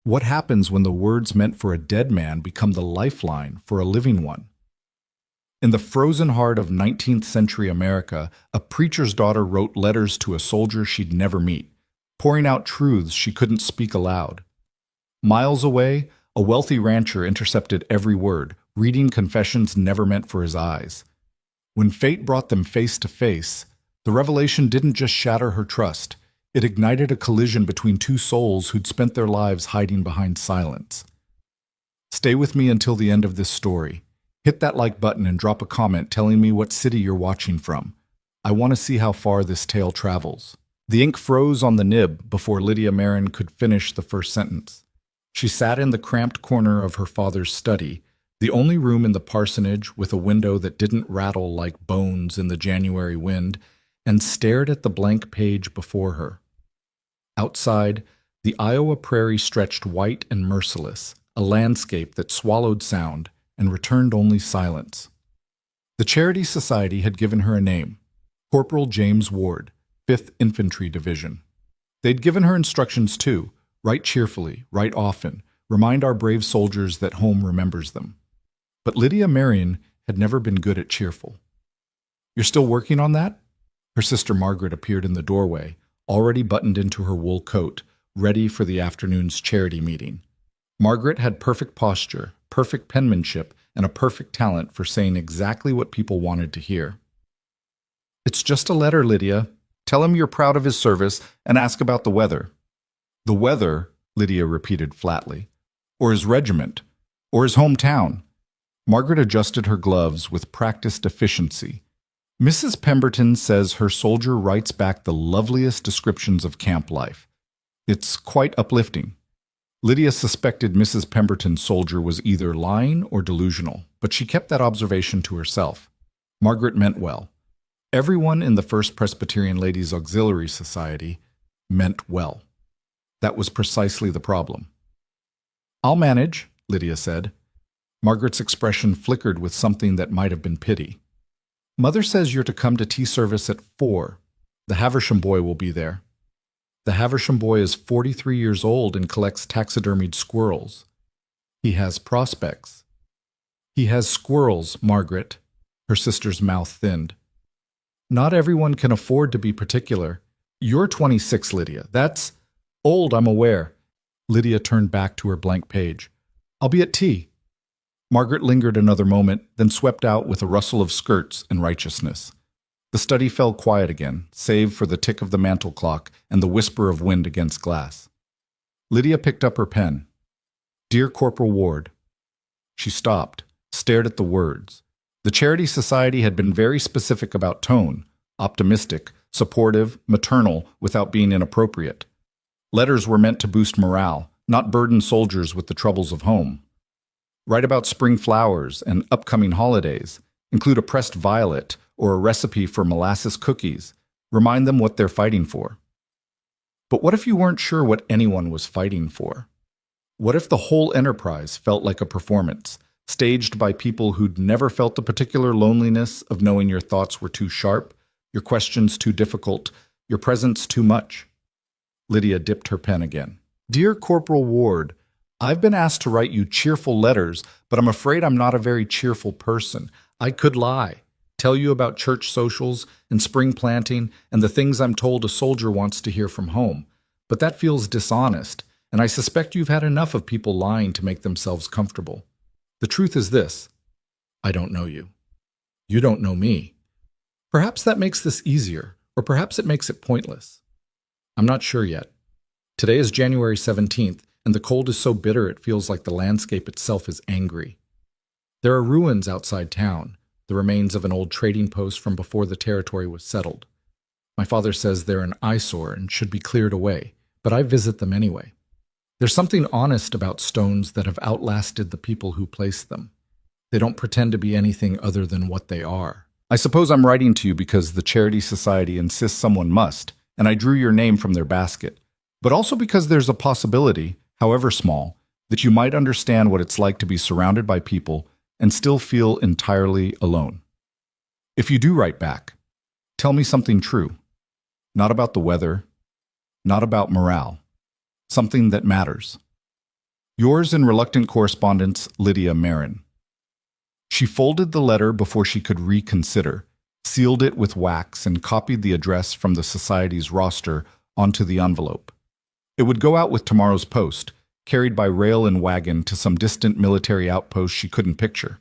What happens when the words meant for a dead man become the lifeline for a living one? In the frozen heart of 19th century America, a preacher's daughter wrote letters to a soldier she'd never meet, pouring out truths she couldn't speak aloud. Miles away, a wealthy rancher intercepted every word, reading confessions never meant for his eyes. When fate brought them face to face, the revelation didn't just shatter her trust, it ignited a collision between two souls who'd spent their lives hiding behind silence. Stay with me until the end of this story. Hit that like button and drop a comment telling me what city you're watching from. I want to see how far this tale travels. The ink froze on the nib before Lydia Marin could finish the first sentence. She sat in the cramped corner of her father's study, the only room in the parsonage with a window that didn't rattle like bones in the January wind, and stared at the blank page before her. Outside, the Iowa prairie stretched white and merciless, a landscape that swallowed sound and returned only silence. The Charity Society had given her a name, Corporal James Ward, 5th Infantry Division. They'd given her instructions too: write cheerfully, write often, remind our brave soldiers that home remembers them. But Lydia Marion had never been good at cheerful. "You're still working on that?" Her sister Margaret appeared in the doorway, already buttoned into her wool coat, ready for the afternoon's charity meeting. Margaret had perfect posture, perfect penmanship, and a perfect talent for saying exactly what people wanted to hear. "It's just a letter, Lydia. Tell him you're proud of his service and ask about the weather." "The weather," Lydia repeated flatly. "Or his regiment. Or his hometown." Margaret adjusted her gloves with practiced efficiency. "Mrs. Pemberton says her soldier writes back the loveliest descriptions of camp life. It's quite uplifting." Lydia suspected Mrs. Pemberton's soldier was either lying or delusional, but she kept that observation to herself. Margaret meant well. Everyone in the First Presbyterian Ladies' Auxiliary Society meant well. That was precisely the problem. "I'll manage," Lydia said. Margaret's expression flickered with something that might have been pity. "Mother says you're to come to tea service at 4. The Haversham boy will be there." "The Haversham boy is 43 years old and collects taxidermied squirrels. He has prospects." "He has squirrels, Margaret." Her sister's mouth thinned. "Not everyone can afford to be particular. You're 26, Lydia. That's old, I'm aware." Lydia turned back to her blank page. "I'll be at tea." Margaret lingered another moment, then swept out with a rustle of skirts and righteousness. The study fell quiet again, save for the tick of the mantel clock and the whisper of wind against glass. Lydia picked up her pen. "Dear Corporal Ward." She stopped, stared at the words. The Charity Society had been very specific about tone: optimistic, supportive, maternal, without being inappropriate. Letters were meant to boost morale, not burden soldiers with the troubles of home. Write about spring flowers and upcoming holidays. Include a pressed violet or a recipe for molasses cookies. Remind them what they're fighting for. But what if you weren't sure what anyone was fighting for? What if the whole enterprise felt like a performance, staged by people who'd never felt the particular loneliness of knowing your thoughts were too sharp, your questions too difficult, your presence too much? Lydia dipped her pen again. "Dear Corporal Ward, I've been asked to write you cheerful letters, but I'm afraid I'm not a very cheerful person. I could lie, tell you about church socials and spring planting and the things I'm told a soldier wants to hear from home. But that feels dishonest, and I suspect you've had enough of people lying to make themselves comfortable. The truth is this: I don't know you. You don't know me. Perhaps that makes this easier, or perhaps it makes it pointless. I'm not sure yet. Today is January 17th, and the cold is so bitter it feels like the landscape itself is angry. There are ruins outside town, the remains of an old trading post from before the territory was settled. My father says they're an eyesore and should be cleared away, but I visit them anyway. There's something honest about stones that have outlasted the people who placed them. They don't pretend to be anything other than what they are. I suppose I'm writing to you because the Charity Society insists someone must, and I drew your name from their basket, but also because there's a possibility, however small, that you might understand what it's like to be surrounded by people and still feel entirely alone. If you do write back, tell me something true. Not about the weather, not about morale. Something that matters. Yours in reluctant correspondence, Lydia Marin. She folded the letter before she could reconsider, sealed it with wax, and copied the address from the society's roster onto the envelope. It would go out with tomorrow's post, carried by rail and wagon to some distant military outpost she couldn't picture.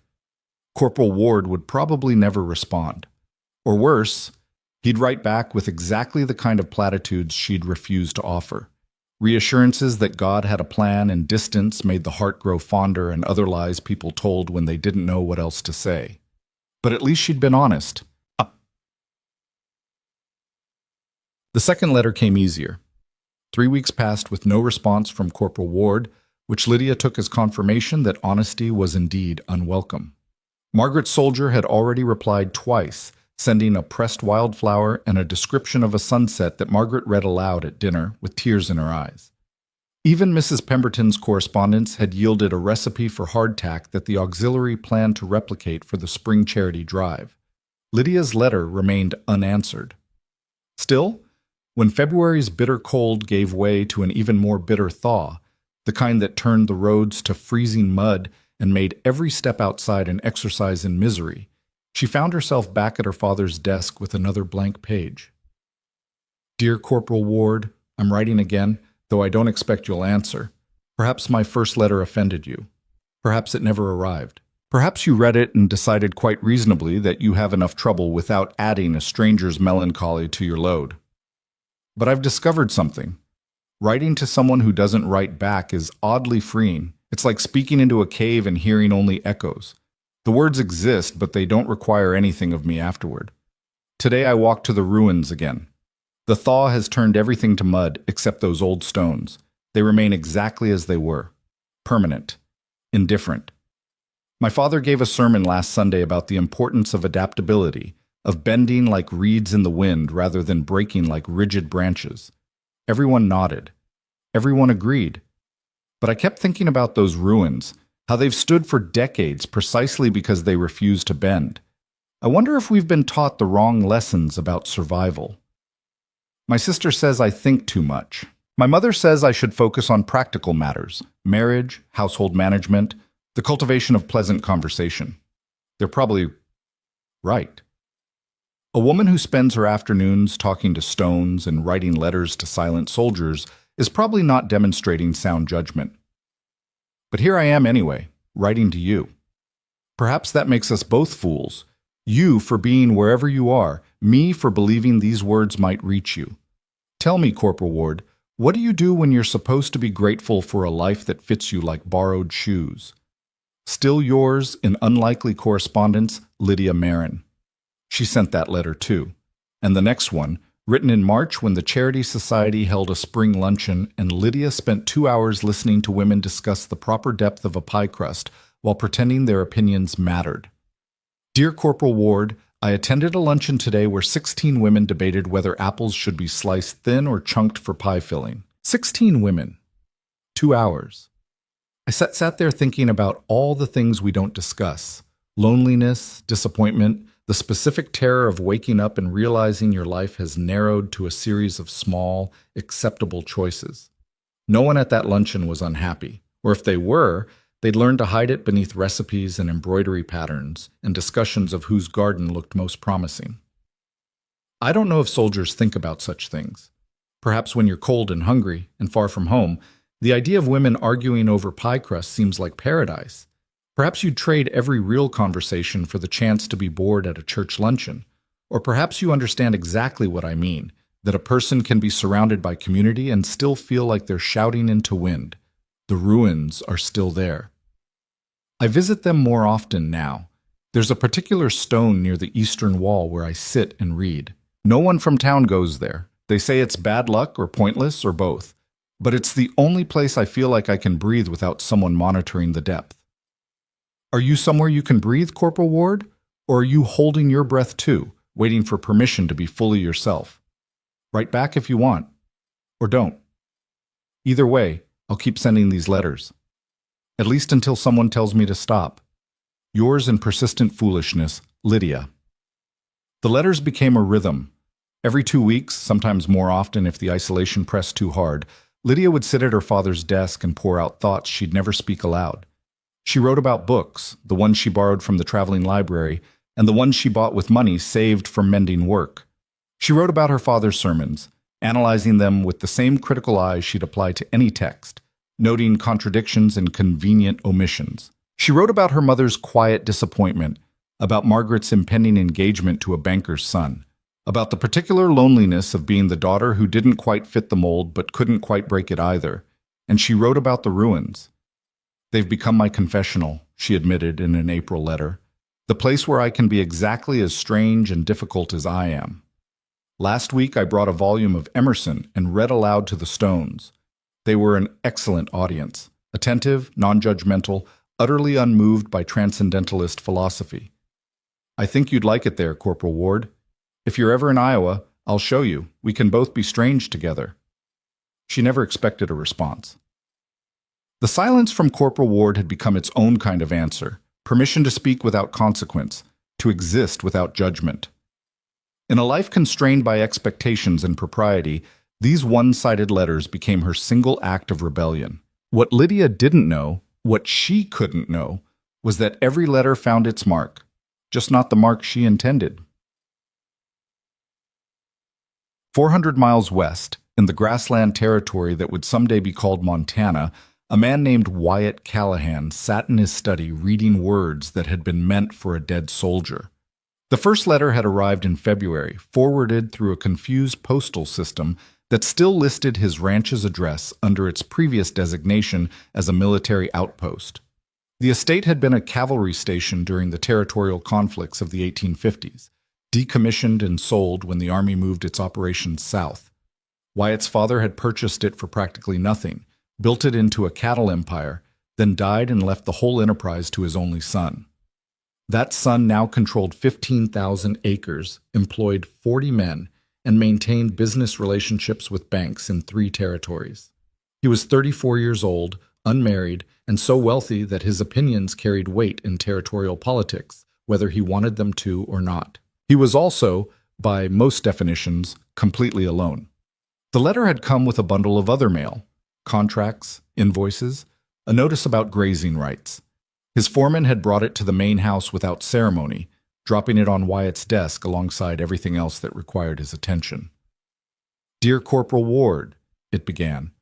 Corporal Ward would probably never respond. Or worse, he'd write back with exactly the kind of platitudes she'd refused to offer. Reassurances that God had a plan and distance made the heart grow fonder, and other lies people told when they didn't know what else to say. But at least she'd been honest. The second letter came easier. 3 weeks passed with no response from Corporal Ward, which Lydia took as confirmation that honesty was indeed unwelcome. Margaret Soldier had already replied twice, sending a pressed wildflower and a description of a sunset that Margaret read aloud at dinner with tears in her eyes. Even Mrs. Pemberton's correspondence had yielded a recipe for hardtack that the auxiliary planned to replicate for the spring charity drive. Lydia's letter remained unanswered. Still, when February's bitter cold gave way to an even more bitter thaw, the kind that turned the roads to freezing mud and made every step outside an exercise in misery, she found herself back at her father's desk with another blank page. Dear Corporal Ward, I'm writing again, though I don't expect you'll answer. Perhaps my first letter offended you. Perhaps it never arrived. Perhaps you read it and decided quite reasonably that you have enough trouble without adding a stranger's melancholy to your load. But I've discovered something. Writing to someone who doesn't write back is oddly freeing. It's like speaking into a cave and hearing only echoes. The words exist, but they don't require anything of me afterward. Today I walked to the ruins again. The thaw has turned everything to mud except those old stones. They remain exactly as they were. Permanent. Indifferent. My father gave a sermon last Sunday about the importance of adaptability, of bending like reeds in the wind rather than breaking like rigid branches. Everyone nodded. Everyone agreed. But I kept thinking about those ruins, how they've stood for decades precisely because they refuse to bend. I wonder if we've been taught the wrong lessons about survival. My sister says I think too much. My mother says I should focus on practical matters, marriage, household management, the cultivation of pleasant conversation. They're probably right. A woman who spends her afternoons talking to stones and writing letters to silent soldiers is probably not demonstrating sound judgment. But here I am anyway, writing to you. Perhaps that makes us both fools. You for being wherever you are, me for believing these words might reach you. Tell me, Corporal Ward, what do you do when you're supposed to be grateful for a life that fits you like borrowed shoes? Still yours, in unlikely correspondence, Lydia Marin. She sent that letter too. And the next one, written in March when the Charity Society held a spring luncheon and Lydia spent 2 hours listening to women discuss the proper depth of a pie crust while pretending their opinions mattered. Dear Corporal Ward, I attended a luncheon today where 16 women debated whether apples should be sliced thin or chunked for pie filling. 16 women. 2 hours. I sat there thinking about all the things we don't discuss. Loneliness, disappointment, the specific terror of waking up and realizing your life has narrowed to a series of small, acceptable choices. No one at that luncheon was unhappy, or if they were, they'd learned to hide it beneath recipes and embroidery patterns and discussions of whose garden looked most promising. I don't know if soldiers think about such things. Perhaps when you're cold and hungry and far from home, the idea of women arguing over pie crust seems like paradise. Perhaps you'd trade every real conversation for the chance to be bored at a church luncheon. Or perhaps you understand exactly what I mean, that a person can be surrounded by community and still feel like they're shouting into wind. The ruins are still there. I visit them more often now. There's a particular stone near the eastern wall where I sit and read. No one from town goes there. They say it's bad luck or pointless or both. But it's the only place I feel like I can breathe without someone monitoring the depth. Are you somewhere you can breathe, Corporal Ward? Or are you holding your breath too, waiting for permission to be fully yourself? Write back if you want. Or don't. Either way, I'll keep sending these letters. At least until someone tells me to stop. Yours in persistent foolishness, Lydia. The letters became a rhythm. Every 2 weeks, sometimes more often if the isolation pressed too hard, Lydia would sit at her father's desk and pour out thoughts she'd never speak aloud. She wrote about books, the ones she borrowed from the traveling library, and the ones she bought with money saved from mending work. She wrote about her father's sermons, analyzing them with the same critical eye she'd apply to any text, noting contradictions and convenient omissions. She wrote about her mother's quiet disappointment, about Margaret's impending engagement to a banker's son, about the particular loneliness of being the daughter who didn't quite fit the mold but couldn't quite break it either, and she wrote about the ruins. "They've become my confessional," she admitted in an April letter, "the place where I can be exactly as strange and difficult as I am. Last week I brought a volume of Emerson and read aloud to the Stones. They were an excellent audience, attentive, non-judgmental, utterly unmoved by transcendentalist philosophy. I think you'd like it there, Corporal Ward. If you're ever in Iowa, I'll show you. We can both be strange together." She never expected a response. The silence from Corporal Ward had become its own kind of answer, permission to speak without consequence, to exist without judgment. In a life constrained by expectations and propriety, these one-sided letters became her single act of rebellion. What Lydia didn't know, what she couldn't know, was that every letter found its mark, just not the mark she intended. 400 miles west, in the grassland territory that would someday be called Montana, a man named Wyatt Callahan sat in his study reading words that had been meant for a dead soldier. The first letter had arrived in February, forwarded through a confused postal system that still listed his ranch's address under its previous designation as a military outpost. The estate had been a cavalry station during the territorial conflicts of the 1850s, decommissioned and sold when the Army moved its operations south. Wyatt's father had purchased it for practically nothing, built it into a cattle empire, then died and left the whole enterprise to his only son. That son now controlled 15,000 acres, employed 40 men, and maintained business relationships with banks in 3 territories. He was 34 years old, unmarried, and so wealthy that his opinions carried weight in territorial politics, whether he wanted them to or not. He was also, by most definitions, completely alone. The letter had come with a bundle of other mail, contracts, invoices, a notice about grazing rights. His foreman had brought it to the main house without ceremony, dropping it on Wyatt's desk alongside everything else that required his attention. "Dear Corporal Ward," it began.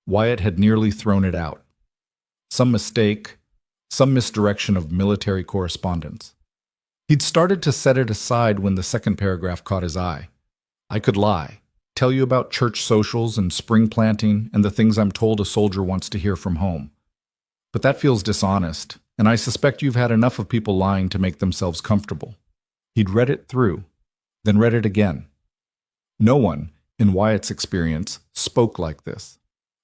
Wyatt had nearly thrown it out. Some mistake, some misdirection of military correspondence. He'd started to set it aside when the second paragraph caught his eye. "I could lie, tell you about church socials and spring planting and the things I'm told a soldier wants to hear from home. But that feels dishonest, and I suspect you've had enough of people lying to make themselves comfortable." He'd read it through, then read it again. No one, in Wyatt's experience, spoke like this.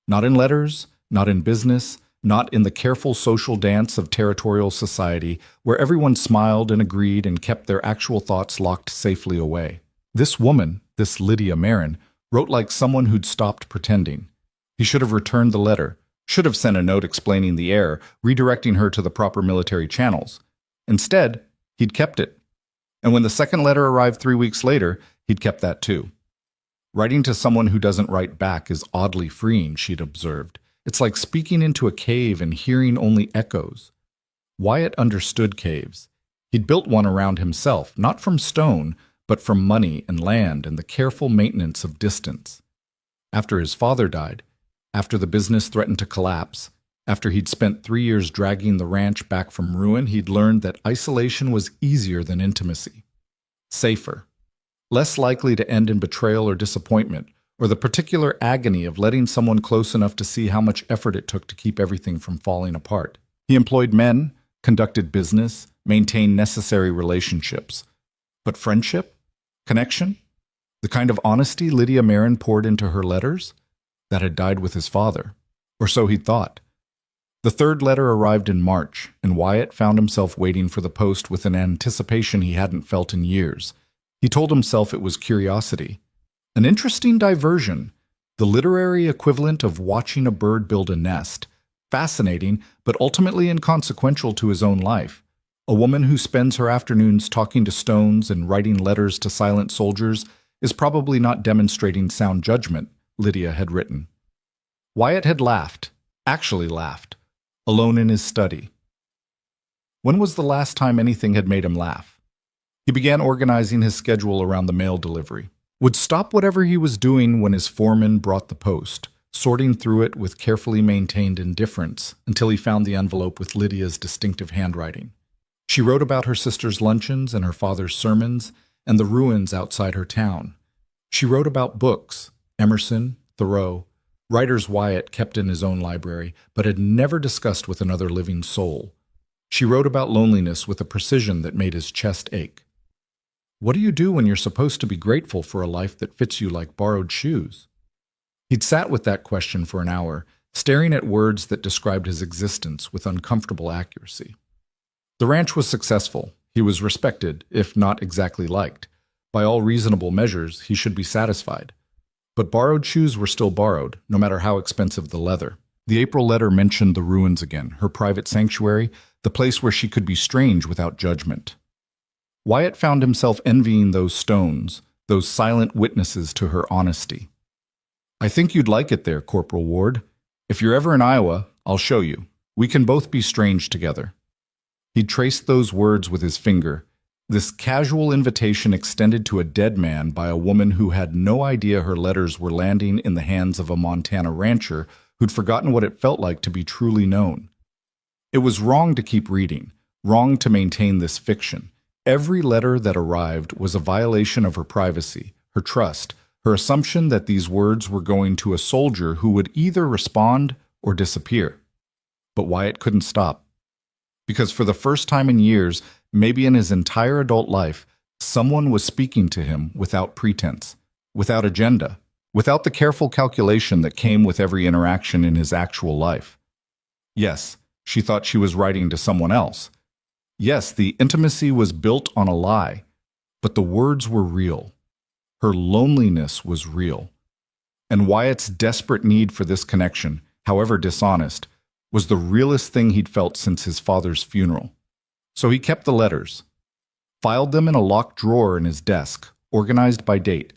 Not in letters, not in business, not in the careful social dance of territorial society, where everyone smiled and agreed and kept their actual thoughts locked safely away. This woman, this Lydia Marin, wrote like someone who'd stopped pretending. He should have returned the letter, should have sent a note explaining the error, redirecting her to the proper military channels. Instead, he'd kept it. And when the second letter arrived 3 weeks later, he'd kept that too. Writing to someone who doesn't write back is oddly freeing, she'd observed. It's like speaking into a cave and hearing only echoes. Wyatt understood caves. He'd built one around himself, not from stone, but from money and land and the careful maintenance of distance. After his father died, after the business threatened to collapse, after he'd spent 3 years dragging the ranch back from ruin, he'd learned that isolation was easier than intimacy. Safer. Less likely to end in betrayal or disappointment, or the particular agony of letting someone close enough to see how much effort it took to keep everything from falling apart. He employed men, conducted business, maintained necessary relationships. But friendship? Connection? The kind of honesty Lydia Marin poured into her letters? That had died with his father. Or so he'd thought. The third letter arrived in March, and Wyatt found himself waiting for the post with an anticipation he hadn't felt in years. He told himself it was curiosity. An interesting diversion, the literary equivalent of watching a bird build a nest. Fascinating, but ultimately inconsequential to his own life. A woman who spends her afternoons talking to stones and writing letters to silent soldiers is probably not demonstrating sound judgment, Lydia had written. Wyatt had laughed, actually laughed, alone in his study. When was the last time anything had made him laugh? He began organizing his schedule around the mail delivery, would stop whatever he was doing when his foreman brought the post, sorting through it with carefully maintained indifference until he found the envelope with Lydia's distinctive handwriting. She wrote about her sister's luncheons and her father's sermons and the ruins outside her town. She wrote about books, Emerson, Thoreau, writers Wyatt kept in his own library, but had never discussed with another living soul. She wrote about loneliness with a precision that made his chest ache. What do you do when you're supposed to be grateful for a life that fits you like borrowed shoes? He'd sat with that question for an hour, staring at words that described his existence with uncomfortable accuracy. The ranch was successful. He was respected, if not exactly liked. By all reasonable measures, he should be satisfied. But borrowed shoes were still borrowed, no matter how expensive the leather. The April letter mentioned the ruins again, her private sanctuary, the place where she could be strange without judgment. Wyatt found himself envying those stones, those silent witnesses to her honesty. I think you'd like it there, Corporal Ward. If you're ever in Iowa, I'll show you. We can both be strange together. He traced those words with his finger, this casual invitation extended to a dead man by a woman who had no idea her letters were landing in the hands of a Montana rancher who'd forgotten what it felt like to be truly known. It was wrong to keep reading, wrong to maintain this fiction. Every letter that arrived was a violation of her privacy, her trust, her assumption that these words were going to a soldier who would either respond or disappear. But Wyatt couldn't stop. Because for the first time in years, maybe in his entire adult life, someone was speaking to him without pretense, without agenda, without the careful calculation that came with every interaction in his actual life. Yes, she thought she was writing to someone else. Yes, the intimacy was built on a lie, but the words were real. Her loneliness was real. And Wyatt's desperate need for this connection, however dishonest, was the realest thing he'd felt since his father's funeral. So he kept the letters, filed them in a locked drawer in his desk, organized by date,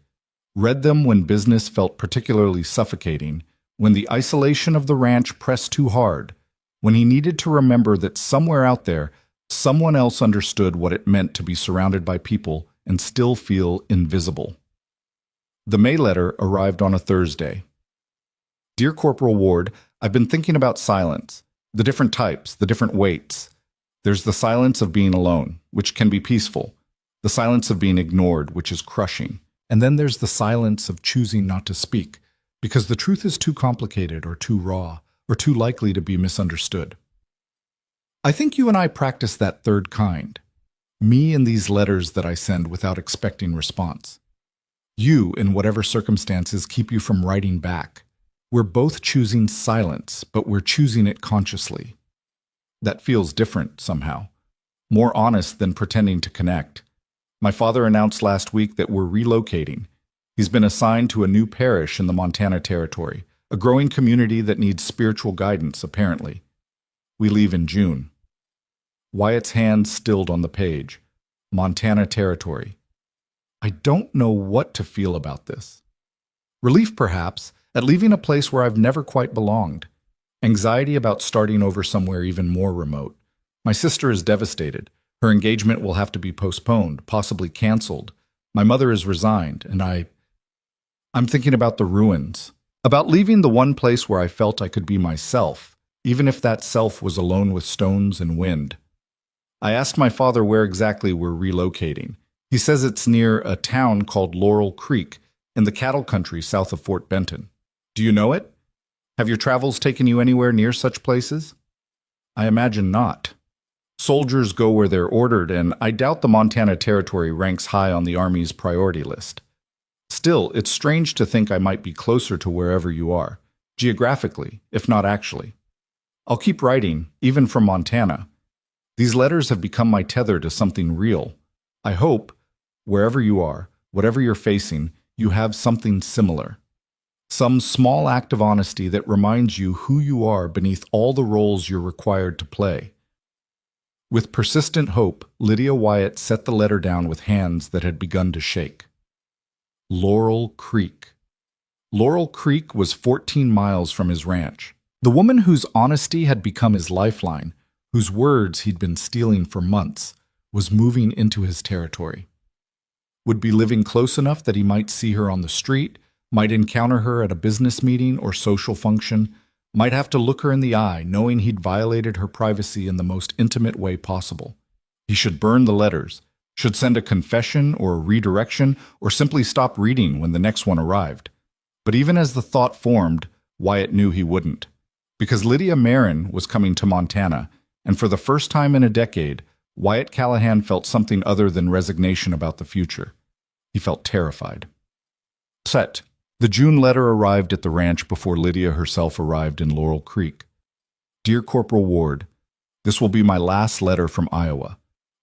read them when business felt particularly suffocating, when the isolation of the ranch pressed too hard, when he needed to remember that somewhere out there, someone else understood what it meant to be surrounded by people and still feel invisible. The May letter arrived on a Thursday. Dear Corporal Ward, I've been thinking about silence, the different types, the different weights. There's the silence of being alone, which can be peaceful, the silence of being ignored, which is crushing, and then there's the silence of choosing not to speak, because the truth is too complicated or too raw or too likely to be misunderstood. I think you and I practice that third kind, me in these letters that I send without expecting response. You, in whatever circumstances, keep you from writing back. We're both choosing silence, but we're choosing it consciously. That feels different, somehow. More honest than pretending to connect. My father announced last week that we're relocating. He's been assigned to a new parish in the Montana Territory, a growing community that needs spiritual guidance, apparently. We leave in June. Wyatt's hand stilled on the page. Montana Territory. I don't know what to feel about this. Relief, perhaps, at leaving a place where I've never quite belonged. Anxiety about starting over somewhere even more remote. My sister is devastated. Her engagement will have to be postponed, possibly canceled. My mother is resigned, and I'm thinking about the ruins. About leaving the one place where I felt I could be myself, even if that self was alone with stones and wind. I asked my father where exactly we're relocating. He says it's near a town called Laurel Creek, in the cattle country south of Fort Benton. Do you know it? Have your travels taken you anywhere near such places? I imagine not. Soldiers go where they're ordered, and I doubt the Montana Territory ranks high on the Army's priority list. Still, it's strange to think I might be closer to wherever you are, geographically, if not actually. I'll keep writing, even from Montana. These letters have become my tether to something real. I hope, wherever you are, whatever you're facing, you have something similar. Some small act of honesty that reminds you who you are beneath all the roles you're required to play. With persistent hope, Lydia Wyatt set the letter down with hands that had begun to shake. Laurel Creek. Laurel Creek was 14 miles from his ranch. The woman whose honesty had become his lifeline, whose words he'd been stealing for months, was moving into his territory. Would be living close enough that he might see her on the street, might encounter her at a business meeting or social function, might have to look her in the eye, knowing he'd violated her privacy in the most intimate way possible. He should burn the letters, should send a confession or a redirection, or simply stop reading when the next one arrived. But even as the thought formed, Wyatt knew he wouldn't. Because Lydia Marin was coming to Montana, and for the first time in a decade, Wyatt Callahan felt something other than resignation about the future. He felt terrified. Set. The June letter arrived at the ranch before Lydia herself arrived in Laurel Creek. Dear Corporal Ward, this will be my last letter from Iowa.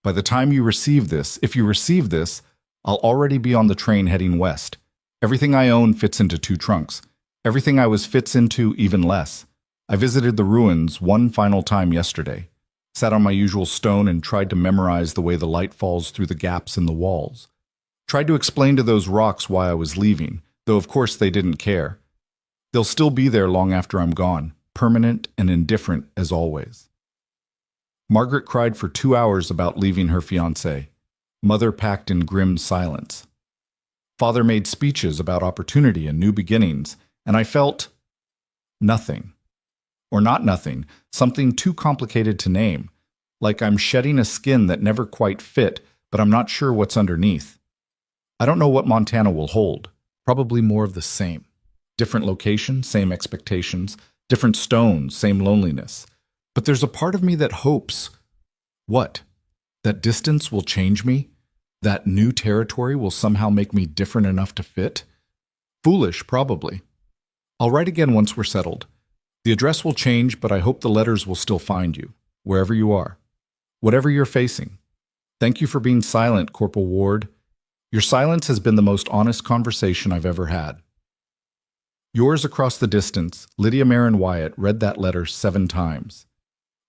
By the time you receive this, if you receive this, I'll already be on the train heading west. Everything I own fits into 2 trunks. Everything I was fits into even less. I visited the ruins one final time yesterday, sat on my usual stone and tried to memorize the way the light falls through the gaps in the walls. Tried to explain to those rocks why I was leaving, though of course they didn't care. They'll still be there long after I'm gone, permanent and indifferent as always. Margaret cried for 2 hours about leaving her fiancé. Mother packed in grim silence. Father made speeches about opportunity and new beginnings, and I felt nothing. Or not nothing, something too complicated to name. Like I'm shedding a skin that never quite fit, but I'm not sure what's underneath. I don't know what Montana will hold. Probably more of the same. Different location, same expectations. Different stones, same loneliness. But there's a part of me that hopes. What? That distance will change me? That new territory will somehow make me different enough to fit? Foolish, probably. I'll write again once we're settled. The address will change, but I hope the letters will still find you, wherever you are. Whatever you're facing. Thank you for being silent, Corporal Ward. Your silence has been the most honest conversation I've ever had. Yours across the distance, Lydia Marin Wyatt read that letter 7 times.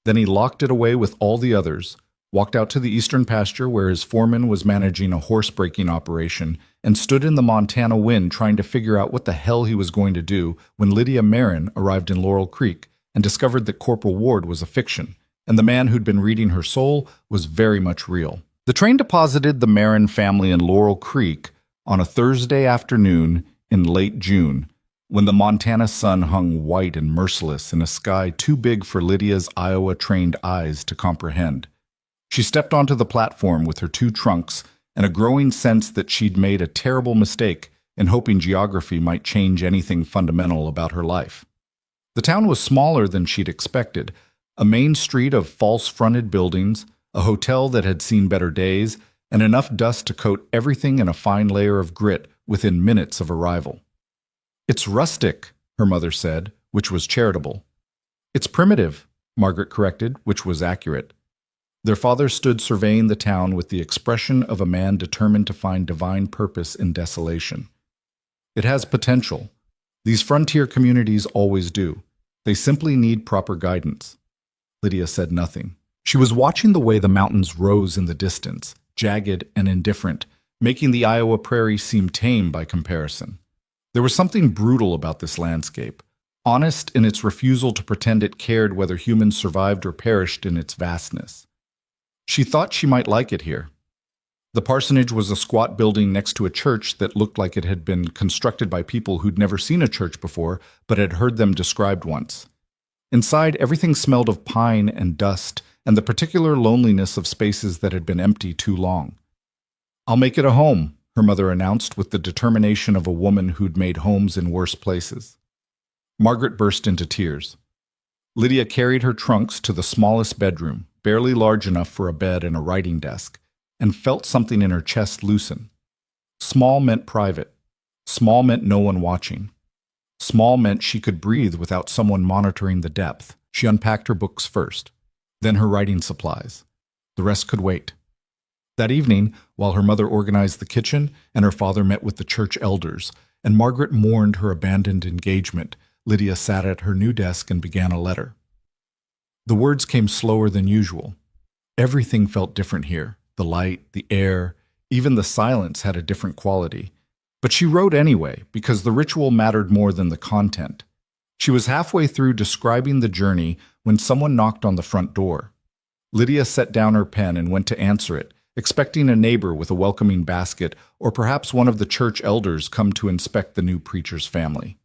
Then he locked it away with all the others, walked out to the eastern pasture where his foreman was managing a horse-breaking operation, and stood in the Montana wind trying to figure out what the hell he was going to do when Lydia Marin arrived in Laurel Creek and discovered that Corporal Ward was a fiction, and the man who'd been reading her soul was very much real. The train deposited the Marin family in Laurel Creek on a Thursday afternoon in late June, when the Montana sun hung white and merciless in a sky too big for Lydia's Iowa-trained eyes to comprehend. She stepped onto the platform with her 2 trunks and a growing sense that she'd made a terrible mistake in hoping geography might change anything fundamental about her life. The town was smaller than she'd expected, a main street of false-fronted buildings, a hotel that had seen better days, and enough dust to coat everything in a fine layer of grit within minutes of arrival. It's rustic, her mother said, which was charitable. It's primitive, Margaret corrected, which was accurate. Their father stood surveying the town with the expression of a man determined to find divine purpose in desolation. It has potential. These frontier communities always do. They simply need proper guidance. Lydia said nothing. She was watching the way the mountains rose in the distance, jagged and indifferent, making the Iowa prairie seem tame by comparison. There was something brutal about this landscape, honest in its refusal to pretend it cared whether humans survived or perished in its vastness. She thought she might like it here. The parsonage was a squat building next to a church that looked like it had been constructed by people who'd never seen a church before, but had heard them described once. Inside, everything smelled of pine and dust, and the particular loneliness of spaces that had been empty too long. "I'll make it a home," her mother announced with the determination of a woman who'd made homes in worse places. Margaret burst into tears. Lydia carried her trunks to the smallest bedroom, barely large enough for a bed and a writing desk, and felt something in her chest loosen. Small meant private. Small meant no one watching. Small meant she could breathe without someone monitoring the depth. She unpacked her books first, then her writing supplies. The rest could wait. That evening, while her mother organized the kitchen and her father met with the church elders, and Margaret mourned her abandoned engagement, Lydia sat at her new desk and began a letter. The words came slower than usual. Everything felt different here. The light, the air, even the silence had a different quality. But she wrote anyway, because the ritual mattered more than the content. She was halfway through describing the journey when someone knocked on the front door. Lydia set down her pen and went to answer it, expecting a neighbor with a welcoming basket or perhaps one of the church elders come to inspect the new preacher's family.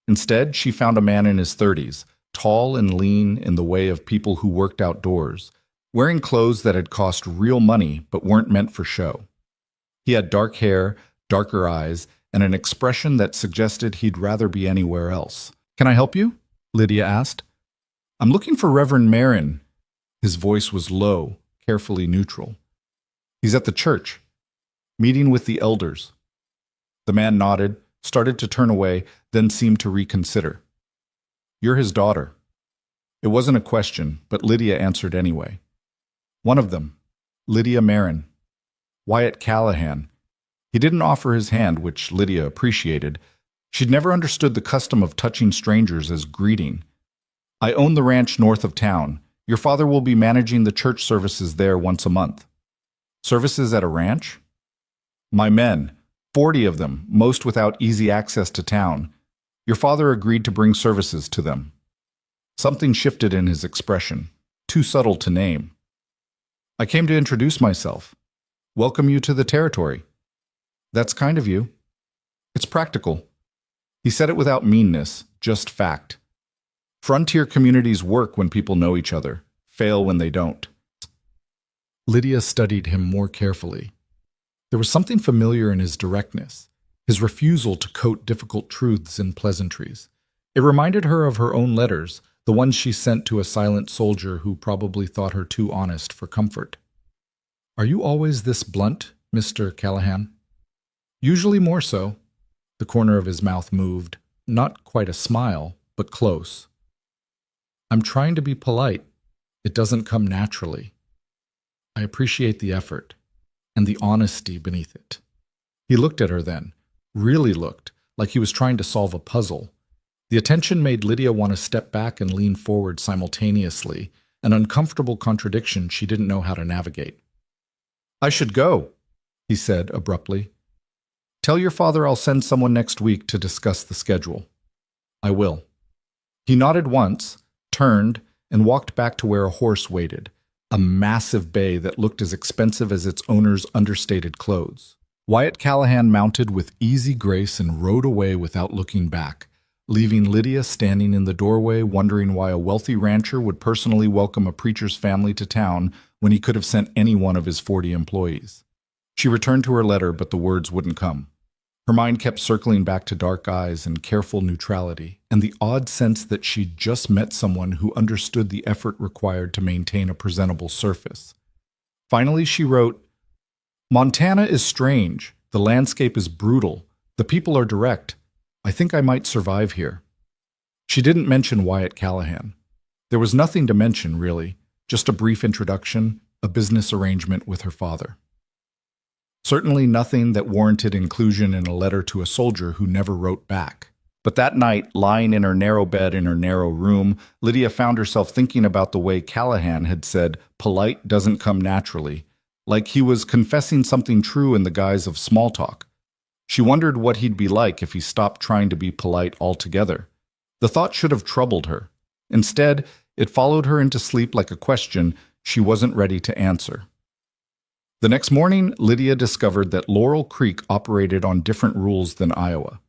Instead, she found a man in his 30s, tall and lean in the way of people who worked outdoors, wearing clothes that had cost real money but weren't meant for show. He had dark hair, darker eyes, and an expression that suggested he'd rather be anywhere else. "Can I help you?" Lydia asked. "I'm looking for Reverend Marin." His voice was low, carefully neutral. "He's at the church, meeting with the elders." The man nodded, started to turn away, then seemed to reconsider. "You're his daughter." It wasn't a question, but Lydia answered anyway. "One of them, Lydia Marin. Wyatt Callahan." He didn't offer his hand, which Lydia appreciated. She'd never understood the custom of touching strangers as greeting. "I own the ranch north of town. Your father will be managing the church services there once a month." "Services at a ranch?" "My men, 40 of them, most without easy access to town. Your father agreed to bring services to them." Something shifted in his expression, too subtle to name. "I came to introduce myself. Welcome you to the territory." "That's kind of you." "It's practical." He said it without meanness, just fact. Frontier communities work when people know each other, fail when they don't. Lydia studied him more carefully. There was something familiar in his directness, his refusal to coat difficult truths in pleasantries. It reminded her of her own letters, the ones she sent to a silent soldier who probably thought her too honest for comfort. "Are you always this blunt, Mr. Callahan?" "Usually more so." The corner of his mouth moved, not quite a smile, but close. "I'm trying to be polite. It doesn't come naturally. I appreciate the effort, and the honesty beneath it." He looked at her then, really looked, like he was trying to solve a puzzle. The attention made Lydia want to step back and lean forward simultaneously, an uncomfortable contradiction she didn't know how to navigate. "I should go," he said abruptly. "Tell your father I'll send someone next week to discuss the schedule." "I will." He nodded once, turned, and walked back to where a horse waited, a massive bay that looked as expensive as its owner's understated clothes. Wyatt Callahan mounted with easy grace and rode away without looking back, leaving Lydia standing in the doorway wondering why a wealthy rancher would personally welcome a preacher's family to town when he could have sent any one of his 40 employees. She returned to her letter, but the words wouldn't come. Her mind kept circling back to dark eyes and careful neutrality, and the odd sense that she'd just met someone who understood the effort required to maintain a presentable surface. Finally, she wrote, "Montana is strange. The landscape is brutal. The people are direct. I think I might survive here." She didn't mention Wyatt Callahan. There was nothing to mention, really, just a brief introduction, a business arrangement with her father. Certainly nothing that warranted inclusion in a letter to a soldier who never wrote back. But that night, lying in her narrow bed in her narrow room, Lydia found herself thinking about the way Callahan had said, "Polite doesn't come naturally," like he was confessing something true in the guise of small talk. She wondered what he'd be like if he stopped trying to be polite altogether. The thought should have troubled her. Instead, it followed her into sleep like a question she wasn't ready to answer. The next morning, Lydia discovered that Laurel Creek operated on different rules than Iowa.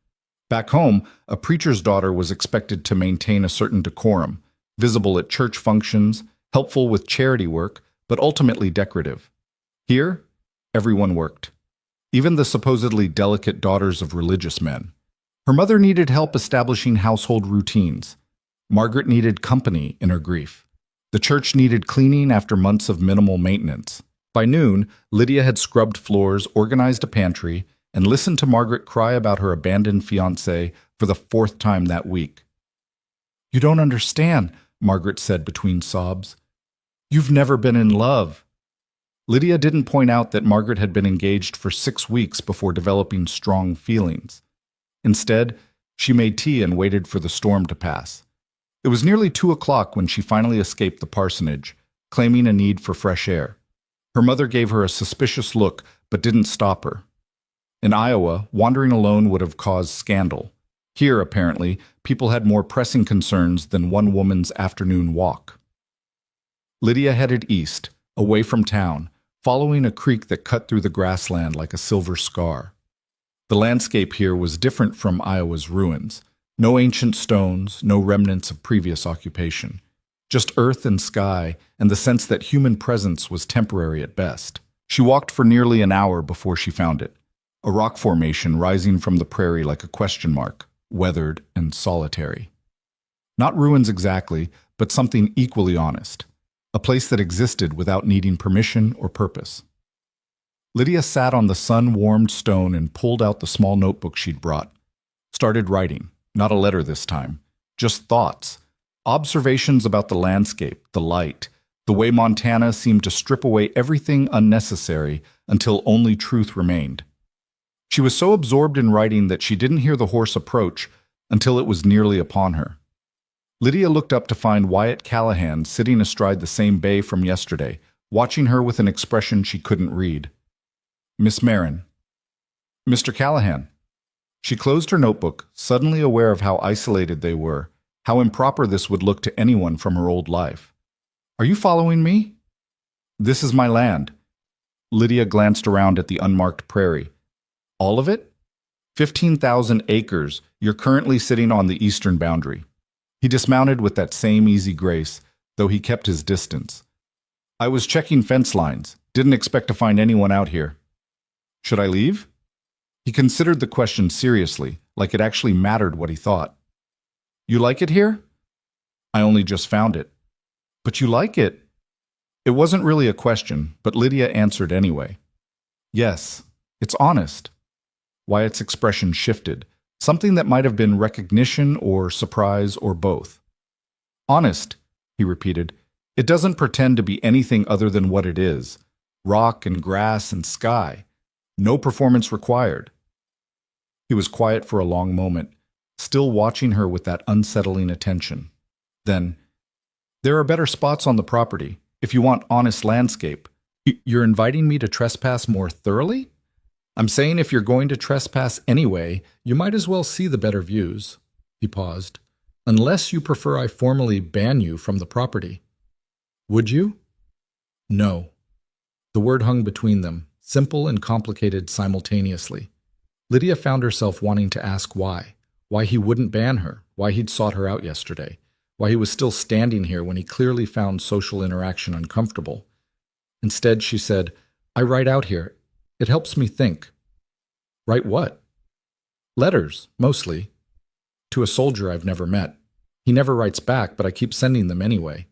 Back home, a preacher's daughter was expected to maintain a certain decorum, visible at church functions, helpful with charity work, but ultimately decorative. Here, everyone worked, even the supposedly delicate daughters of religious men. Her mother needed help establishing household routines. Margaret needed company in her grief. The church needed cleaning after months of minimal maintenance. By noon, Lydia had scrubbed floors, organized a pantry, and listened to Margaret cry about her abandoned fiancé for the 4th time that week. "You don't understand," Margaret said between sobs. "You've never been in love." Lydia didn't point out that Margaret had been engaged for 6 weeks before developing strong feelings. Instead, she made tea and waited for the storm to pass. It was nearly 2 o'clock when she finally escaped the parsonage, claiming a need for fresh air. Her mother gave her a suspicious look, but didn't stop her. In Iowa, wandering alone would have caused scandal. Here, apparently, people had more pressing concerns than one woman's afternoon walk. Lydia headed east, away from town, following a creek that cut through the grassland like a silver scar. The landscape here was different from Iowa's ruins. No ancient stones, no remnants of previous occupation. Just earth and sky, and the sense that human presence was temporary at best. She walked for nearly an hour before she found it. A rock formation rising from the prairie like a question mark, weathered and solitary. Not ruins exactly, but something equally honest. A place that existed without needing permission or purpose. Lydia sat on the sun-warmed stone and pulled out the small notebook she'd brought. Started writing, not a letter this time, just thoughts. Observations about the landscape, the light, the way Montana seemed to strip away everything unnecessary until only truth remained. She was so absorbed in writing that she didn't hear the horse approach until it was nearly upon her. Lydia looked up to find Wyatt Callahan sitting astride the same bay from yesterday, watching her with an expression she couldn't read. Miss Marin. Mr. Callahan. She closed her notebook, suddenly aware of how isolated they were, how improper this would look to anyone from her old life. Are you following me? This is my land. Lydia glanced around at the unmarked prairie. All of it? 15,000 acres. You're currently sitting on the eastern boundary. He dismounted with that same easy grace, though he kept his distance. I was checking fence lines. Didn't expect to find anyone out here. Should I leave? He considered the question seriously, like it actually mattered what he thought. You like it here? I only just found it. But you like it? It wasn't really a question, but Lydia answered anyway. Yes, it's honest. Wyatt's expression shifted, something that might have been recognition or surprise or both. Honest, he repeated. It doesn't pretend to be anything other than what it is. Rock and grass and sky. No performance required. He was quiet for a long moment, still watching her with that unsettling attention. Then, there are better spots on the property, if you want honest landscape. You're inviting me to trespass more thoroughly? I'm saying if you're going to trespass anyway, you might as well see the better views. He paused. Unless you prefer I formally ban you from the property. Would you? No. The word hung between them, simple and complicated simultaneously. Lydia found herself wanting to ask why he wouldn't ban her, why he'd sought her out yesterday, why he was still standing here when he clearly found social interaction uncomfortable. Instead, she said, I write out here. It helps me think. Write what? Letters, mostly. To a soldier I've never met. He never writes back, but I keep sending them anyway.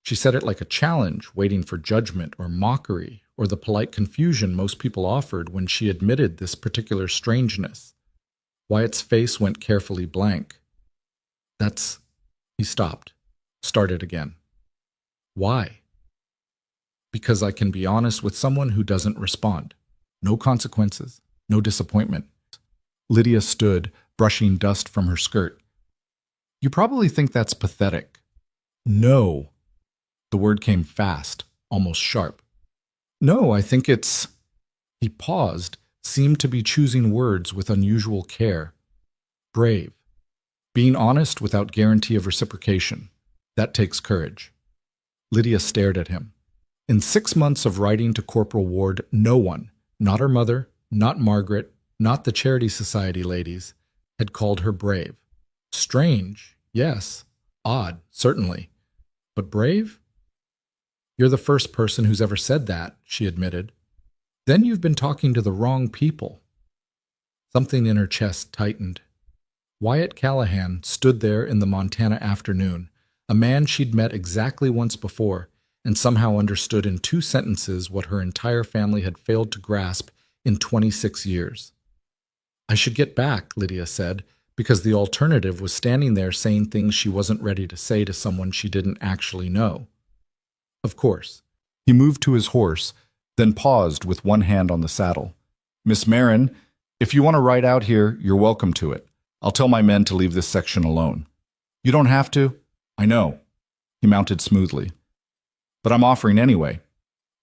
She said it like a challenge, waiting for judgment or mockery, or the polite confusion most people offered when she admitted this particular strangeness. Wyatt's face went carefully blank. He stopped, started again. Why? Because I can be honest with someone who doesn't respond. No consequences, no disappointment. Lydia stood, brushing dust from her skirt. You probably think that's pathetic. No. The word came fast, almost sharp. No, I think it's... He paused, seemed to be choosing words with unusual care. Brave. Being honest without guarantee of reciprocation. That takes courage. Lydia stared at him. In 6 months of writing to Corporal Ward, no one, not her mother, not Margaret, not the Charity Society ladies, had called her brave. Strange, yes. Odd, certainly. But brave? You're the first person who's ever said that, she admitted. Then you've been talking to the wrong people. Something in her chest tightened. Wyatt Callahan stood there in the Montana afternoon, a man she'd met exactly once before, and somehow understood in 2 sentences what her entire family had failed to grasp in 26 years. I should get back, Lydia said, because the alternative was standing there saying things she wasn't ready to say to someone she didn't actually know. Of course. He moved to his horse, then paused with one hand on the saddle. Miss Marin, if you want to ride out here, you're welcome to it. I'll tell my men to leave this section alone. You don't have to. I know. He mounted smoothly. But I'm offering anyway.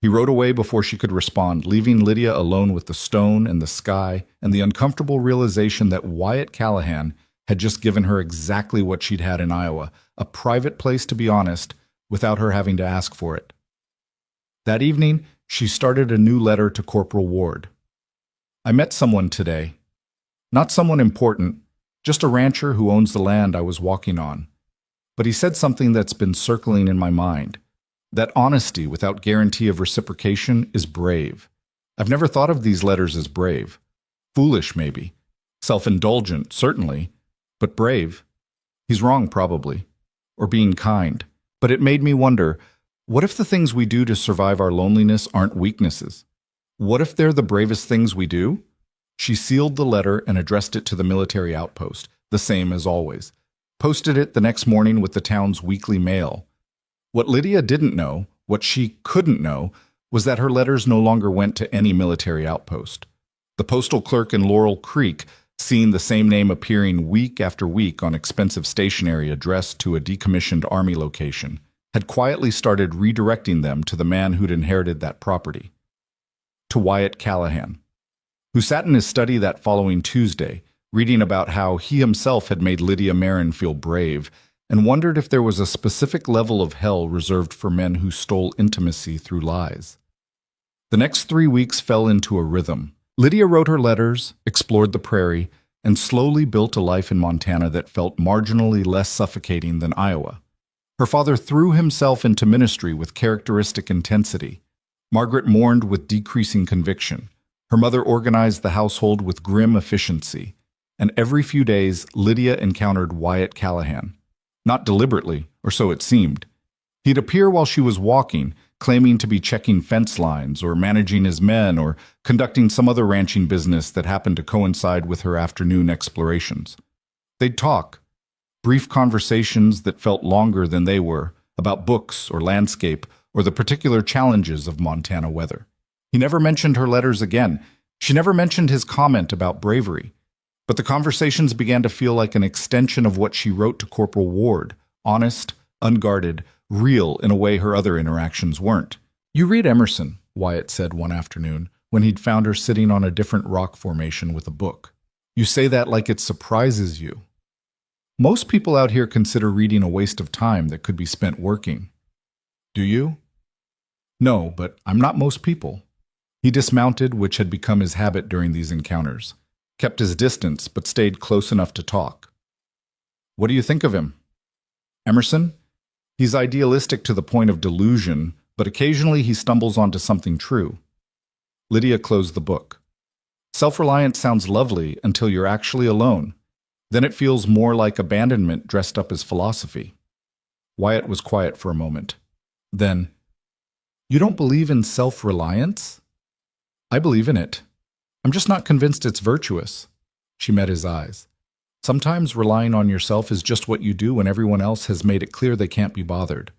He rode away before she could respond, leaving Lydia alone with the stone and the sky and the uncomfortable realization that Wyatt Callahan had just given her exactly what she'd had in Iowa, a private place to be honest, without her having to ask for it. That evening, she started a new letter to Corporal Ward. I met someone today. Not someone important, just a rancher who owns the land I was walking on. But he said something that's been circling in my mind. That honesty without guarantee of reciprocation is brave. I've never thought of these letters as brave. Foolish, maybe. Self-indulgent, certainly. But brave. He's wrong, probably. Or being kind. But it made me wonder, what if the things we do to survive our loneliness aren't weaknesses? What if they're the bravest things we do? She sealed the letter and addressed it to the military outpost, the same as always. Posted it the next morning with the town's weekly mail. What Lydia didn't know, what she couldn't know, was that her letters no longer went to any military outpost. The postal clerk in Laurel Creek, seeing the same name appearing week after week on expensive stationery addressed to a decommissioned army location, had quietly started redirecting them to the man who'd inherited that property. To Wyatt Callahan, who sat in his study that following Tuesday, reading about how he himself had made Lydia Marin feel brave, and wondered if there was a specific level of hell reserved for men who stole intimacy through lies. The next 3 weeks fell into a rhythm. Lydia wrote her letters, explored the prairie, and slowly built a life in Montana that felt marginally less suffocating than Iowa. Her father threw himself into ministry with characteristic intensity. Margaret mourned with decreasing conviction. Her mother organized the household with grim efficiency. And every few days, Lydia encountered Wyatt Callahan. Not deliberately, or so it seemed. He'd appear while she was walking, claiming to be checking fence lines or managing his men or conducting some other ranching business that happened to coincide with her afternoon explorations. They'd talk, brief conversations that felt longer than they were, about books or landscape or the particular challenges of Montana weather. He never mentioned her letters again. She never mentioned his comment about bravery. But the conversations began to feel like an extension of what she wrote to Corporal Ward, honest, unguarded, real in a way her other interactions weren't. "You read Emerson," Wyatt said one afternoon, when he'd found her sitting on a different rock formation with a book. "You say that like it surprises you. Most people out here consider reading a waste of time that could be spent working. Do you?" "No, but I'm not most people." He dismounted, which had become his habit during these encounters. Kept his distance, but stayed close enough to talk. "What do you think of him?" "Emerson? He's idealistic to the point of delusion, but occasionally he stumbles onto something true." Lydia closed the book. "Self-reliance sounds lovely until you're actually alone. Then it feels more like abandonment dressed up as philosophy." Wyatt was quiet for a moment. Then, "You don't believe in self-reliance?" "I believe in it. I'm just not convinced it's virtuous." She met his eyes. "Sometimes relying on yourself is just what you do when everyone else has made it clear they can't be bothered."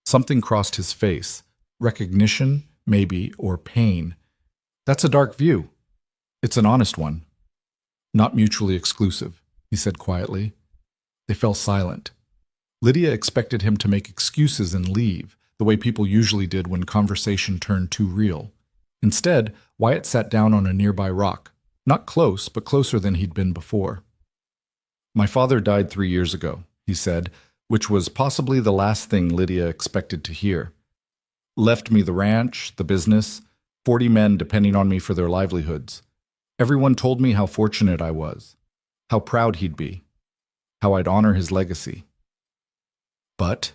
Something crossed his face. Recognition, maybe, or pain. "That's a dark view." "It's an honest one." "Not mutually exclusive," he said quietly. They fell silent. Lydia expected him to make excuses and leave, the way people usually did when conversation turned too real. Instead, Wyatt sat down on a nearby rock, not close, but closer than he'd been before. "My father died 3 years ago," he said, which was possibly the last thing Lydia expected to hear. "Left me the ranch, the business, 40 men depending on me for their livelihoods. Everyone told me how fortunate I was, how proud he'd be, how I'd honor his legacy. But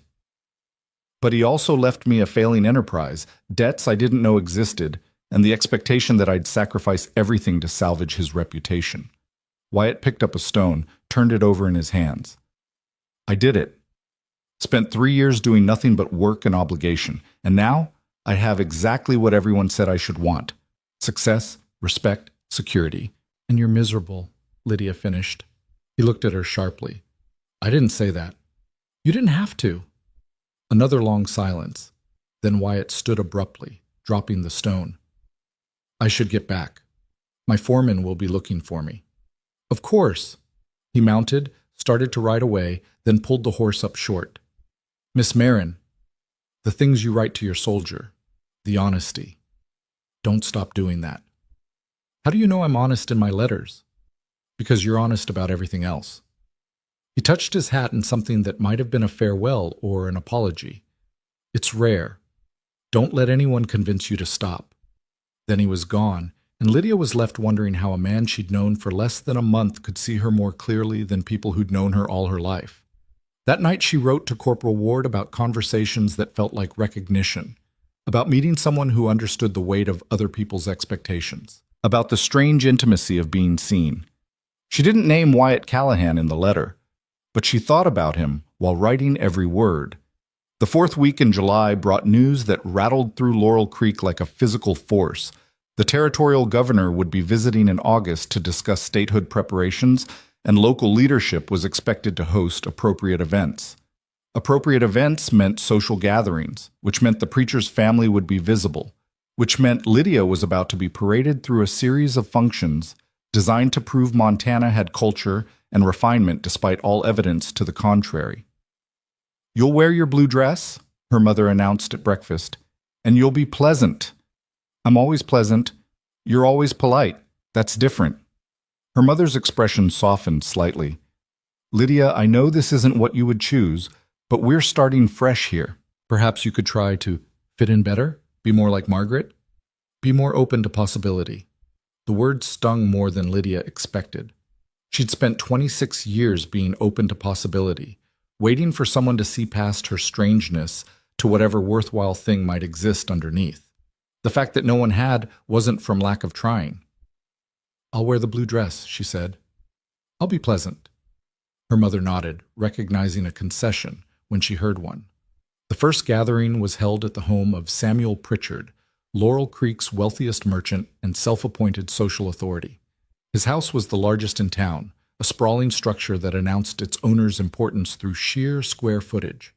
he also left me a failing enterprise, debts I didn't know existed, and the expectation that I'd sacrifice everything to salvage his reputation." Wyatt picked up a stone, turned it over in his hands. "I did it. Spent 3 years doing nothing but work and obligation, and now I have exactly what everyone said I should want. Success, respect, security. And you're miserable," Lydia finished. He looked at her sharply. "I didn't say that." "You didn't have to." Another long silence. Then Wyatt stood abruptly, dropping the stone. "I should get back. My foreman will be looking for me." "Of course." He mounted, started to ride away, then pulled the horse up short. "Miss Marin, the things you write to your soldier. The honesty. Don't stop doing that. How do you know I'm honest in my letters? Because you're honest about everything else. He touched his hat in something that might have been a farewell or an apology. It's rare. Don't let anyone convince you to stop. Then he was gone, and Lydia was left wondering how a man she'd known for less than a month could see her more clearly than people who'd known her all her life. That night she wrote to Corporal Ward about conversations that felt like recognition, about meeting someone who understood the weight of other people's expectations, about the strange intimacy of being seen. She didn't name Wyatt Callahan in the letter, but she thought about him while writing every word. The fourth week in July brought news that rattled through Laurel Creek like a physical force. The territorial governor would be visiting in August to discuss statehood preparations, and local leadership was expected to host appropriate events. Appropriate events meant social gatherings, which meant the preacher's family would be visible, which meant Lydia was about to be paraded through a series of functions designed to prove Montana had culture and refinement despite all evidence to the contrary. "You'll wear your blue dress," her mother announced at breakfast, "and you'll be pleasant." "I'm always pleasant. You're always polite. That's different." Her mother's expression softened slightly. "Lydia, I know this isn't what you would choose, but we're starting fresh here. Perhaps you could try to fit in better, be more like Margaret, be more open to possibility." The words stung more than Lydia expected. She'd spent 26 years being open to possibility, waiting for someone to see past her strangeness to whatever worthwhile thing might exist underneath. The fact that no one had wasn't from lack of trying. "I'll wear the blue dress," she said. "I'll be pleasant." Her mother nodded, recognizing a concession when she heard one. The first gathering was held at the home of Samuel Pritchard, Laurel Creek's wealthiest merchant and self-appointed social authority. His house was the largest in town, a sprawling structure that announced its owner's importance through sheer square footage.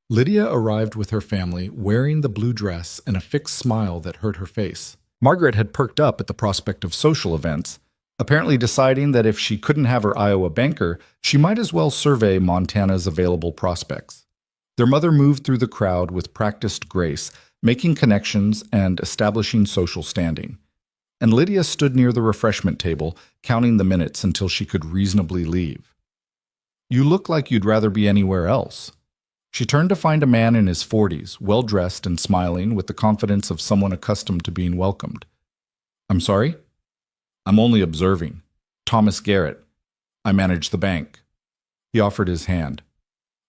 Lydia arrived with her family, wearing the blue dress and a fixed smile that hurt her face. Margaret had perked up at the prospect of social events, apparently deciding that if she couldn't have her Iowa banker, she might as well survey Montana's available prospects. Their mother moved through the crowd with practiced grace, making connections and establishing social standing. And Lydia stood near the refreshment table, counting the minutes until she could reasonably leave. "You look like you'd rather be anywhere else." She turned to find a man in his 40s, well-dressed and smiling with the confidence of someone accustomed to being welcomed. "I'm sorry?" "I'm only observing. Thomas Garrett. I manage the bank." He offered his hand.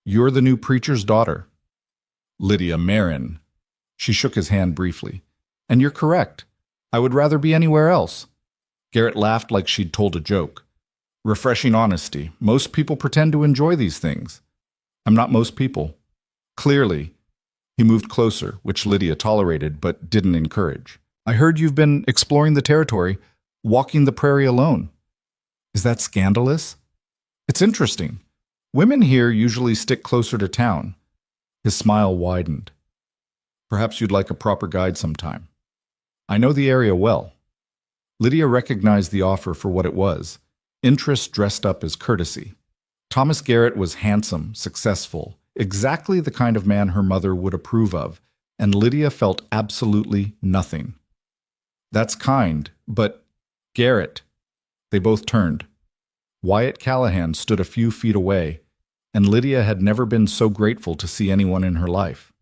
"You're the new preacher's daughter." "Lydia Marin." She shook his hand briefly. "And you're correct. I would rather be anywhere else." Garrett laughed like she'd told a joke. "Refreshing honesty. Most people pretend to enjoy these things." "I'm not most people." "Clearly." He moved closer, which Lydia tolerated but didn't encourage. "I heard you've been exploring the territory, walking the prairie alone." "Is that scandalous?" "It's interesting. Women here usually stick closer to town." His smile widened. "Perhaps you'd like a proper guide sometime. I know the area well." Lydia recognized the offer for what it was, interest dressed up as courtesy. Thomas Garrett was handsome, successful, exactly the kind of man her mother would approve of, and Lydia felt absolutely nothing. "That's kind, but Garrett." They both turned. Wyatt Callahan stood a few feet away, and Lydia had never been so grateful to see anyone in her life.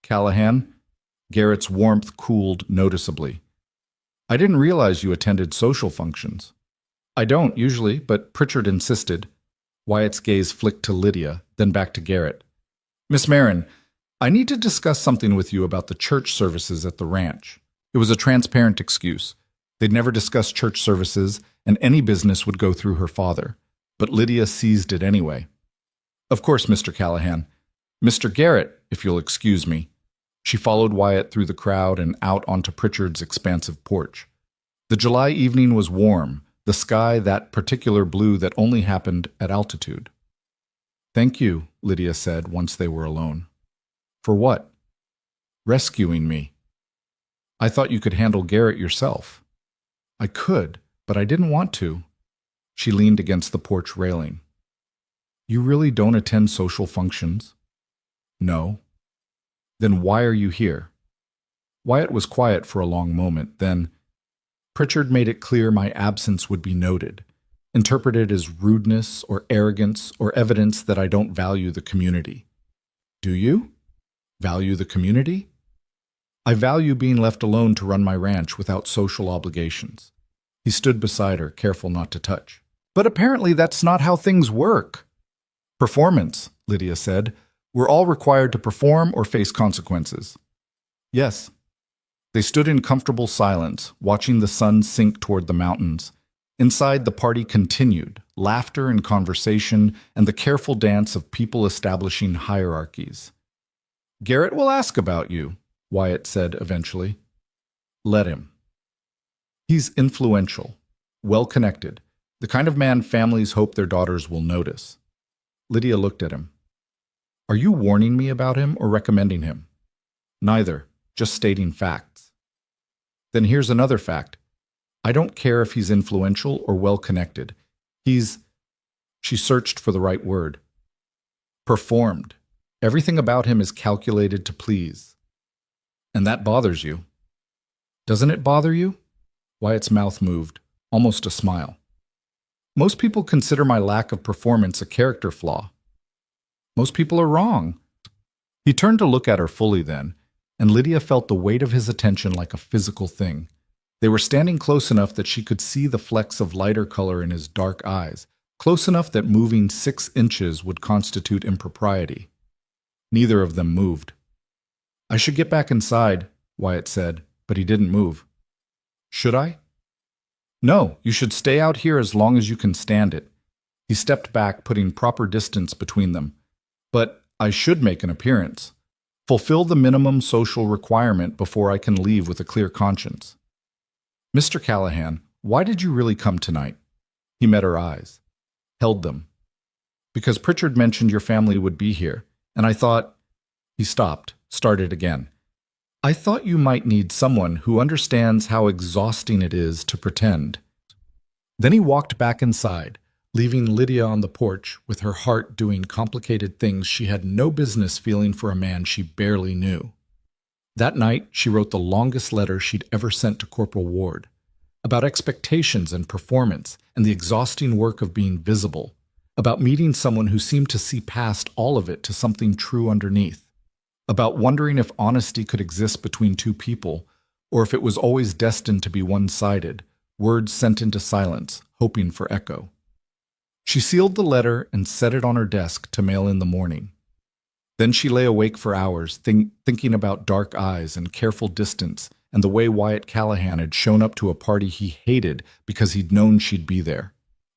"Callahan?" Garrett's warmth cooled noticeably. "I didn't realize you attended social functions." "I don't, usually, but Pritchard insisted." Wyatt's gaze flicked to Lydia, then back to Garrett. "Miss Marin, I need to discuss something with you about the church services at the ranch." It was a transparent excuse. They'd never discussed church services, and any business would go through her father. But Lydia seized it anyway. "Of course, Mr. Callahan. Mr. Garrett, if you'll excuse me." She followed Wyatt through the crowd and out onto Pritchard's expansive porch. The July evening was warm, the sky that particular blue that only happened at altitude. "Thank you," Lydia said once they were alone. "For what?" "Rescuing me." "I thought you could handle Garrett yourself." "I could, but I didn't want to." She leaned against the porch railing. "You really don't attend social functions?" "No." "Then why are you here?" Wyatt was quiet for a long moment, then, "Pritchard made it clear my absence would be noted, interpreted as rudeness or arrogance or evidence that I don't value the community." "Do you? Value the community?" "I value being left alone to run my ranch without social obligations." He stood beside her, careful not to touch. "But apparently that's not how things work." "Performance," Lydia said. "We're all required to perform or face consequences." "Yes." They stood in comfortable silence, watching the sun sink toward the mountains. Inside, the party continued, laughter and conversation, and the careful dance of people establishing hierarchies. "Garrett will ask about you," Wyatt said eventually. "Let him. He's influential, well-connected, the kind of man families hope their daughters will notice." Lydia looked at him. "Are you warning me about him or recommending him?" "Neither, just stating facts." "Then here's another fact. I don't care if he's influential or well-connected. He's—" she searched for the right word. "Performed. Everything about him is calculated to please." "And that bothers you." "Doesn't it bother you?" Wyatt's mouth moved, almost a smile. "Most people consider my lack of performance a character flaw." "Most people are wrong." He turned to look at her fully then, and Lydia felt the weight of his attention like a physical thing. They were standing close enough that she could see the flecks of lighter color in his dark eyes, close enough that moving 6 inches would constitute impropriety. Neither of them moved. "I should get back inside," Wyatt said, but he didn't move. "Should I?" "No, you should stay out here as long as you can stand it." He stepped back, putting proper distance between them. "But I should make an appearance. Fulfill the minimum social requirement before I can leave with a clear conscience." "Mr. Callahan, why did you really come tonight?" He met her eyes, held them. "Because Pritchard mentioned your family would be here, and I thought—" He stopped, started again. "I thought you might need someone who understands how exhausting it is to pretend." Then he walked back inside, leaving Lydia on the porch with her heart doing complicated things she had no business feeling for a man she barely knew. That night, she wrote the longest letter she'd ever sent to Corporal Ward, about expectations and performance and the exhausting work of being visible, about meeting someone who seemed to see past all of it to something true underneath, about wondering if honesty could exist between two people, or if it was always destined to be one-sided, words sent into silence, hoping for echo. She sealed the letter and set it on her desk to mail in the morning. Then she lay awake for hours, thinking about dark eyes and careful distance and the way Wyatt Callahan had shown up to a party he hated because he'd known she'd be there,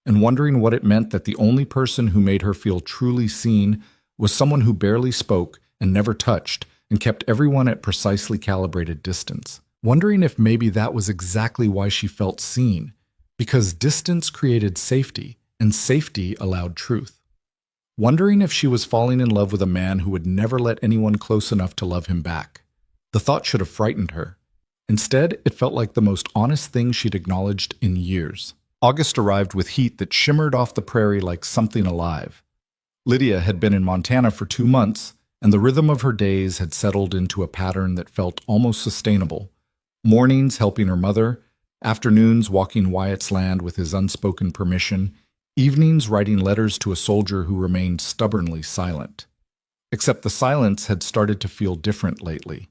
and wondering what it meant that the only person who made her feel truly seen was someone who barely spoke and never touched and kept everyone at precisely calibrated distance. Wondering if maybe that was exactly why she felt seen, because distance created safety, and safety allowed truth. Wondering if she was falling in love with a man who would never let anyone close enough to love him back. The thought should have frightened her. Instead, it felt like the most honest thing she'd acknowledged in years. August arrived with heat that shimmered off the prairie like something alive. Lydia had been in Montana for 2 months, and the rhythm of her days had settled into a pattern that felt almost sustainable. Mornings helping her mother, afternoons walking Wyatt's land with his unspoken permission, evenings writing letters to a soldier who remained stubbornly silent. Except the silence had started to feel different lately.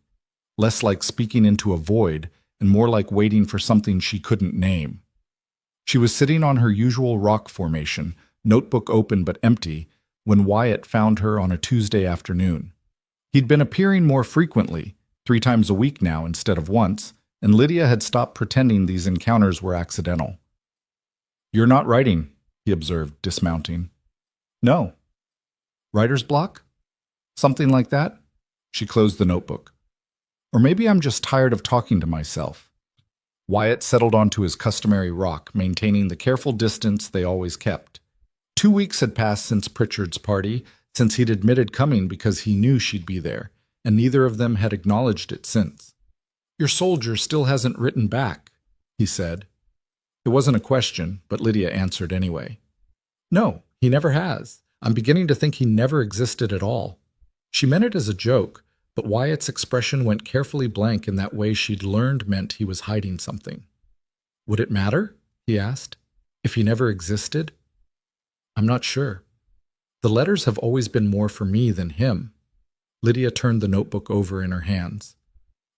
Less like speaking into a void, and more like waiting for something she couldn't name. She was sitting on her usual rock formation, notebook open but empty, when Wyatt found her on a Tuesday afternoon. He'd been appearing more frequently, 3 times a week now instead of once, and Lydia had stopped pretending these encounters were accidental. "You're not writing," he observed, dismounting. "No." "Writer's block?" "Something like that." She closed the notebook. "Or maybe I'm just tired of talking to myself." Wyatt settled onto his customary rock, maintaining the careful distance they always kept. 2 weeks had passed since Pritchard's party, since he'd admitted coming because he knew she'd be there, and neither of them had acknowledged it since. "Your soldier still hasn't written back," he said. It wasn't a question, but Lydia answered anyway. "No, he never has. I'm beginning to think he never existed at all." She meant it as a joke, But Wyatt's expression went carefully blank in that way she'd learned meant he was hiding something. Would it matter? He asked. If he never existed? I'm not sure. The letters have always been more for me than him. Lydia turned the notebook over in her hands.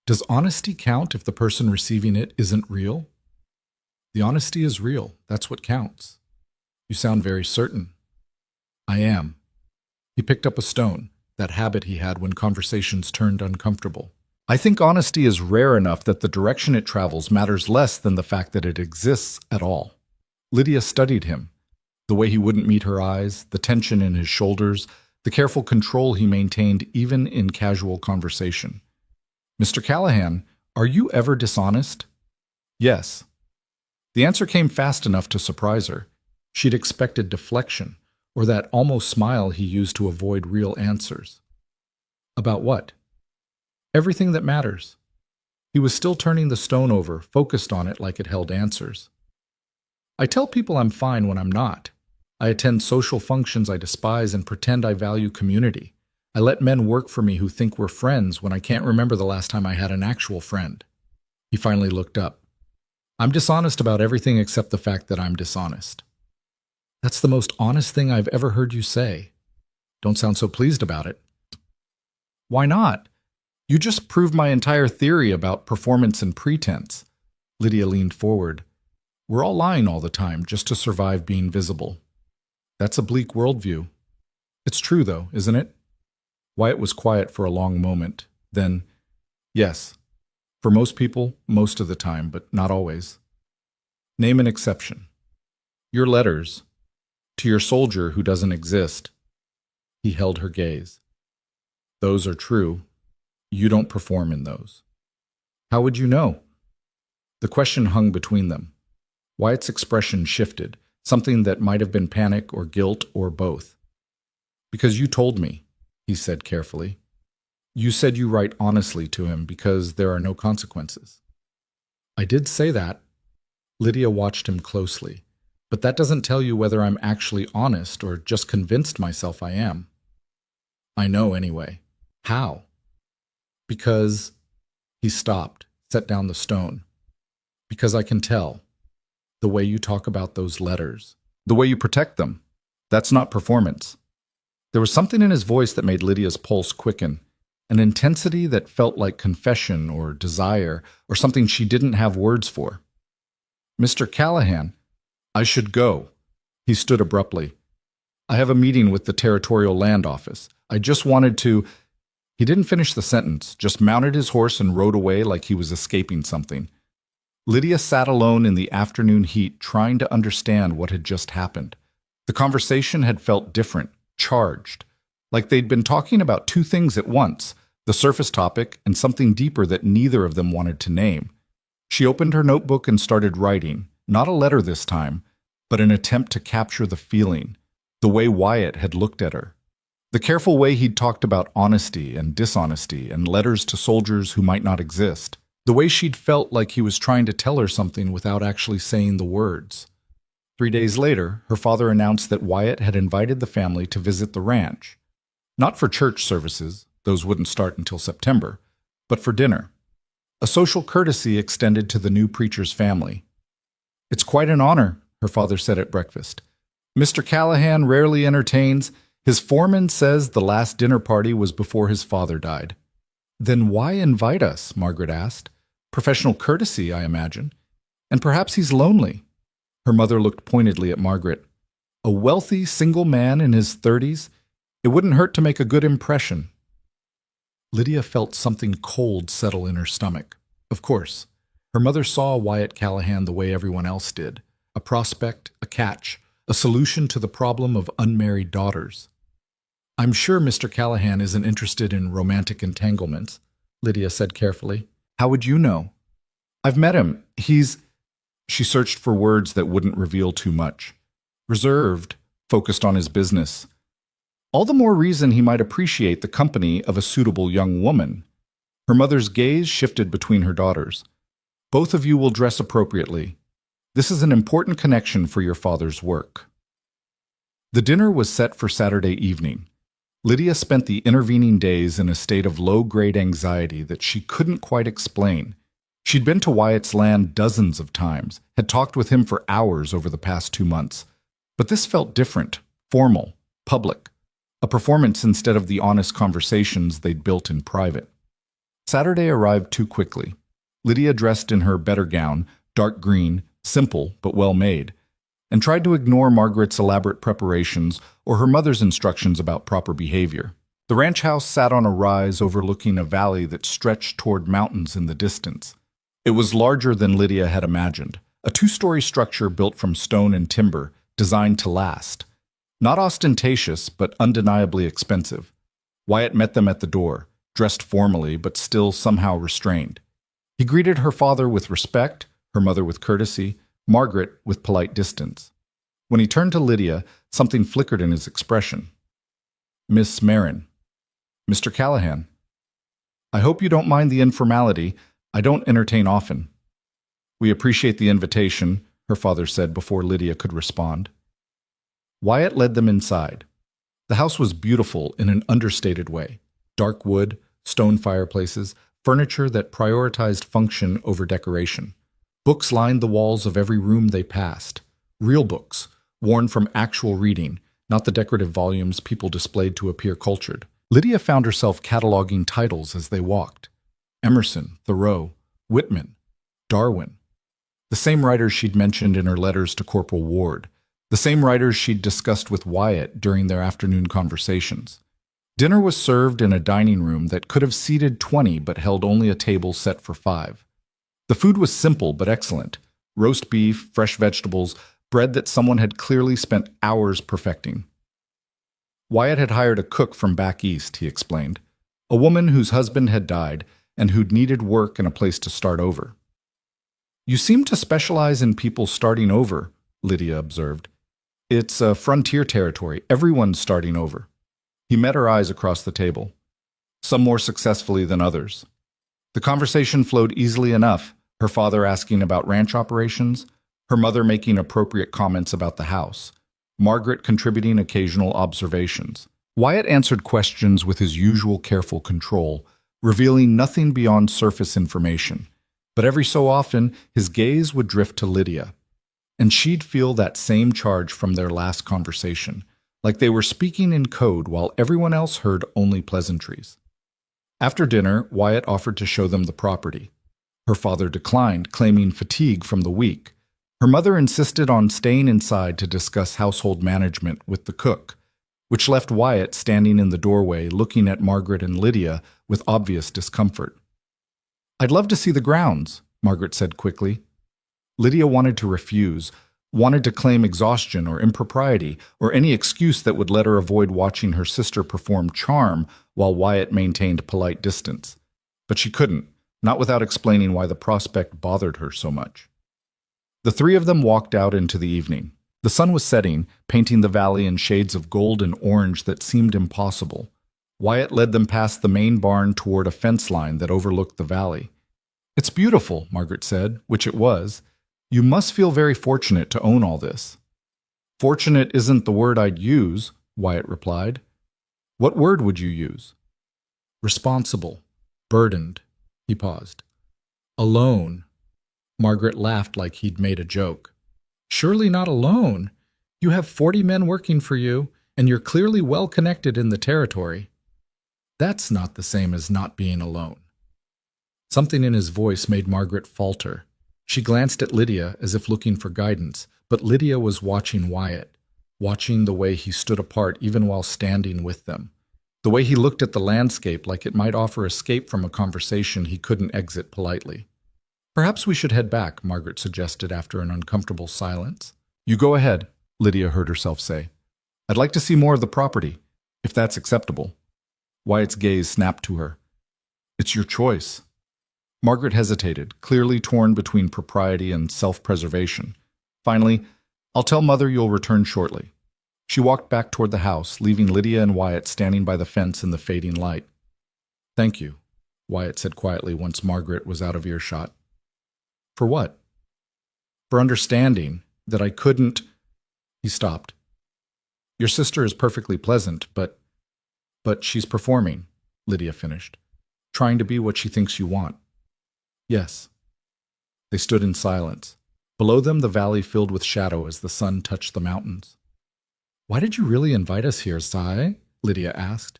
Does honesty count if the person receiving it isn't real? The honesty is real. That's what counts. You sound very certain. I am. He picked up a stone, that habit he had when conversations turned uncomfortable. I think honesty is rare enough that the direction it travels matters less than the fact that it exists at all. Lydia studied him. The way he wouldn't meet her eyes, the tension in his shoulders, the careful control he maintained even in casual conversation. Mr. Callahan, are you ever dishonest? Yes. The answer came fast enough to surprise her. She'd expected deflection, or that almost smile he used to avoid real answers. About what? Everything that matters. He was still turning the stone over, focused on it like it held answers. I tell people I'm fine when I'm not. I attend social functions I despise and pretend I value community. I let men work for me who think we're friends when I can't remember the last time I had an actual friend. He finally looked up. I'm dishonest about everything except the fact that I'm dishonest. That's the most honest thing I've ever heard you say. Don't sound so pleased about it. Why not? You just proved my entire theory about performance and pretense. Lydia leaned forward. We're all lying all the time just to survive being visible. That's a bleak worldview. It's true, though, isn't it? Wyatt was quiet for a long moment. Then, yes. For most people, most of the time, but not always. Name an exception. Your letters. To your soldier who doesn't exist. He held her gaze. Those are true. You don't perform in those. How would you know? The question hung between them. Wyatt's expression shifted, something that might have been panic or guilt or both. Because you told me, he said carefully. You said you write honestly to him because there are no consequences. I did say that. Lydia watched him closely. But that doesn't tell you whether I'm actually honest or just convinced myself I am. I know anyway. How? Because... He stopped, set down the stone. Because I can tell. The way you talk about those letters. The way you protect them. That's not performance. There was something in his voice that made Lydia's pulse quicken. An intensity that felt like confession or desire or something she didn't have words for. Mr. Callahan, I should go. He stood abruptly. I have a meeting with the Territorial Land Office. I just wanted to... He didn't finish the sentence, just mounted his horse and rode away like he was escaping something. Lydia sat alone in the afternoon heat trying to understand what had just happened. The conversation had felt different, charged, like they'd been talking about two things at once, the surface topic and something deeper that neither of them wanted to name. She opened her notebook and started writing, not a letter this time, but an attempt to capture the feeling, the way Wyatt had looked at her. The careful way he'd talked about honesty and dishonesty and letters to soldiers who might not exist. The way she'd felt like he was trying to tell her something without actually saying the words. 3 days later, her father announced that Wyatt had invited the family to visit the ranch. Not for church services, those wouldn't start until September, but for dinner. A social courtesy extended to the new preacher's family. It's quite an honor, her father said at breakfast. Mr. Callahan rarely entertains. His foreman says the last dinner party was before his father died. Then why invite us? Margaret asked. Professional courtesy, I imagine. And perhaps he's lonely. Her mother looked pointedly at Margaret. A wealthy, single man in his 30s? It wouldn't hurt to make a good impression. Lydia felt something cold settle in her stomach. Of course. Her mother saw Wyatt Callahan the way everyone else did. A prospect, a catch, a solution to the problem of unmarried daughters. I'm sure Mr. Callahan isn't interested in romantic entanglements, Lydia said carefully. How would you know? I've met him. He's... She searched for words that wouldn't reveal too much. Reserved, focused on his business. All the more reason he might appreciate the company of a suitable young woman. Her mother's gaze shifted between her daughters. Both of you will dress appropriately. This is an important connection for your father's work. The dinner was set for Saturday evening. Lydia spent the intervening days in a state of low-grade anxiety that she couldn't quite explain. She'd been to Wyatt's land dozens of times, had talked with him for hours over the past 2 months. But this felt different, formal, public, a performance instead of the honest conversations they'd built in private. Saturday arrived too quickly. Lydia dressed in her better gown, dark green, simple but well made, and tried to ignore Margaret's elaborate preparations or her mother's instructions about proper behavior. The ranch house sat on a rise overlooking a valley that stretched toward mountains in the distance. It was larger than Lydia had imagined, a two-story structure built from stone and timber, designed to last. Not ostentatious, but undeniably expensive. Wyatt met them at the door, dressed formally but still somehow restrained. He greeted her father with respect, her mother with courtesy, Margaret with polite distance. When he turned to Lydia, something flickered in his expression. "Miss Marin." "Mr. Callahan." "I hope you don't mind the informality. I don't entertain often." "We appreciate the invitation," her father said before Lydia could respond. Wyatt led them inside. The house was beautiful in an understated way. Dark wood, stone fireplaces, furniture that prioritized function over decoration. Books lined the walls of every room they passed. Real books, worn from actual reading, not the decorative volumes people displayed to appear cultured. Lydia found herself cataloging titles as they walked. Emerson, Thoreau, Whitman, Darwin. The same writers she'd mentioned in her letters to Corporal Ward. The same writers she'd discussed with Wyatt during their afternoon conversations. Dinner was served in a dining room that could have seated 20 but held only a table set for 5. The food was simple but excellent. Roast beef, fresh vegetables, bread that someone had clearly spent hours perfecting. Wyatt had hired a cook from back east, he explained. A woman whose husband had died and who'd needed work and a place to start over. "You seem to specialize in people starting over," Lydia observed. "It's a frontier territory. Everyone's starting over." He met her eyes across the table, some more successfully than others. The conversation flowed easily enough, her father asking about ranch operations, her mother making appropriate comments about the house, Margaret contributing occasional observations. Wyatt answered questions with his usual careful control, revealing nothing beyond surface information. But every so often, his gaze would drift to Lydia, and she'd feel that same charge from their last conversation, like they were speaking in code while everyone else heard only pleasantries. After dinner, Wyatt offered to show them the property. Her father declined, claiming fatigue from the week. Her mother insisted on staying inside to discuss household management with the cook, which left Wyatt standing in the doorway looking at Margaret and Lydia with obvious discomfort. "I'd love to see the grounds," Margaret said quickly. Lydia wanted to refuse, wanted to claim exhaustion or impropriety or any excuse that would let her avoid watching her sister perform charm while Wyatt maintained polite distance. But she couldn't, not without explaining why the prospect bothered her so much. The three of them walked out into the evening. The sun was setting, painting the valley in shades of gold and orange that seemed impossible. Wyatt led them past the main barn toward a fence line that overlooked the valley. "It's beautiful," Margaret said, which it was. "You must feel very fortunate to own all this." "Fortunate isn't the word I'd use," Wyatt replied. "What word would you use?" "Responsible. Burdened." He paused. "Alone." Margaret laughed like he'd made a joke. "Surely not alone. You have 40 men working for you, and you're clearly well connected in the territory." "That's not the same as not being alone." Something in his voice made Margaret falter. She glanced at Lydia as if looking for guidance, but Lydia was watching Wyatt, watching the way he stood apart even while standing with them, the way he looked at the landscape like it might offer escape from a conversation he couldn't exit politely. "Perhaps we should head back," Margaret suggested after an uncomfortable silence. "You go ahead," Lydia heard herself say. "I'd like to see more of the property, if that's acceptable." Wyatt's gaze snapped to her. "It's your choice." Margaret hesitated, clearly torn between propriety and self-preservation. Finally, "I'll tell Mother you'll return shortly." She walked back toward the house, leaving Lydia and Wyatt standing by the fence in the fading light. "Thank you," Wyatt said quietly once Margaret was out of earshot. "For what?" "For understanding that I couldn't—" He stopped. "Your sister is perfectly pleasant, but But she's performing, Lydia finished. Trying to be what she thinks you want. Yes. They stood in silence. Below them, the valley filled with shadow as the sun touched the mountains. Why did you really invite us here, Sai? Lydia asked.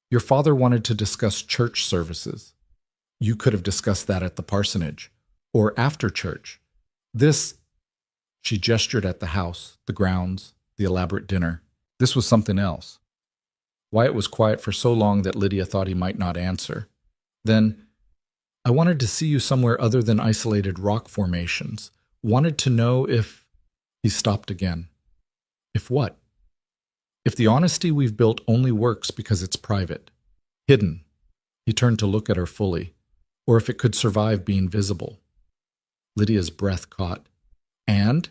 Your father wanted to discuss church services. You could have discussed that at the parsonage, or after church. She gestured at the house, the grounds, the elaborate dinner. This was something else. Wyatt was quiet for so long that Lydia thought he might not answer. Then, I wanted to see you somewhere other than isolated rock formations. Wanted to know if... He stopped again. If what? If the honesty we've built only works because it's private, hidden. He turned to look at her fully. Or if it could survive being visible. Lydia's breath caught. And?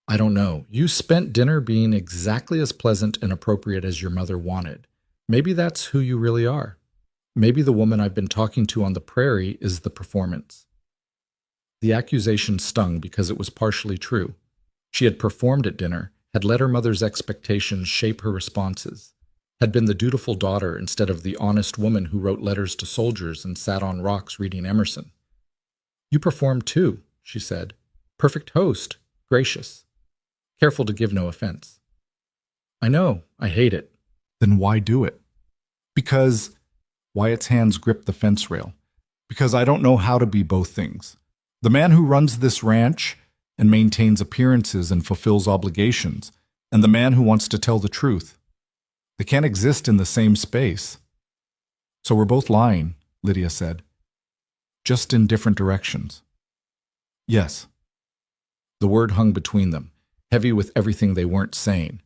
I don't know. You spent dinner being exactly as pleasant and appropriate as your mother wanted. Maybe that's who you really are. Maybe the woman I've been talking to on the prairie is the performance. The accusation stung because it was partially true. She had performed at dinner, had let her mother's expectations shape her responses, had been the dutiful daughter instead of the honest woman who wrote letters to soldiers and sat on rocks reading Emerson. You performed too, she said. Perfect host, gracious. Careful to give no offense. I know, I hate it. Then why do it? Because... Wyatt's hands gripped the fence rail. Because I don't know how to be both things. The man who runs this ranch and maintains appearances and fulfills obligations, and the man who wants to tell the truth. They can't exist in the same space. So we're both lying, Lydia said. Just in different directions. Yes. The word hung between them, heavy with everything they weren't saying.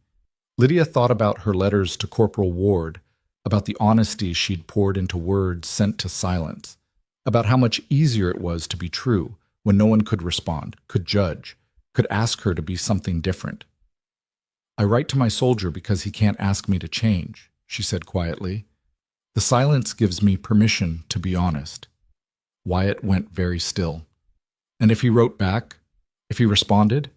Lydia thought about her letters to Corporal Ward, about the honesty she'd poured into words sent to silence, about how much easier it was to be true when no one could respond, could judge, could ask her to be something different. I write to my soldier because he can't ask me to change, she said quietly. The silence gives me permission to be honest. Wyatt went very still. And if he wrote back, if he responded,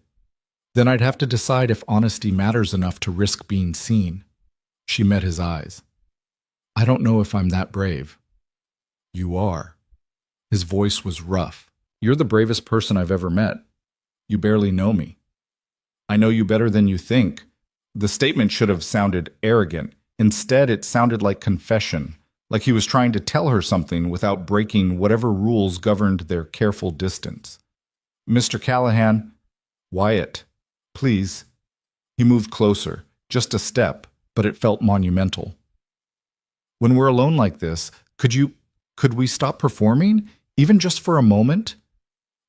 then I'd have to decide if honesty matters enough to risk being seen. She met his eyes. I don't know if I'm that brave. You are. His voice was rough. You're the bravest person I've ever met. You barely know me. I know you better than you think. The statement should have sounded arrogant. Instead, it sounded like confession, like he was trying to tell her something without breaking whatever rules governed their careful distance. Mr. Callahan, Wyatt, please. He moved closer, just a step, but it felt monumental. When we're alone like this, could we stop performing, even just for a moment?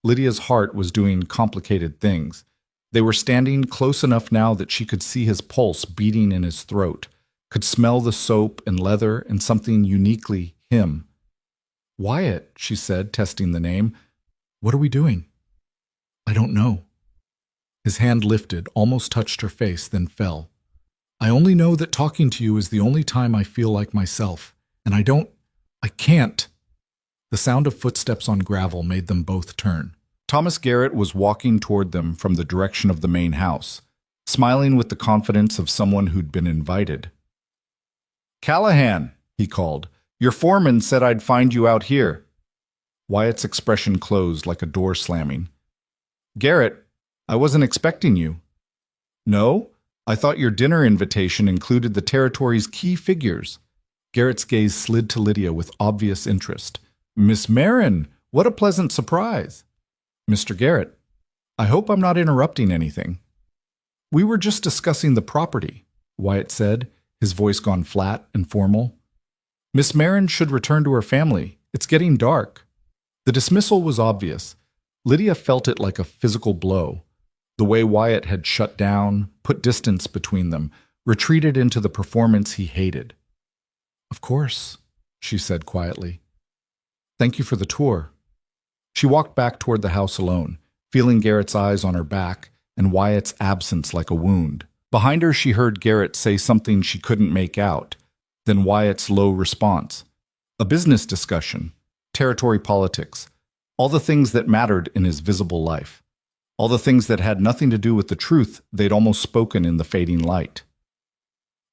Lydia's heart was doing complicated things. They were standing close enough now that she could see his pulse beating in his throat, could smell the soap and leather and something uniquely him. Wyatt, she said, testing the name, what are we doing? I don't know. His hand lifted, almost touched her face, then fell. I only know that talking to you is the only time I feel like myself, and I can't. The sound of footsteps on gravel made them both turn. Thomas Garrett was walking toward them from the direction of the main house, smiling with the confidence of someone who'd been invited. Callahan, he called. Your foreman said I'd find you out here. Wyatt's expression closed like a door slamming. Garrett, I wasn't expecting you. No? I thought your dinner invitation included the territory's key figures. Garrett's gaze slid to Lydia with obvious interest. Miss Marin, what a pleasant surprise. Mr. Garrett, I hope I'm not interrupting anything. We were just discussing the property, Wyatt said, his voice gone flat and formal. Miss Marin should return to her family. It's getting dark. The dismissal was obvious. Lydia felt it like a physical blow. The way Wyatt had shut down, put distance between them, retreated into the performance he hated. Of course, she said quietly. Thank you for the tour. She walked back toward the house alone, feeling Garrett's eyes on her back and Wyatt's absence like a wound. Behind her, she heard Garrett say something she couldn't make out, then Wyatt's low response. A business discussion, territory politics, all the things that mattered in his visible life. All the things that had nothing to do with the truth they'd almost spoken in the fading light.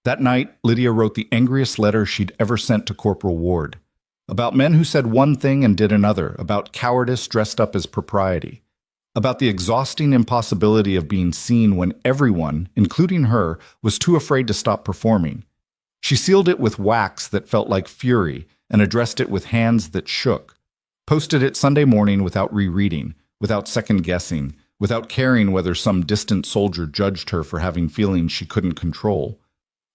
That night, Lydia wrote the angriest letter she'd ever sent to Corporal Ward. About men who said one thing and did another, about cowardice dressed up as propriety, about the exhausting impossibility of being seen when everyone, including her, was too afraid to stop performing. She sealed it with wax that felt like fury and addressed it with hands that shook. Posted it Sunday morning without rereading, without second-guessing, without caring whether some distant soldier judged her for having feelings she couldn't control.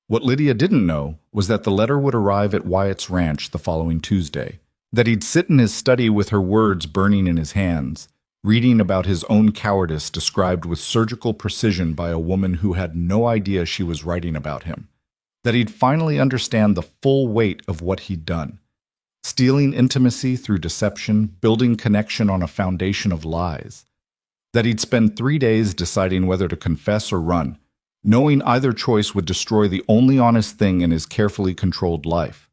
What Lydia didn't know was that the letter would arrive at Wyatt's ranch the following Tuesday, that he'd sit in his study with her words burning in his hands, reading about his own cowardice described with surgical precision by a woman who had no idea she was writing about him, that he'd finally understand the full weight of what he'd done, stealing intimacy through deception, building connection on a foundation of lies, that he'd spend 3 days deciding whether to confess or run, knowing either choice would destroy the only honest thing in his carefully controlled life.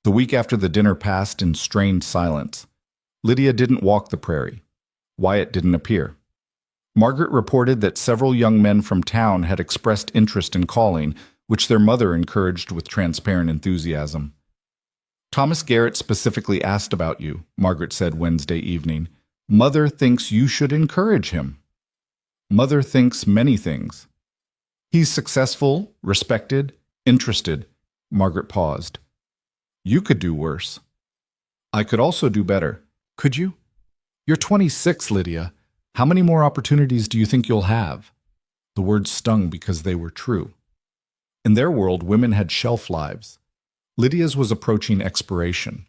The week after the dinner passed in strained silence. Lydia didn't walk the prairie. Wyatt didn't appear. Margaret reported that several young men from town had expressed interest in calling, which their mother encouraged with transparent enthusiasm. Thomas Garrett specifically asked about you, Margaret said Wednesday evening. Mother thinks you should encourage him. Mother thinks many things. He's successful, respected, interested. Margaret paused. You could do worse. I could also do better. Could you? You're 26, Lydia. How many more opportunities do you think you'll have? The words stung because they were true. In their world, women had shelf lives. Lydia's was approaching expiration.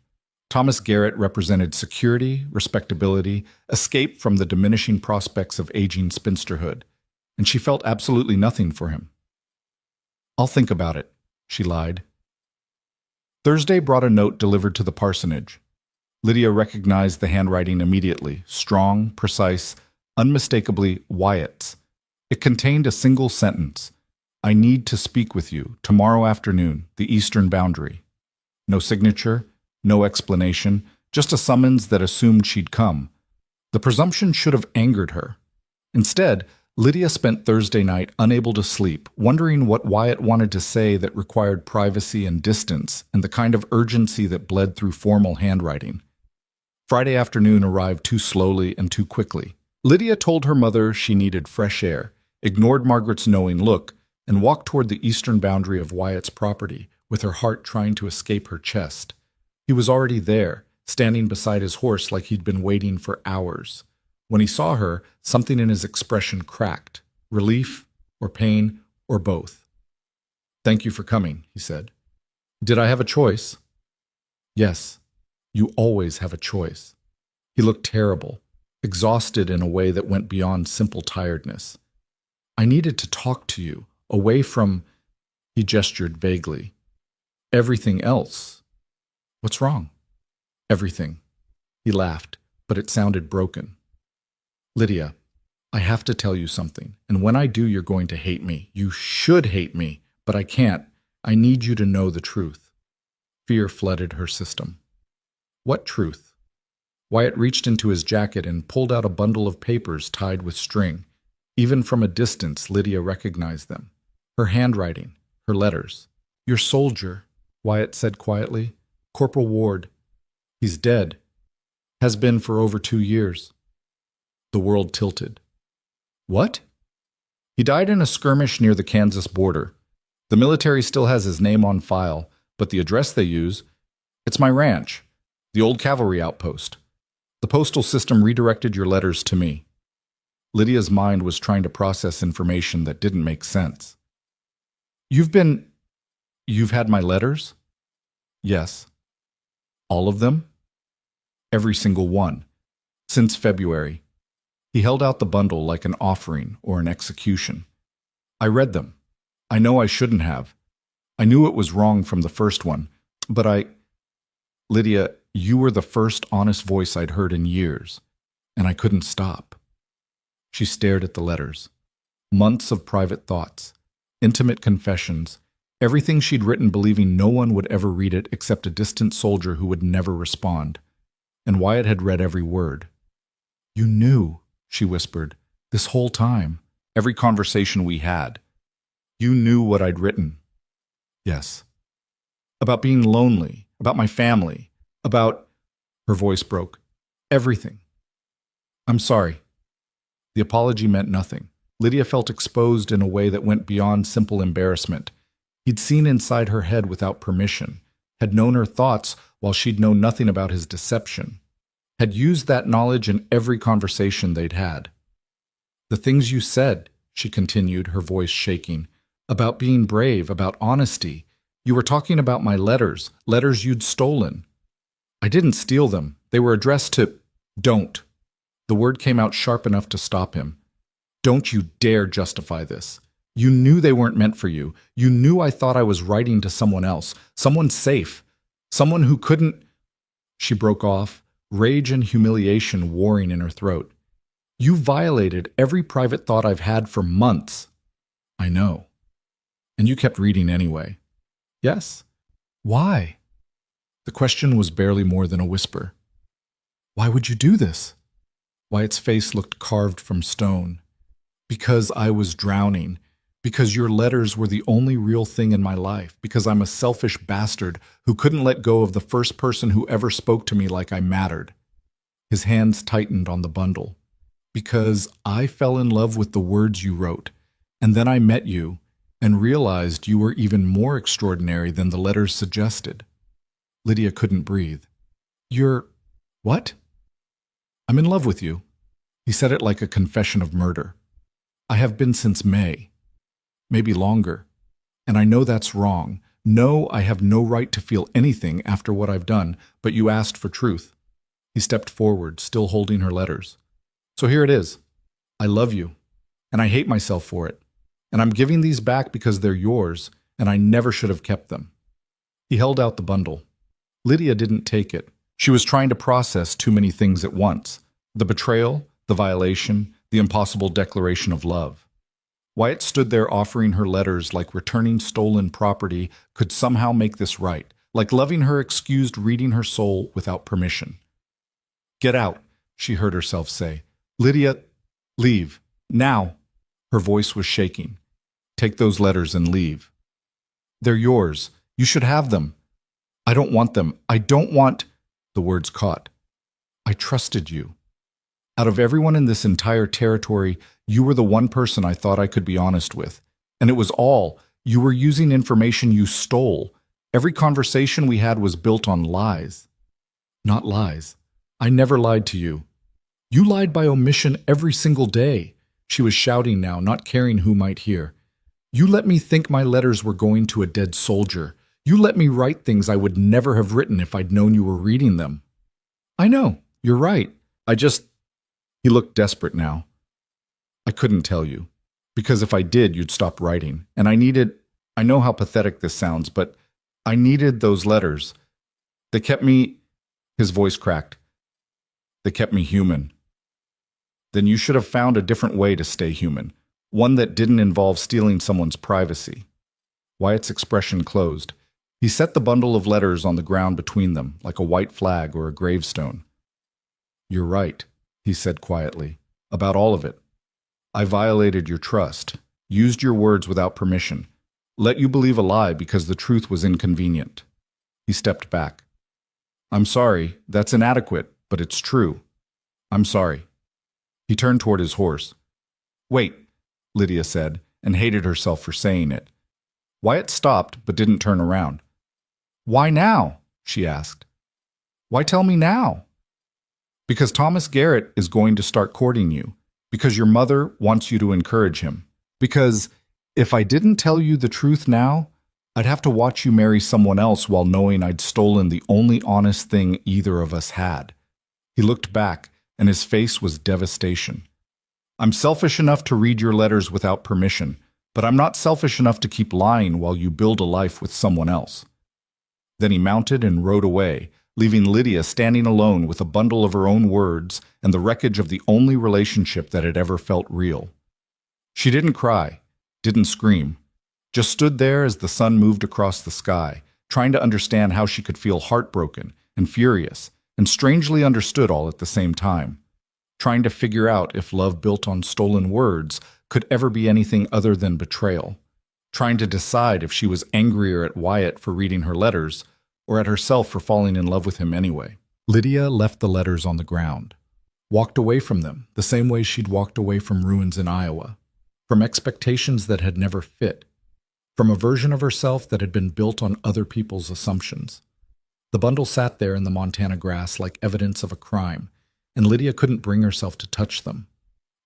Thomas Garrett represented security, respectability, escape from the diminishing prospects of aging spinsterhood, and she felt absolutely nothing for him. I'll think about it, she lied. Thursday brought a note delivered to the parsonage. Lydia recognized the handwriting immediately, strong, precise, unmistakably Wyatt's. It contained a single sentence. I need to speak with you, tomorrow afternoon, the eastern boundary. No signature, no explanation, just a summons that assumed she'd come. The presumption should have angered her. Instead, Lydia spent Thursday night unable to sleep, wondering what Wyatt wanted to say that required privacy and distance and the kind of urgency that bled through formal handwriting. Friday afternoon arrived too slowly and too quickly. Lydia told her mother she needed fresh air, ignored Margaret's knowing look, and walked toward the eastern boundary of Wyatt's property, with her heart trying to escape her chest. He was already there, standing beside his horse like he'd been waiting for hours. When he saw her, something in his expression cracked. Relief, or pain, or both. Thank you for coming, he said. Did I have a choice? Yes, you always have a choice. He looked terrible, exhausted in a way that went beyond simple tiredness. I needed to talk to you, away from, he gestured vaguely, everything else. What's wrong? Everything. He laughed, but it sounded broken. Lydia, I have to tell you something, and when I do, you're going to hate me. You should hate me, but I can't. I need you to know the truth. Fear flooded her system. What truth? Wyatt reached into his jacket and pulled out a bundle of papers tied with string. Even from a distance, Lydia recognized them. Her handwriting, her letters. Your soldier, Wyatt said quietly. Corporal Ward. He's dead. Has been for over 2 years. The world tilted. What? He died in a skirmish near the Kansas border. The military still has his name on file, but the address they use, it's my ranch, the old cavalry outpost. The postal system redirected your letters to me. Lydia's mind was trying to process information that didn't make sense. You've had my letters? Yes. All of them? Every single one. Since February. He held out the bundle like an offering or an execution. I read them. I know I shouldn't have. I knew it was wrong from the first one, but Lydia, you were the first honest voice I'd heard in years, and I couldn't stop. She stared at the letters. Months of private thoughts, intimate confessions, everything she'd written believing no one would ever read it except a distant soldier who would never respond. And Wyatt had read every word. You knew, she whispered, this whole time, every conversation we had. You knew what I'd written. Yes. About being lonely, about my family, about, her voice broke, everything. I'm sorry. The apology meant nothing. Lydia felt exposed in a way that went beyond simple embarrassment. He'd seen inside her head without permission, had known her thoughts while she'd known nothing about his deception, had used that knowledge in every conversation they'd had. The things you said, she continued, her voice shaking, about being brave, about honesty. You were talking about my letters you'd stolen. I didn't steal them. They were addressed to... Don't. The word came out sharp enough to stop him. Don't you dare justify this. You knew they weren't meant for you. You knew I thought I was writing to someone else, someone safe, someone who couldn't... She broke off, rage and humiliation warring in her throat. You violated every private thought I've had for months. I know. And you kept reading anyway. Yes? Why? The question was barely more than a whisper. Why would you do this? Wyatt's face looked carved from stone. Because I was drowning. Because your letters were the only real thing in my life. Because I'm a selfish bastard who couldn't let go of the first person who ever spoke to me like I mattered. His hands tightened on the bundle. Because I fell in love with the words you wrote, and then I met you and realized you were even more extraordinary than the letters suggested. Lydia couldn't breathe. You're... what? I'm in love with you. He said it like a confession of murder. I have been since May. Maybe longer. And I know that's wrong. No, I have no right to feel anything after what I've done, but you asked for truth. He stepped forward, still holding her letters. So here it is. I love you, and I hate myself for it. And I'm giving these back because they're yours, and I never should have kept them. He held out the bundle. Lydia didn't take it. She was trying to process too many things at once. The betrayal, the violation, the impossible declaration of love. Wyatt stood there offering her letters like returning stolen property could somehow make this right, like loving her excused reading her soul without permission. Get out, she heard herself say. Lydia, leave. Now. Her voice was shaking. Take those letters and leave. They're yours. You should have them. I don't want them. I don't want... The words caught. I trusted you. Out of everyone in this entire territory, you were the one person I thought I could be honest with. And it was all. You were using information you stole. Every conversation we had was built on lies. Not lies. I never lied to you. You lied by omission every single day. She was shouting now, not caring who might hear. You let me think my letters were going to a dead soldier. You let me write things I would never have written if I'd known you were reading them. I know, you're right. He looked desperate now. I couldn't tell you, because if I did, you'd stop writing. And I know how pathetic this sounds, but I needed those letters. They kept me, his voice cracked. They kept me human. Then you should have found a different way to stay human, one that didn't involve stealing someone's privacy. Wyatt's expression closed. He set the bundle of letters on the ground between them, like a white flag or a gravestone. You're right, he said quietly, about all of it. I violated your trust, used your words without permission, let you believe a lie because the truth was inconvenient. He stepped back. I'm sorry, that's inadequate, but it's true. I'm sorry. He turned toward his horse. Wait, Lydia said, and hated herself for saying it. Wyatt stopped, but didn't turn around. Why now? She asked. Why tell me now? Because Thomas Garrett is going to start courting you. Because your mother wants you to encourage him. Because if I didn't tell you the truth now, I'd have to watch you marry someone else while knowing I'd stolen the only honest thing either of us had. He looked back, and his face was devastation. I'm selfish enough to read your letters without permission, but I'm not selfish enough to keep lying while you build a life with someone else. Then he mounted and rode away, leaving Lydia standing alone with a bundle of her own words and the wreckage of the only relationship that had ever felt real. She didn't cry, didn't scream, just stood there as the sun moved across the sky, trying to understand how she could feel heartbroken and furious, and strangely understood all at the same time, trying to figure out if love built on stolen words could ever be anything other than betrayal, trying to decide if she was angrier at Wyatt for reading her letters or at herself for falling in love with him anyway. Lydia left the letters on the ground, walked away from them the same way she'd walked away from ruins in Iowa, from expectations that had never fit, from a version of herself that had been built on other people's assumptions. The bundle sat there in the Montana grass like evidence of a crime, and Lydia couldn't bring herself to touch them,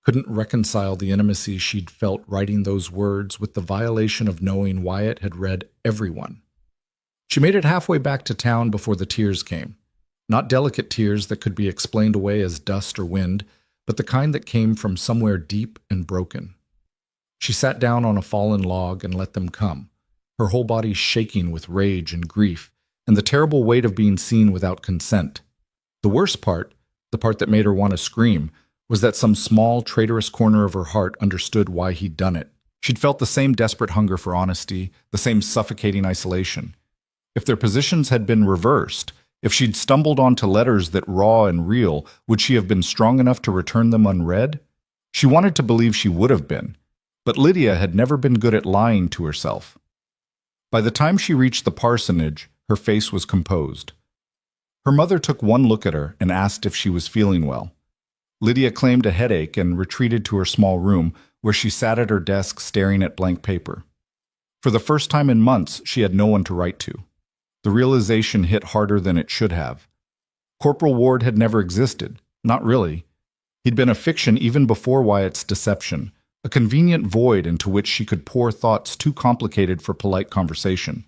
couldn't reconcile the intimacy she'd felt writing those words with the violation of knowing Wyatt had read every one. She made it halfway back to town before the tears came. Not delicate tears that could be explained away as dust or wind, but the kind that came from somewhere deep and broken. She sat down on a fallen log and let them come, her whole body shaking with rage and grief, and the terrible weight of being seen without consent. The worst part, the part that made her want to scream, was that some small, traitorous corner of her heart understood why he'd done it. She'd felt the same desperate hunger for honesty, the same suffocating isolation. If their positions had been reversed, if she'd stumbled onto letters that raw and real, would she have been strong enough to return them unread? She wanted to believe she would have been, but Lydia had never been good at lying to herself. By the time she reached the parsonage, her face was composed. Her mother took one look at her and asked if she was feeling well. Lydia claimed a headache and retreated to her small room, where she sat at her desk staring at blank paper. For the first time in months, she had no one to write to. The realization hit harder than it should have. Corporal Ward had never existed, not really. He'd been a fiction even before Wyatt's deception, a convenient void into which she could pour thoughts too complicated for polite conversation.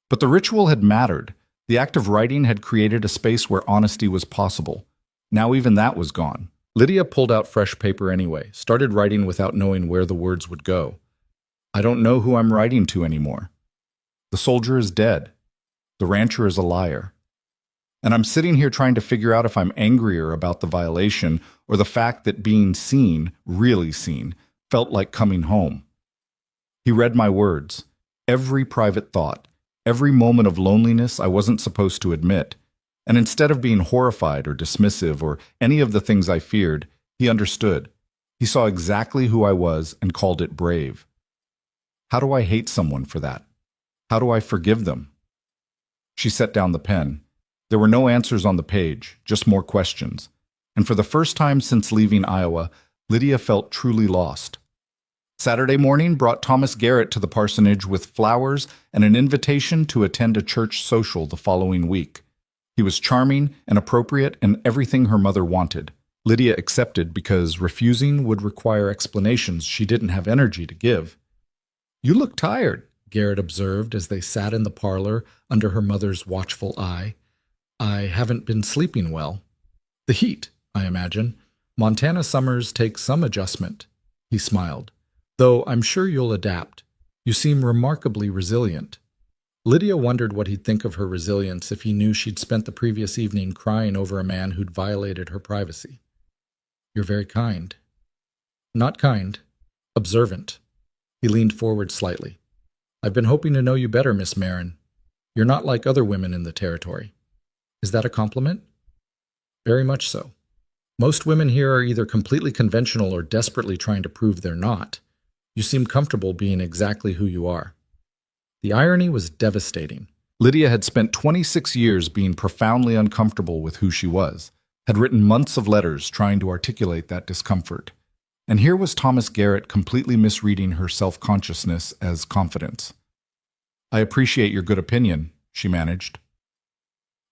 But the ritual had mattered. The act of writing had created a space where honesty was possible. Now even that was gone. Lydia pulled out fresh paper anyway, started writing without knowing where the words would go. I don't know who I'm writing to anymore. The soldier is dead. The rancher is a liar. And I'm sitting here trying to figure out if I'm angrier about the violation or the fact that being seen, really seen, felt like coming home. He read my words, every private thought, every moment of loneliness I wasn't supposed to admit, and instead of being horrified or dismissive or any of the things I feared, he understood. He saw exactly who I was and called it brave. How do I hate someone for that? How do I forgive them? She set down the pen. There were no answers on the page, just more questions. And for the first time since leaving Iowa, Lydia felt truly lost. Saturday morning brought Thomas Garrett to the parsonage with flowers and an invitation to attend a church social the following week. He was charming and appropriate and everything her mother wanted. Lydia accepted because refusing would require explanations she didn't have energy to give. You look tired, Garrett observed as they sat in the parlor under her mother's watchful eye. I haven't been sleeping well. The heat, I imagine. Montana summers take some adjustment. He smiled. Though I'm sure you'll adapt. You seem remarkably resilient. Lydia wondered what he'd think of her resilience if he knew she'd spent the previous evening crying over a man who'd violated her privacy. You're very kind. Not kind. Observant. He leaned forward slightly. I've been hoping to know you better, Miss Marin. You're not like other women in the territory. Is that a compliment? Very much so. Most women here are either completely conventional or desperately trying to prove they're not. You seem comfortable being exactly who you are. The irony was devastating. Lydia had spent 26 years being profoundly uncomfortable with who she was, had written months of letters trying to articulate that discomfort. And here was Thomas Garrett completely misreading her self-consciousness as confidence. I appreciate your good opinion, she managed.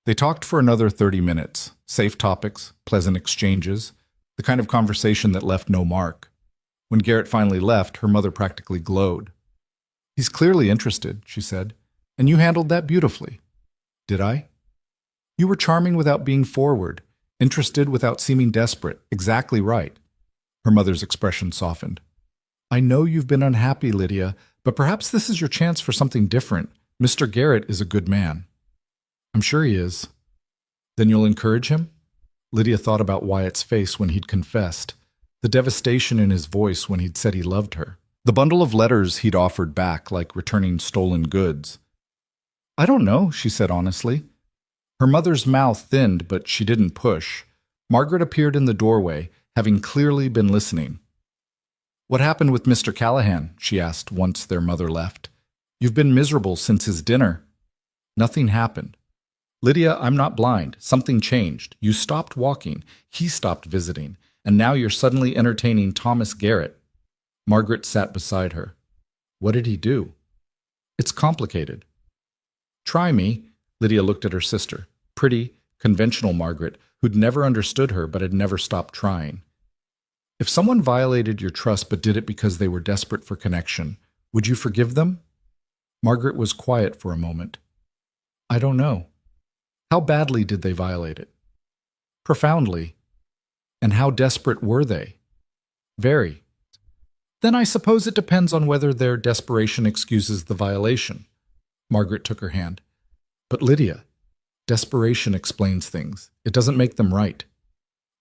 They talked for another 30 minutes, safe topics, pleasant exchanges, the kind of conversation that left no mark. When Garrett finally left, her mother practically glowed. He's clearly interested, she said, and you handled that beautifully. Did I? You were charming without being forward, interested without seeming desperate, exactly right. Her mother's expression softened. I know you've been unhappy, Lydia, but perhaps this is your chance for something different. Mr. Garrett is a good man. I'm sure he is. Then you'll encourage him? Lydia thought about Wyatt's face when he'd confessed, the devastation in his voice when he'd said he loved her, the bundle of letters he'd offered back like returning stolen goods. I don't know, she said honestly. Her mother's mouth thinned, but she didn't push. Margaret appeared in the doorway, having clearly been listening. What happened with Mr. Callahan? She asked once their mother left. You've been miserable since his dinner. Nothing happened. Lydia, I'm not blind. Something changed. You stopped walking. He stopped visiting. And now you're suddenly entertaining Thomas Garrett. Margaret sat beside her. What did he do? It's complicated. Try me. Lydia looked at her sister. Pretty, conventional Margaret, who'd never understood her but had never stopped trying. If someone violated your trust but did it because they were desperate for connection, would you forgive them? Margaret was quiet for a moment. I don't know. How badly did they violate it? Profoundly. And how desperate were they? Very. Then I suppose it depends on whether their desperation excuses the violation. Margaret took her hand. But Lydia, desperation explains things. It doesn't make them right.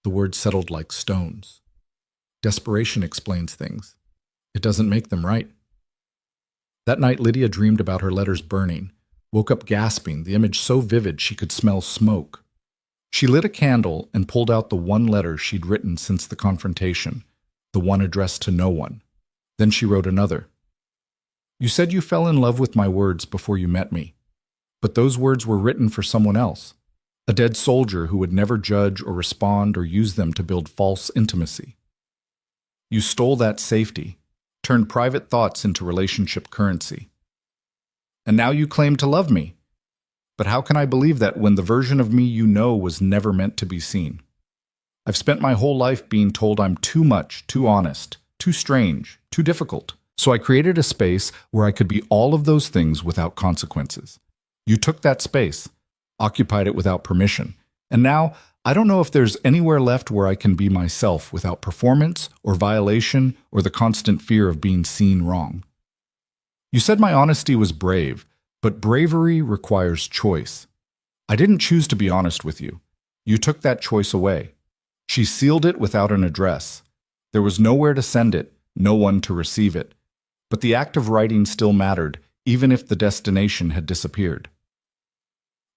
The words settled like stones. Desperation explains things. It doesn't make them right. That night Lydia dreamed about her letters burning, woke up gasping, the image so vivid she could smell smoke. She lit a candle and pulled out the one letter she'd written since the confrontation, the one addressed to no one. Then she wrote another. You said you fell in love with my words before you met me, but those words were written for someone else, a dead soldier who would never judge or respond or use them to build false intimacy. You stole that safety, turned private thoughts into relationship currency. And now you claim to love me. But how can I believe that when the version of me you know was never meant to be seen? I've spent my whole life being told I'm too much, too honest, too strange, too difficult. So I created a space where I could be all of those things without consequences. You took that space, occupied it without permission, and now I don't know if there's anywhere left where I can be myself without performance or violation or the constant fear of being seen wrong. You said my honesty was brave, but bravery requires choice. I didn't choose to be honest with you. You took that choice away. She sealed it without an address. There was nowhere to send it, no one to receive it. But the act of writing still mattered, even if the destination had disappeared.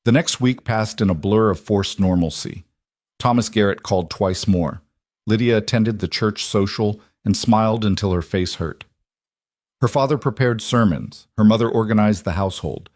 The next week passed in a blur of forced normalcy. Thomas Garrett called twice more. Lydia attended the church social and smiled until her face hurt. Her father prepared sermons. Her mother organized the household.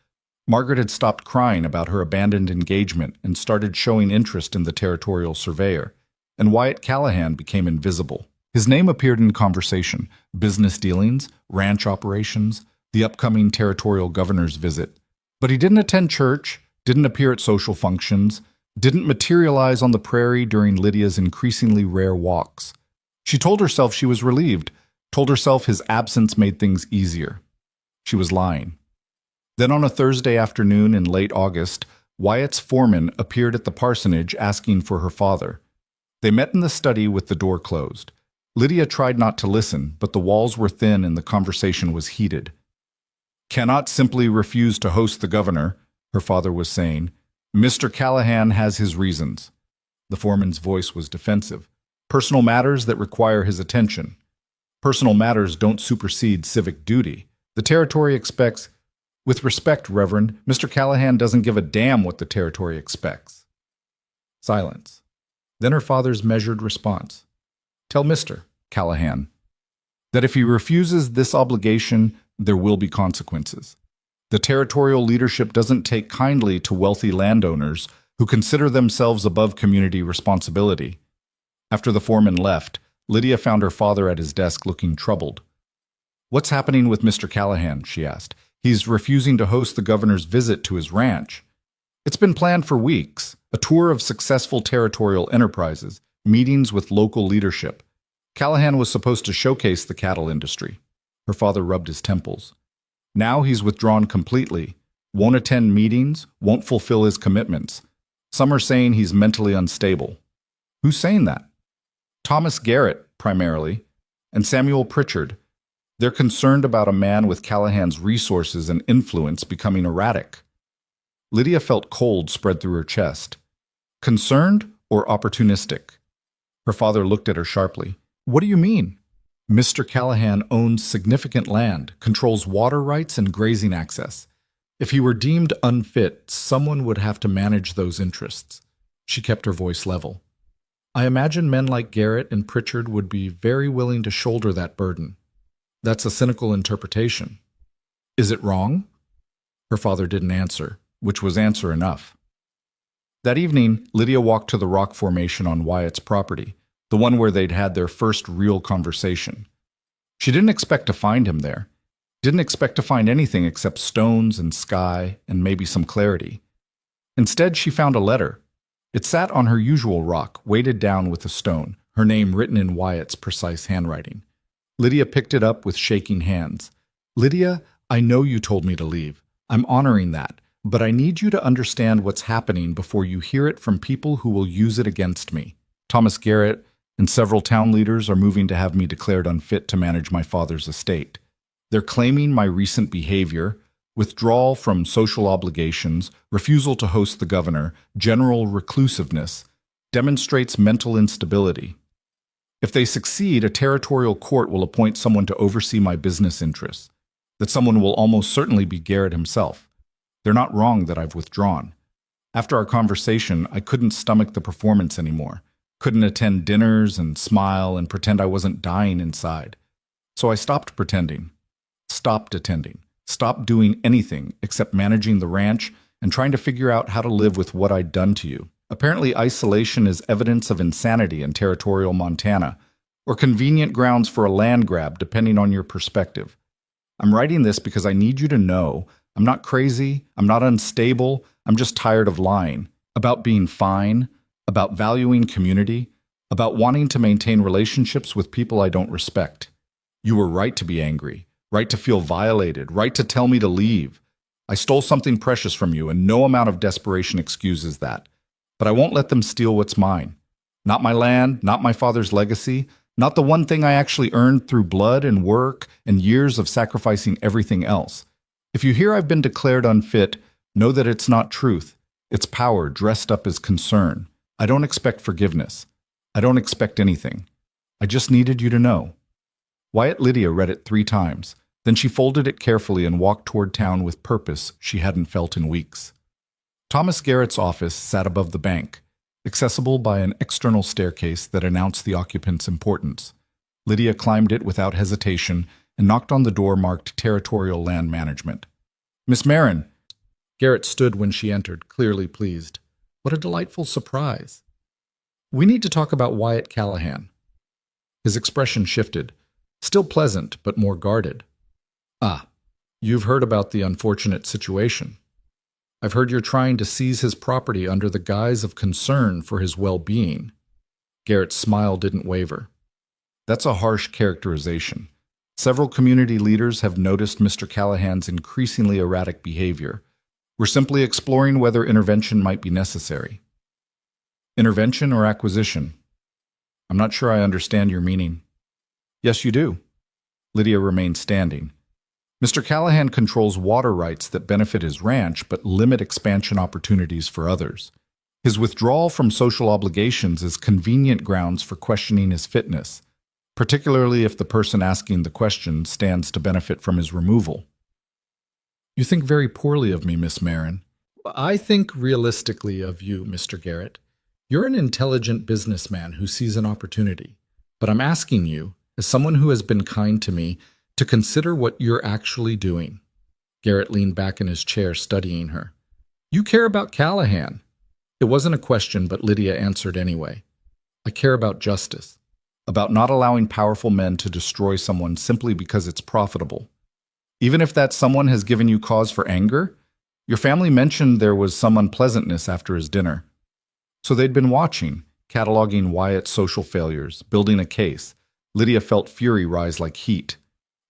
Margaret had stopped crying about her abandoned engagement and started showing interest in the territorial surveyor, and Wyatt Callahan became invisible. His name appeared in conversation, business dealings, ranch operations, the upcoming territorial governor's visit. But he didn't attend church, didn't appear at social functions, didn't materialize on the prairie during Lydia's increasingly rare walks. She told herself she was relieved, told herself his absence made things easier. She was lying. Then on a Thursday afternoon in late August, Wyatt's foreman appeared at the parsonage asking for her father. They met in the study with the door closed. Lydia tried not to listen, but the walls were thin and the conversation was heated. Cannot simply refuse to host the governor, her father was saying. Mr. Callahan has his reasons. The foreman's voice was defensive. Personal matters that require his attention. Personal matters don't supersede civic duty. The territory expects, with respect, Reverend, Mr. Callahan doesn't give a damn what the territory expects. Silence. Then her father's measured response. Tell Mr. Callahan that if he refuses this obligation, there will be consequences. The territorial leadership doesn't take kindly to wealthy landowners who consider themselves above community responsibility. After the foreman left, Lydia found her father at his desk looking troubled. What's happening with Mr. Callahan? She asked. He's refusing to host the governor's visit to his ranch. It's been planned for weeks, a tour of successful territorial enterprises, meetings with local leadership. Callahan was supposed to showcase the cattle industry. Her father rubbed his temples. Now he's withdrawn completely, won't attend meetings, won't fulfill his commitments. Some are saying he's mentally unstable. Who's saying that? Thomas Garrett, primarily, and Samuel Pritchard. They're concerned about a man with Callahan's resources and influence becoming erratic. Lydia felt cold spread through her chest. Concerned or opportunistic? Her father looked at her sharply. What do you mean? Mr. Callahan owns significant land, controls water rights and grazing access. If he were deemed unfit, someone would have to manage those interests. She kept her voice level. I imagine men like Garrett and Pritchard would be very willing to shoulder that burden. That's a cynical interpretation. Is it wrong? Her father didn't answer, which was answer enough. That evening, Lydia walked to the rock formation on Wyatt's property, the one where they'd had their first real conversation. She didn't expect to find him there. Didn't expect to find anything except stones and sky and maybe some clarity. Instead, she found a letter. It sat on her usual rock, weighted down with a stone, her name written in Wyatt's precise handwriting. Lydia picked it up with shaking hands. Lydia, I know you told me to leave. I'm honoring that, but I need you to understand what's happening before you hear it from people who will use it against me. Thomas Garrett and several town leaders are moving to have me declared unfit to manage my father's estate. They're claiming my recent behavior, withdrawal from social obligations, refusal to host the governor, general reclusiveness, demonstrates mental instability. If they succeed, a territorial court will appoint someone to oversee my business interests. That someone will almost certainly be Garrett himself. They're not wrong that I've withdrawn. After our conversation, I couldn't stomach the performance anymore. Couldn't attend dinners and smile and pretend I wasn't dying inside. So I stopped pretending. Stopped attending. Stopped doing anything except managing the ranch and trying to figure out how to live with what I'd done to you. Apparently, isolation is evidence of insanity in territorial Montana, or convenient grounds for a land grab, depending on your perspective. I'm writing this because I need you to know I'm not crazy, I'm not unstable, I'm just tired of lying, about being fine, about valuing community, about wanting to maintain relationships with people I don't respect. You were right to be angry, right to feel violated, right to tell me to leave. I stole something precious from you, and no amount of desperation excuses that. But I won't let them steal what's mine. Not my land, not my father's legacy, not the one thing I actually earned through blood and work and years of sacrificing everything else. If you hear I've been declared unfit, know that it's not truth. It's power dressed up as concern. I don't expect forgiveness. I don't expect anything. I just needed you to know. Wyatt Lydia read it 3 times. Then she folded it carefully and walked toward town with purpose she hadn't felt in weeks. Thomas Garrett's office sat above the bank, accessible by an external staircase that announced the occupant's importance. Lydia climbed it without hesitation and knocked on the door marked Territorial Land Management. Miss Marin. Garrett stood when she entered, clearly pleased. What a delightful surprise. We need to talk about Wyatt Callahan. His expression shifted, still pleasant but more guarded. Ah, you've heard about the unfortunate situation. I've heard you're trying to seize his property under the guise of concern for his well-being. Garrett's smile didn't waver. That's a harsh characterization. Several community leaders have noticed Mr. Callahan's increasingly erratic behavior. We're simply exploring whether intervention might be necessary. Intervention or acquisition? I'm not sure I understand your meaning. Yes, you do. Lydia remained standing. Mr. Callahan controls water rights that benefit his ranch but limit expansion opportunities for others. His withdrawal from social obligations is convenient grounds for questioning his fitness, particularly if the person asking the question stands to benefit from his removal. You think very poorly of me, Miss Marin. I think realistically of you, Mr. Garrett. You're an intelligent businessman who sees an opportunity. But I'm asking you, as someone who has been kind to me, to consider what you're actually doing. Garrett leaned back in his chair, studying her. You care about Callahan. It wasn't a question, but Lydia answered anyway. I care about justice, about not allowing powerful men to destroy someone simply because it's profitable. Even if that someone has given you cause for anger, your family mentioned there was some unpleasantness after his dinner. So they'd been watching, cataloging Wyatt's social failures, building a case. Lydia felt fury rise like heat.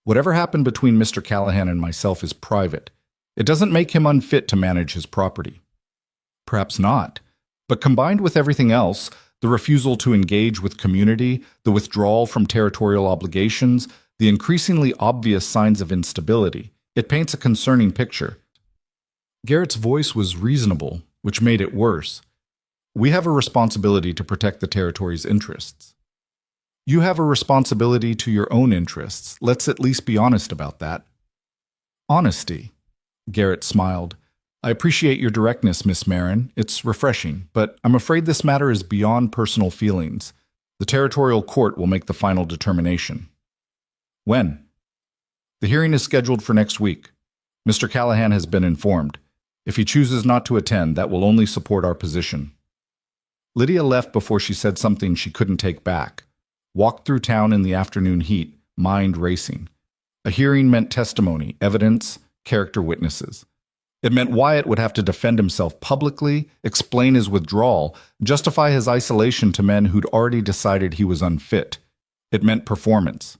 Whatever happened between Mr. Callahan and myself is private. It doesn't make him unfit to manage his property. Perhaps not. But combined with everything else, the refusal to engage with community, the withdrawal from territorial obligations, the increasingly obvious signs of instability, it paints a concerning picture. Garrett's voice was reasonable, which made it worse. We have a responsibility to protect the territory's interests. You have a responsibility to your own interests. Let's at least be honest about that. Honesty. Garrett smiled. I appreciate your directness, Miss Marin. It's refreshing, but I'm afraid this matter is beyond personal feelings. The territorial court will make the final determination. When? The hearing is scheduled for next week. Mr. Callahan has been informed. If he chooses not to attend, that will only support our position. Lydia left before she said something she couldn't take back. Walked through town in the afternoon heat, mind racing. A hearing meant testimony, evidence, character witnesses. It meant Wyatt would have to defend himself publicly, explain his withdrawal, justify his isolation to men who'd already decided he was unfit. It meant performance.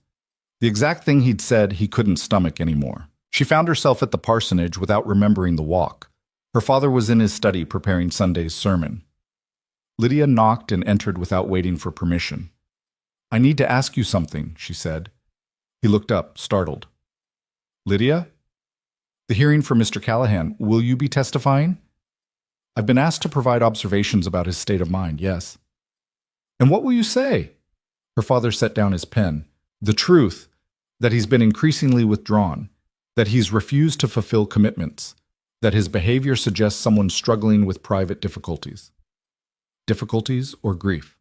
The exact thing he'd said he couldn't stomach anymore. She found herself at the parsonage without remembering the walk. Her father was in his study preparing Sunday's sermon. Lydia knocked and entered without waiting for permission. "I need to ask you something," she said. He looked up, startled. "Lydia?" "The hearing for Mr. Callahan. Will you be testifying?" "I've been asked to provide observations about his state of mind, yes." "And what will you say?" Her father set down his pen. "The truth, that he's been increasingly withdrawn, that he's refused to fulfill commitments, that his behavior suggests someone struggling with private difficulties." Difficulties or grief?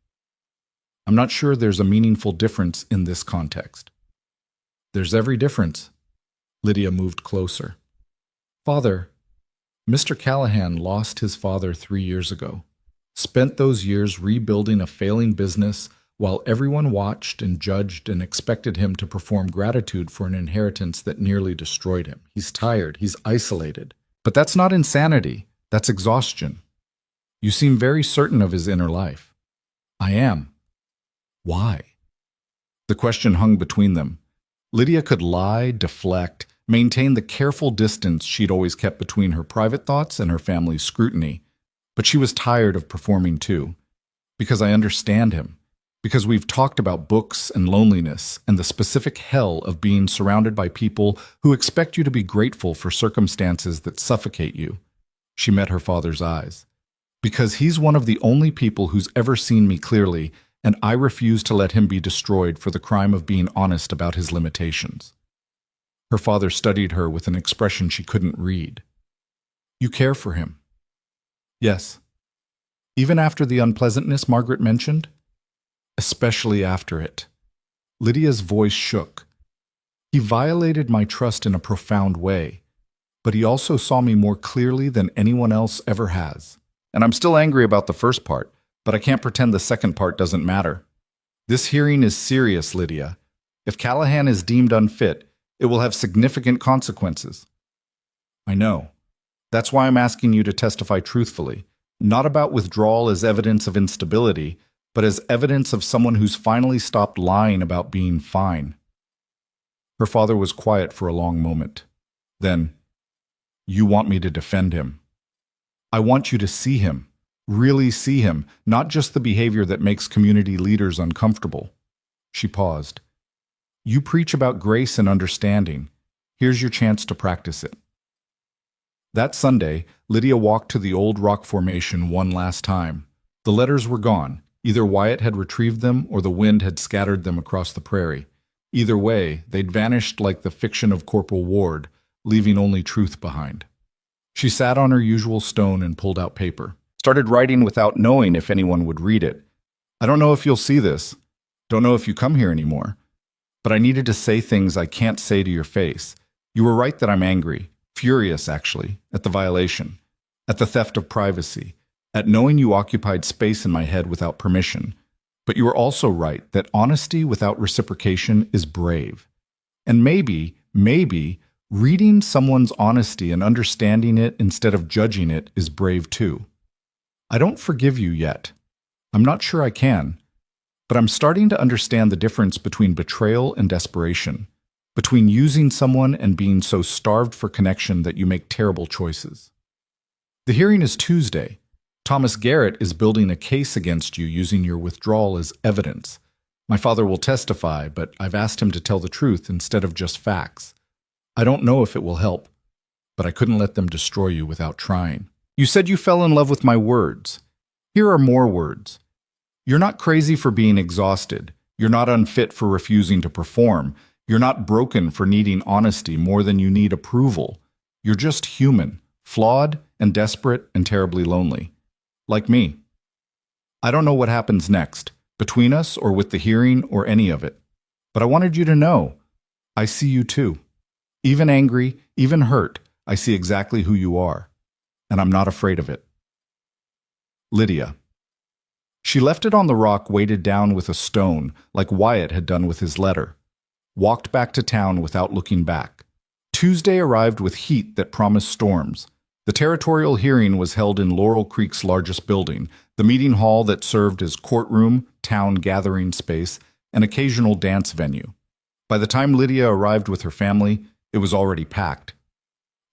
I'm not sure there's a meaningful difference in this context. There's every difference. Lydia moved closer. "Father, Mr. Callahan lost his father 3 years ago, spent those years rebuilding a failing business while everyone watched and judged and expected him to perform gratitude for an inheritance that nearly destroyed him. He's tired, he's isolated. But that's not insanity, that's exhaustion. You seem very certain of his inner life." "I am." "Why?" The question hung between them. Lydia could lie, deflect, maintain the careful distance she'd always kept between her private thoughts and her family's scrutiny. But she was tired of performing too. "Because I understand him. Because we've talked about books and loneliness and the specific hell of being surrounded by people who expect you to be grateful for circumstances that suffocate you." She met her father's eyes. "Because he's one of the only people who's ever seen me clearly, and I refuse to let him be destroyed for the crime of being honest about his limitations." Her father studied her with an expression she couldn't read. "You care for him?" "Yes." "Even after the unpleasantness Margaret mentioned?" "Especially after it." Lydia's voice shook. "He violated my trust in a profound way, but he also saw me more clearly than anyone else ever has. And I'm still angry about the first part, but I can't pretend the second part doesn't matter. This hearing is serious, Lydia. If Callahan is deemed unfit, it will have significant consequences." "I know. That's why I'm asking you to testify truthfully, not about withdrawal as evidence of instability, but as evidence of someone who's finally stopped lying about being fine." Her father was quiet for a long moment. Then, "You want me to defend him?" "I want you to see him, really see him, not just the behavior that makes community leaders uncomfortable." She paused. "You preach about grace and understanding. Here's your chance to practice it." That Sunday, Lydia walked to the old rock formation one last time. The letters were gone. Either Wyatt had retrieved them or the wind had scattered them across the prairie. Either way, they'd vanished like the fiction of Corporal Ward, leaving only truth behind. She sat on her usual stone and pulled out paper. Started writing without knowing if anyone would read it. "I don't know if you'll see this. Don't know if you come here anymore. But I needed to say things I can't say to your face. You were right that I'm angry. Furious, actually, at the violation. At the theft of privacy. At knowing you occupied space in my head without permission. But you were also right that honesty without reciprocation is brave. And maybe, reading someone's honesty and understanding it instead of judging it is brave too. I don't forgive you yet. I'm not sure I can. But I'm starting to understand the difference between betrayal and desperation, between using someone and being so starved for connection that you make terrible choices. The hearing is Tuesday. Thomas Garrett is building a case against you using your withdrawal as evidence. My father will testify, but I've asked him to tell the truth instead of just facts. I don't know if it will help, but I couldn't let them destroy you without trying. You said you fell in love with my words. Here are more words. You're not crazy for being exhausted. You're not unfit for refusing to perform. You're not broken for needing honesty more than you need approval. You're just human, flawed and desperate and terribly lonely. Like me. I don't know what happens next, between us or with the hearing or any of it. But I wanted you to know, I see you too. Even angry, even hurt, I see exactly who you are, and I'm not afraid of it. Lydia. She left it on the rock weighted down with a stone, like Wyatt had done with his letter. Walked back to town without looking back. Tuesday arrived with heat that promised storms. The territorial hearing was held in Laurel Creek's largest building, the meeting hall that served as courtroom, town gathering space, and occasional dance venue. By the time Lydia arrived with her family, it was already packed.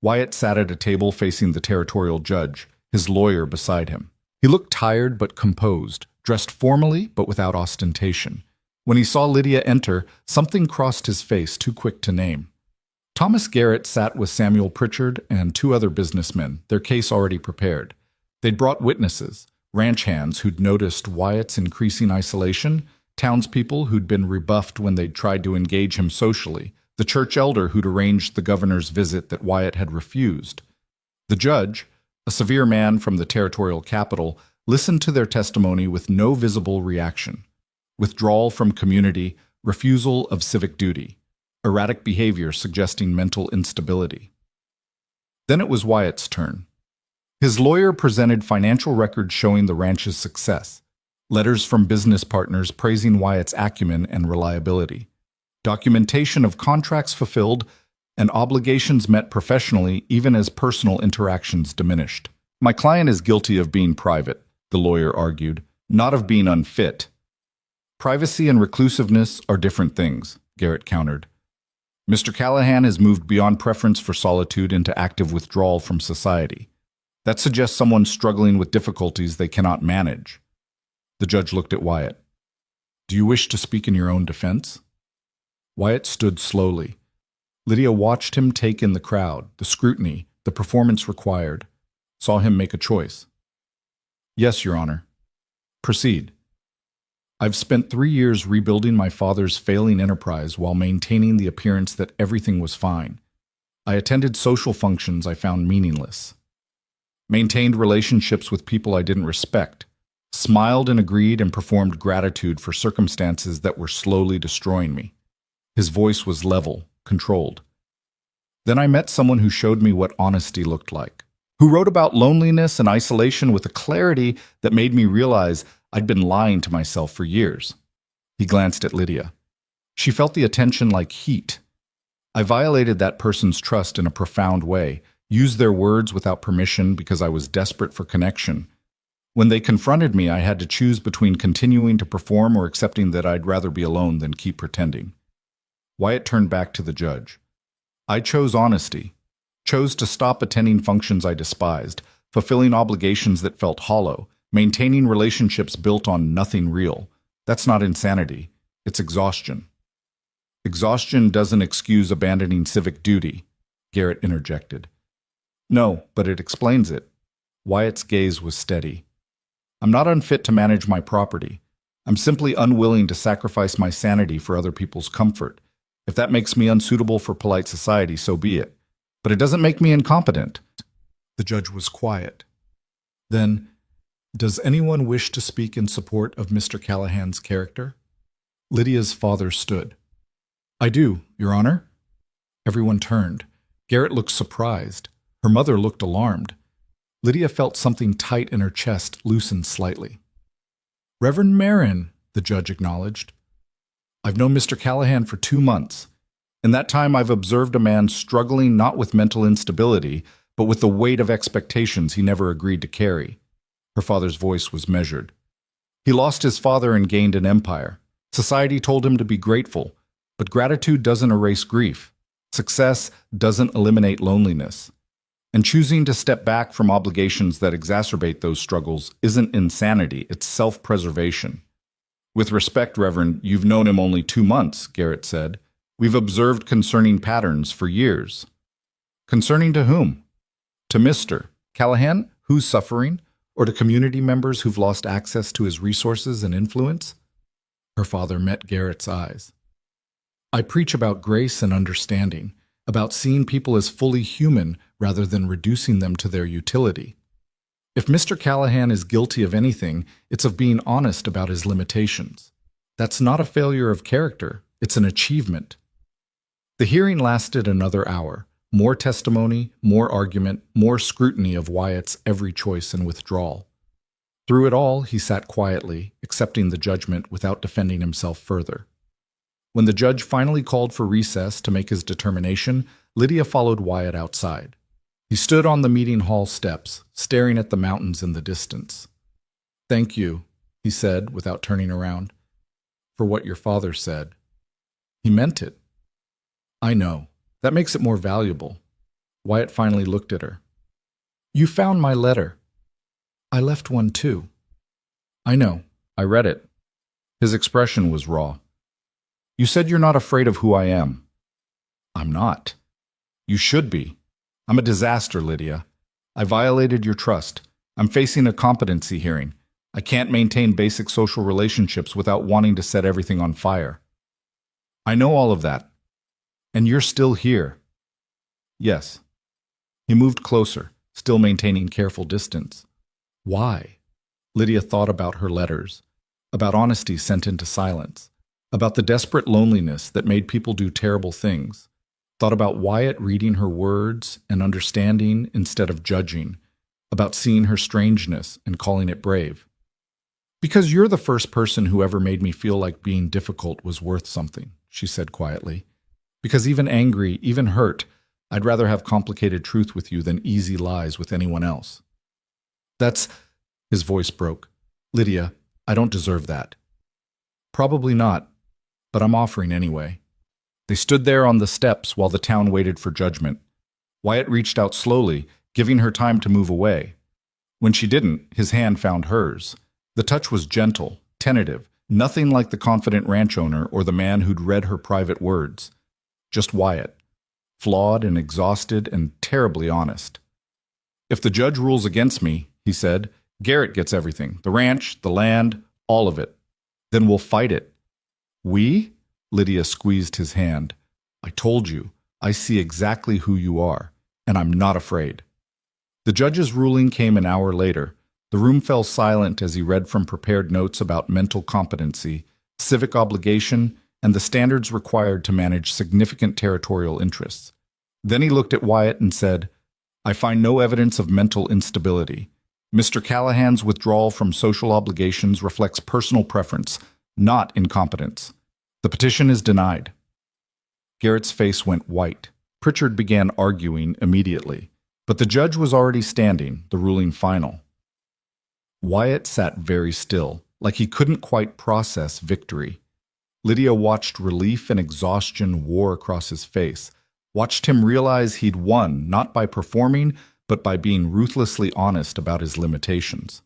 Wyatt sat at a table facing the territorial judge, his lawyer beside him. He looked tired but composed, dressed formally but without ostentation. When he saw Lydia enter, something crossed his face too quick to name. Thomas Garrett sat with Samuel Pritchard and two other businessmen, their case already prepared. They'd brought witnesses, ranch hands who'd noticed Wyatt's increasing isolation, townspeople who'd been rebuffed when they'd tried to engage him socially, the church elder who'd arranged the governor's visit that Wyatt had refused. The judge, a severe man from the territorial capital, listened to their testimony with no visible reaction. Withdrawal from community, refusal of civic duty, erratic behavior suggesting mental instability. Then it was Wyatt's turn. His lawyer presented financial records showing the ranch's success, letters from business partners praising Wyatt's acumen and reliability, documentation of contracts fulfilled, and obligations met professionally even as personal interactions diminished. My client is guilty of being private, the lawyer argued, not of being unfit. Privacy and reclusiveness are different things, Garrett countered. Mr. Callahan has moved beyond preference for solitude into active withdrawal from society. That suggests someone struggling with difficulties they cannot manage. The judge looked at Wyatt. Do you wish to speak in your own defense? Wyatt stood slowly. Lydia watched him take in the crowd, the scrutiny, the performance required, saw him make a choice. Yes, Your Honor. Proceed. I've spent 3 years rebuilding my father's failing enterprise while maintaining the appearance that everything was fine. I attended social functions I found meaningless. Maintained relationships with people I didn't respect. Smiled and agreed and performed gratitude for circumstances that were slowly destroying me. His voice was level, controlled. Then I met someone who showed me what honesty looked like, who wrote about loneliness and isolation with a clarity that made me realize I'd been lying to myself for years. He glanced at Lydia. She felt the attention like heat. I violated that person's trust in a profound way, used their words without permission because I was desperate for connection. When they confronted me, I had to choose between continuing to perform or accepting that I'd rather be alone than keep pretending. Wyatt turned back to the judge. I chose honesty, chose to stop attending functions I despised, fulfilling obligations that felt hollow, maintaining relationships built on nothing real. That's not insanity, it's exhaustion. Exhaustion doesn't excuse abandoning civic duty, Garrett interjected. No, but it explains it. Wyatt's gaze was steady. I'm not unfit to manage my property. I'm simply unwilling to sacrifice my sanity for other people's comfort. If that makes me unsuitable for polite society, so be it. But it doesn't make me incompetent. The judge was quiet. Then, does anyone wish to speak in support of Mr. Callahan's character? Lydia's father stood. I do, Your Honor. Everyone turned. Garrett looked surprised. Her mother looked alarmed. Lydia felt something tight in her chest loosen slightly. Reverend Marin, the judge acknowledged. I've known Mr. Callahan for 2 months. In that time, I've observed a man struggling not with mental instability, but with the weight of expectations he never agreed to carry. Her father's voice was measured. He lost his father and gained an empire. Society told him to be grateful, but gratitude doesn't erase grief. Success doesn't eliminate loneliness. And choosing to step back from obligations that exacerbate those struggles isn't insanity, it's self-preservation. With respect, Reverend, you've known him only 2 months, Garrett said. We've observed concerning patterns for years. Concerning to whom? To Mr. Callahan, who's suffering? Or to community members who've lost access to his resources and influence? Her father met Garrett's eyes. I preach about grace and understanding, about seeing people as fully human rather than reducing them to their utility. If Mr. Callahan is guilty of anything, it's of being honest about his limitations. That's not a failure of character, it's an achievement. The hearing lasted another hour, More testimony, more argument, more scrutiny of Wyatt's every choice and withdrawal. Through it all, he sat quietly, accepting the judgment without defending himself further. When the judge finally called for recess to make his determination, Lydia followed Wyatt outside. He stood on the meeting hall steps, staring at the mountains in the distance. "Thank you," he said without turning around, "for what your father said." He meant it. "I know. That makes it more valuable." Wyatt finally looked at her. "You found my letter." "I left one too." "I know. I read it." His expression was raw. "You said you're not afraid of who I am." "I'm not." "You should be. I'm a disaster, Lydia. I violated your trust. I'm facing a competency hearing. I can't maintain basic social relationships without wanting to set everything on fire." "I know all of that. And you're still here." "Yes." He moved closer, still maintaining careful distance. Why? Lydia thought about her letters, about honesty sent into silence, about the desperate loneliness that made people do terrible things, thought about Wyatt reading her words and understanding instead of judging, about seeing her strangeness and calling it brave. "Because you're the first person who ever made me feel like being difficult was worth something," she said quietly. "Because even angry, even hurt, I'd rather have complicated truth with you than easy lies with anyone else." "That's—" His voice broke. "Lydia, I don't deserve that." "Probably not, but I'm offering anyway." They stood there on the steps while the town waited for judgment. Wyatt reached out slowly, giving her time to move away. When she didn't, his hand found hers. The touch was gentle, tentative, nothing like the confident ranch owner or the man who'd read her private words. Just Wyatt, flawed and exhausted and terribly honest. "If the judge rules against me," he said, "Garrett gets everything, the ranch, the land, all of it. Then we'll fight it." "We?" Lydia squeezed his hand. "I told you, I see exactly who you are, and I'm not afraid." The judge's ruling came an hour later. The room fell silent as he read from prepared notes about mental competency, civic obligation, and the standards required to manage significant territorial interests. Then he looked at Wyatt and said, "I find no evidence of mental instability. Mr. Callahan's withdrawal from social obligations reflects personal preference, not incompetence. The petition is denied." Garrett's face went white. Pritchard began arguing immediately, but the judge was already standing, the ruling final. Wyatt sat very still, like he couldn't quite process victory. Lydia watched relief and exhaustion war across his face, watched him realize he'd won not by performing, but by being ruthlessly honest about his limitations.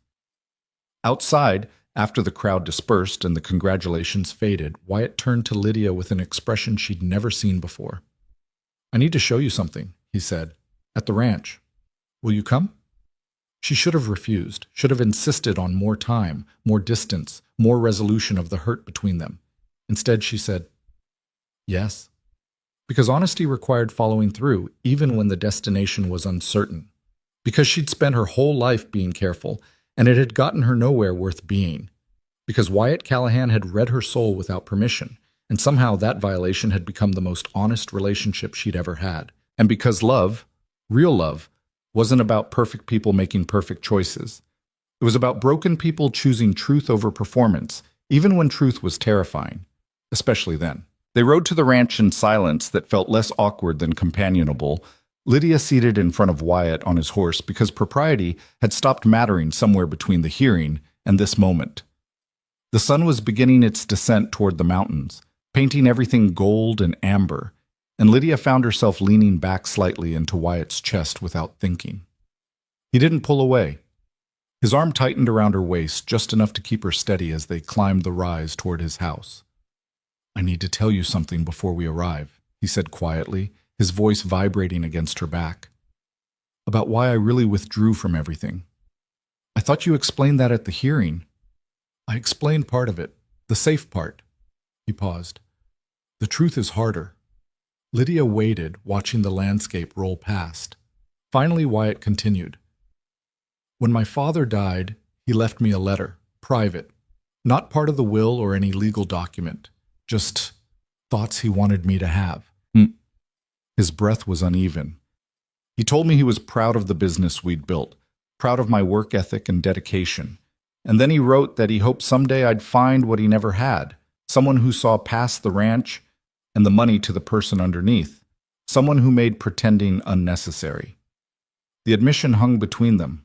Outside, after the crowd dispersed and the congratulations faded, Wyatt turned to Lydia with an expression she'd never seen before. "I need to show you something," he said, "at the ranch. Will you come?" She should have refused, should have insisted on more time, more distance, more resolution of the hurt between them. Instead, she said, "Yes." Because honesty required following through, even when the destination was uncertain. Because she'd spent her whole life being careful, and it had gotten her nowhere worth being. Because Wyatt Callahan had read her soul without permission, and somehow that violation had become the most honest relationship she'd ever had. And because love, real love, wasn't about perfect people making perfect choices. It was about broken people choosing truth over performance, even when truth was terrifying, especially then. They rode to the ranch in silence that felt less awkward than companionable, Lydia seated in front of Wyatt on his horse because propriety had stopped mattering somewhere between the hearing and this moment. The sun was beginning its descent toward the mountains, painting everything gold and amber, and Lydia found herself leaning back slightly into Wyatt's chest without thinking. He didn't pull away. His arm tightened around her waist just enough to keep her steady as they climbed the rise toward his house. "I need to tell you something before we arrive," he said quietly, his voice vibrating against her back. "About why I really withdrew from everything. I thought you explained that at the hearing." "I explained part of it, the safe part." He paused. "The truth is harder." Lydia waited, watching the landscape roll past. Finally, Wyatt continued. "When my father died, he left me a letter, private, not part of the will or any legal document, just thoughts he wanted me to have." His breath was uneven. He told me he was proud of the business we'd built, proud of my work ethic and dedication. And then he wrote that he hoped someday I'd find what he never had, someone who saw past the ranch and the money to the person underneath, someone who made pretending unnecessary. The admission hung between them.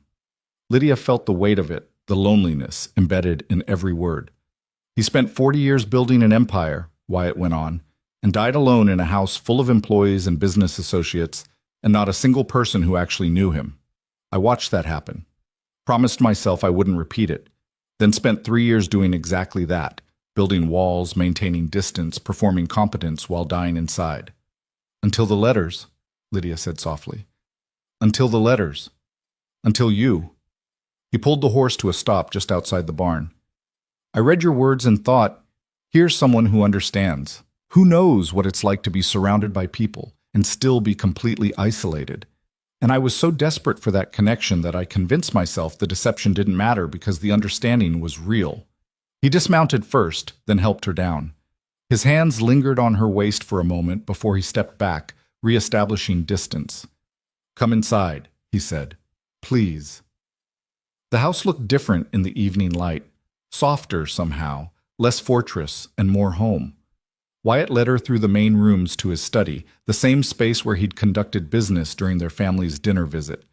Lydia felt the weight of it, the loneliness embedded in every word. He spent 40 years building an empire, Wyatt went on, and died alone in a house full of employees and business associates, and not a single person who actually knew him. I watched that happen. Promised myself I wouldn't repeat it. Then spent 3 years doing exactly that, building walls, maintaining distance, performing competence while dying inside. Until the letters, Lydia said softly. Until the letters. Until you. He pulled the horse to a stop just outside the barn. I read your words and thought, here's someone who understands. Who knows what it's like to be surrounded by people and still be completely isolated? And I was so desperate for that connection that I convinced myself the deception didn't matter because the understanding was real. He dismounted first, then helped her down. His hands lingered on her waist for a moment before he stepped back, reestablishing distance. Come inside, he said. Please. The house looked different in the evening light, softer somehow, less fortress and more home. Wyatt led her through the main rooms to his study, the same space where he'd conducted business during their family's dinner visit.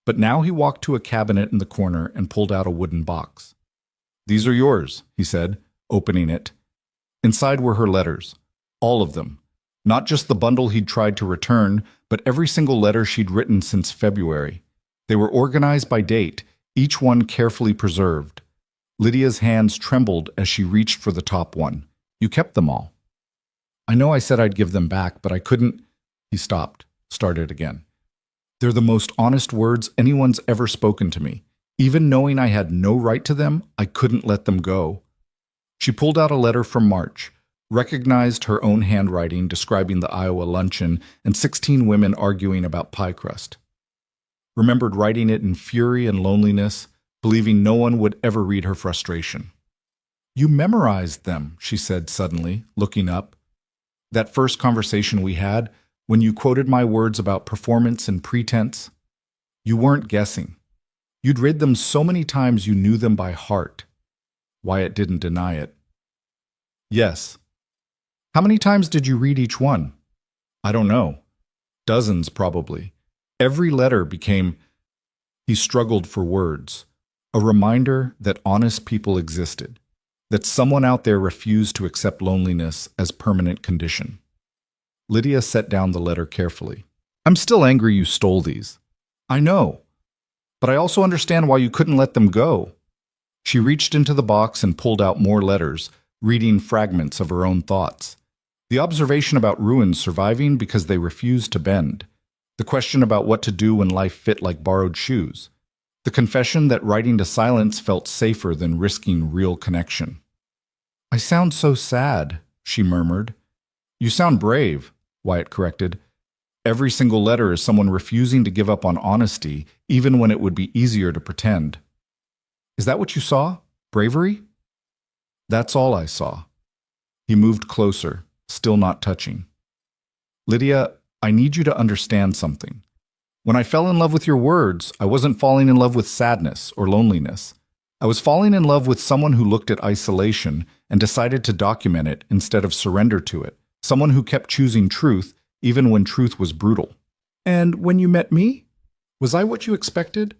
But now he walked to a cabinet in the corner and pulled out a wooden box. These are yours, he said, opening it. Inside were her letters, all of them. Not just the bundle he'd tried to return, but every single letter she'd written since February. They were organized by date, each one carefully preserved. Lydia's hands trembled as she reached for the top one. You kept them all. I know I said I'd give them back, but I couldn't. He stopped, started again. They're the most honest words anyone's ever spoken to me. Even knowing I had no right to them, I couldn't let them go. She pulled out a letter from March, recognized her own handwriting describing the Iowa luncheon and 16 women arguing about pie crust. Remembered writing it in fury and loneliness, believing no one would ever read her frustration. You memorized them, she said suddenly, looking up. That first conversation we had, when you quoted my words about performance and pretense, you weren't guessing. You'd read them so many times you knew them by heart. Wyatt didn't deny it. Yes. How many times did you read each one? I don't know. Dozens, probably. Every letter became... He struggled for words. A reminder that honest people existed. That someone out there refused to accept loneliness as permanent condition. Lydia set down the letter carefully. I'm still angry you stole these. I know. But I also understand why you couldn't let them go. She reached into the box and pulled out more letters, reading fragments of her own thoughts. The observation about ruins surviving because they refused to bend. The question about what to do when life fit like borrowed shoes. The confession that writing to silence felt safer than risking real connection. I sound so sad, she murmured. You sound brave, Wyatt corrected. Every single letter is someone refusing to give up on honesty, even when it would be easier to pretend. Is that what you saw? Bravery? That's all I saw. He moved closer, still not touching. Lydia, I need you to understand something. When I fell in love with your words, I wasn't falling in love with sadness or loneliness. I was falling in love with someone who looked at isolation and decided to document it instead of surrender to it. Someone who kept choosing truth even when truth was brutal. And when you met me? Was I what you expected?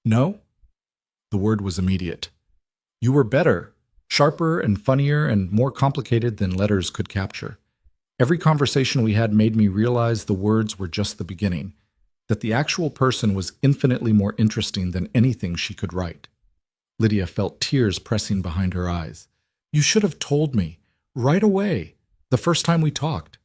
No? The word was immediate. You were better, sharper and funnier and more complicated than letters could capture. Every conversation we had made me realize the words were just the beginning, that the actual person was infinitely more interesting than anything she could write. Lydia felt tears pressing behind her eyes. You should have told me, right away, the first time we talked.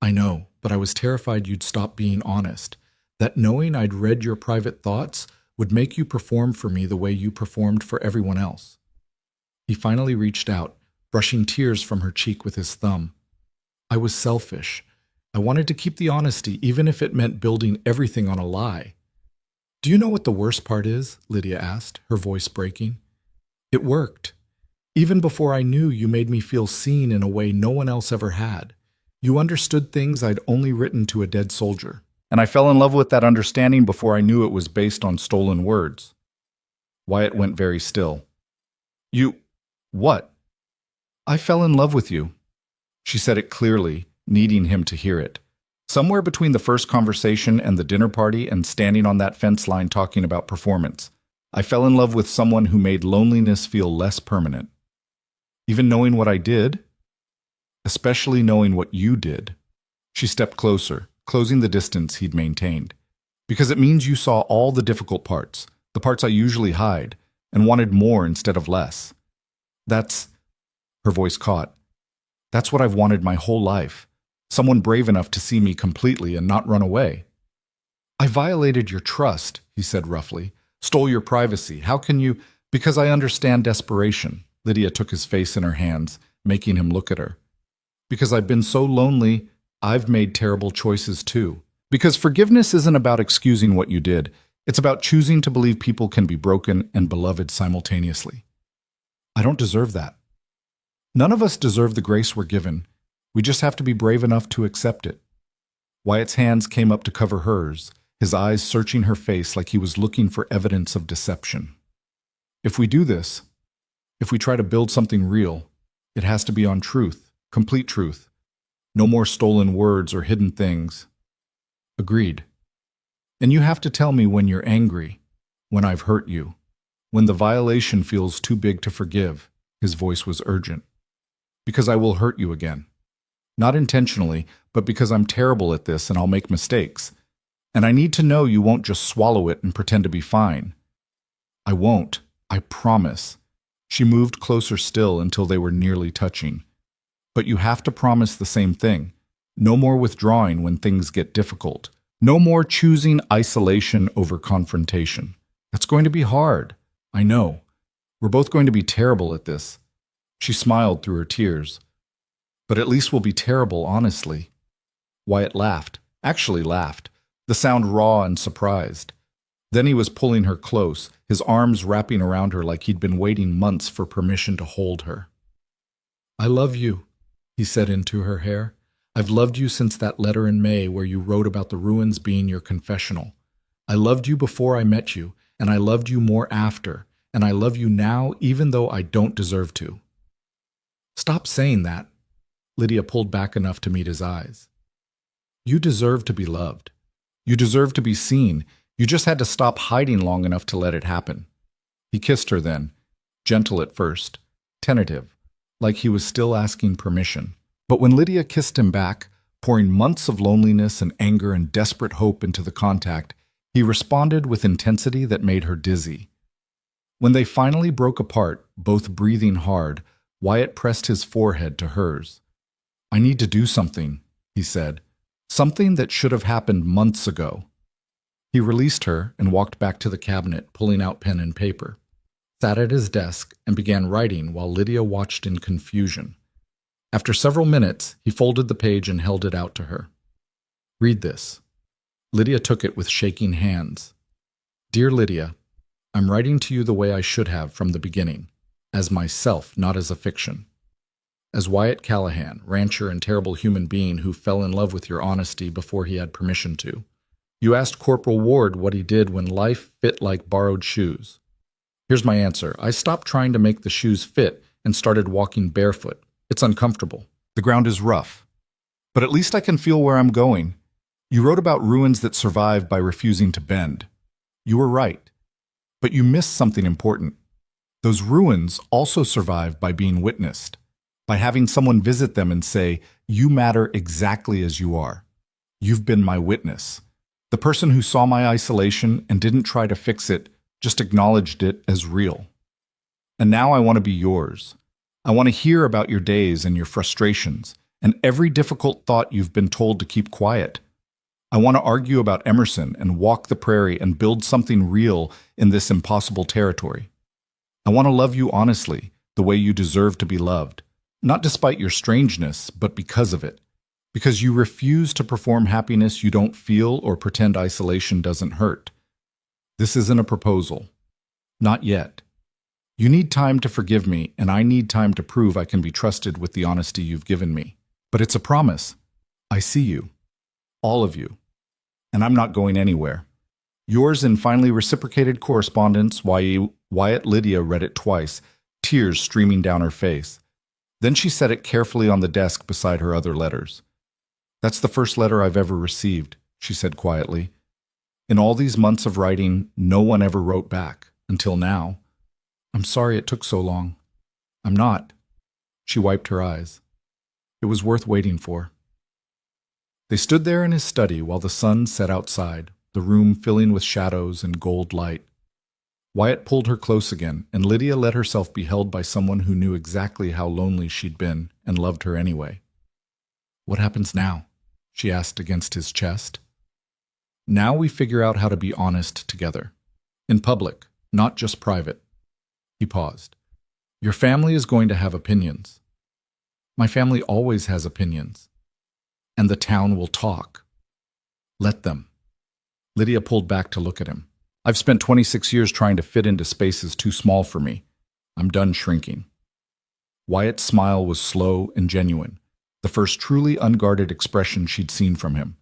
I know, but I was terrified you'd stop being honest, that knowing I'd read your private thoughts would make you perform for me the way you performed for everyone else. He finally reached out, brushing tears from her cheek with his thumb. I was selfish. I wanted to keep the honesty, even if it meant building everything on a lie. Do you know what the worst part is? Lydia asked, her voice breaking. It worked. Even before I knew, you made me feel seen in a way no one else ever had. You understood things I'd only written to a dead soldier, And I fell in love with that understanding before I knew it was based on stolen words. Wyatt went very still. You... what? I fell in love with you. She said it clearly, needing him to hear it. Somewhere between the first conversation and the dinner party and standing on that fence line talking about performance, I fell in love with someone who made loneliness feel less permanent. Even knowing what I did, especially knowing what you did. She stepped closer, closing the distance he'd maintained. Because it means you saw all the difficult parts, the parts I usually hide, and wanted more instead of less. That's, her voice caught, that's what I've wanted my whole life. Someone brave enough to see me completely and not run away. I violated your trust, he said roughly. Stole your privacy. How can you... Because I understand desperation. Lydia took his face in her hands, making him look at her. Because I've been so lonely, I've made terrible choices too. Because forgiveness isn't about excusing what you did. It's about choosing to believe people can be broken and beloved simultaneously. I don't deserve that. None of us deserve the grace we're given. We just have to be brave enough to accept it. Wyatt's hands came up to cover hers, his eyes searching her face like he was looking for evidence of deception. If we do this, if we try to build something real, it has to be on truth, complete truth. No more stolen words or hidden things. Agreed. And you have to tell me when you're angry, when I've hurt you, when the violation feels too big to forgive. His voice was urgent. Because I will hurt you again. Not intentionally, but because I'm terrible at this and I'll make mistakes. And I need to know you won't just swallow it and pretend to be fine. I won't. I promise. She moved closer still until they were nearly touching. But you have to promise the same thing. No more withdrawing when things get difficult. No more choosing isolation over confrontation. That's going to be hard. I know. We're both going to be terrible at this. She smiled through her tears. But at least we'll be terrible, honestly. Wyatt laughed, actually laughed, the sound raw and surprised. Then he was pulling her close, his arms wrapping around her like he'd been waiting months for permission to hold her. I love you, he said into her hair. I've loved you since that letter in May where you wrote about the ruins being your confessional. I loved you before I met you, and I loved you more after, and I love you now even though I don't deserve to. Stop saying that. Lydia pulled back enough to meet his eyes. You deserve to be loved. You deserve to be seen. You just had to stop hiding long enough to let it happen. He kissed her then, gentle at first, tentative, like he was still asking permission. But when Lydia kissed him back, pouring months of loneliness and anger and desperate hope into the contact, he responded with intensity that made her dizzy. When they finally broke apart, both breathing hard, Wyatt pressed his forehead to hers. I need to do something, he said. Something that should have happened months ago. He released her and walked back to the cabinet, pulling out pen and paper, sat at his desk, and began writing while Lydia watched in confusion. After several minutes, he folded the page and held it out to her. Read this. Lydia took it with shaking hands. Dear Lydia, I'm writing to you the way I should have from the beginning, as myself, not as a fiction. As Wyatt Callahan, rancher and terrible human being who fell in love with your honesty before he had permission to. You asked Corporal Ward what he did when life fit like borrowed shoes. Here's my answer. I stopped trying to make the shoes fit and started walking barefoot. It's uncomfortable. The ground is rough. But at least I can feel where I'm going. You wrote about ruins that survive by refusing to bend. You were right. But you missed something important. Those ruins also survive by being witnessed, by having someone visit them and say, you matter exactly as you are. You've been my witness. The person who saw my isolation and didn't try to fix it, just acknowledged it as real. And now I want to be yours. I want to hear about your days and your frustrations, and every difficult thought you've been told to keep quiet. I want to argue about Emerson and walk the prairie and build something real in this impossible territory. I want to love you honestly, the way you deserve to be loved, not despite your strangeness, but because of it. Because you refuse to perform happiness you don't feel or pretend isolation doesn't hurt. This isn't a proposal. Not yet. You need time to forgive me, and I need time to prove I can be trusted with the honesty you've given me. But it's a promise. I see you. All of you. and I'm not going anywhere. Yours in finally reciprocated correspondence, Wyatt. Lydia read it twice, tears streaming down her face. Then she set it carefully on the desk beside her other letters. That's the first letter I've ever received, she said quietly. In all these months of writing, no one ever wrote back, until now. I'm sorry it took so long. I'm not. She wiped her eyes. It was worth waiting for. They stood there in his study while the sun set outside, the room filling with shadows and gold light. Wyatt pulled her close again, and Lydia let herself be held by someone who knew exactly how lonely she'd been and loved her anyway. What happens now? She asked against his chest. Now we figure out how to be honest together. In public, not just private. He paused. Your family is going to have opinions. My family always has opinions. And the town will talk. Let them. Lydia pulled back to look at him. I've spent 26 years trying to fit into spaces too small for me. I'm done shrinking. Wyatt's smile was slow and genuine, the first truly unguarded expression she'd seen from him.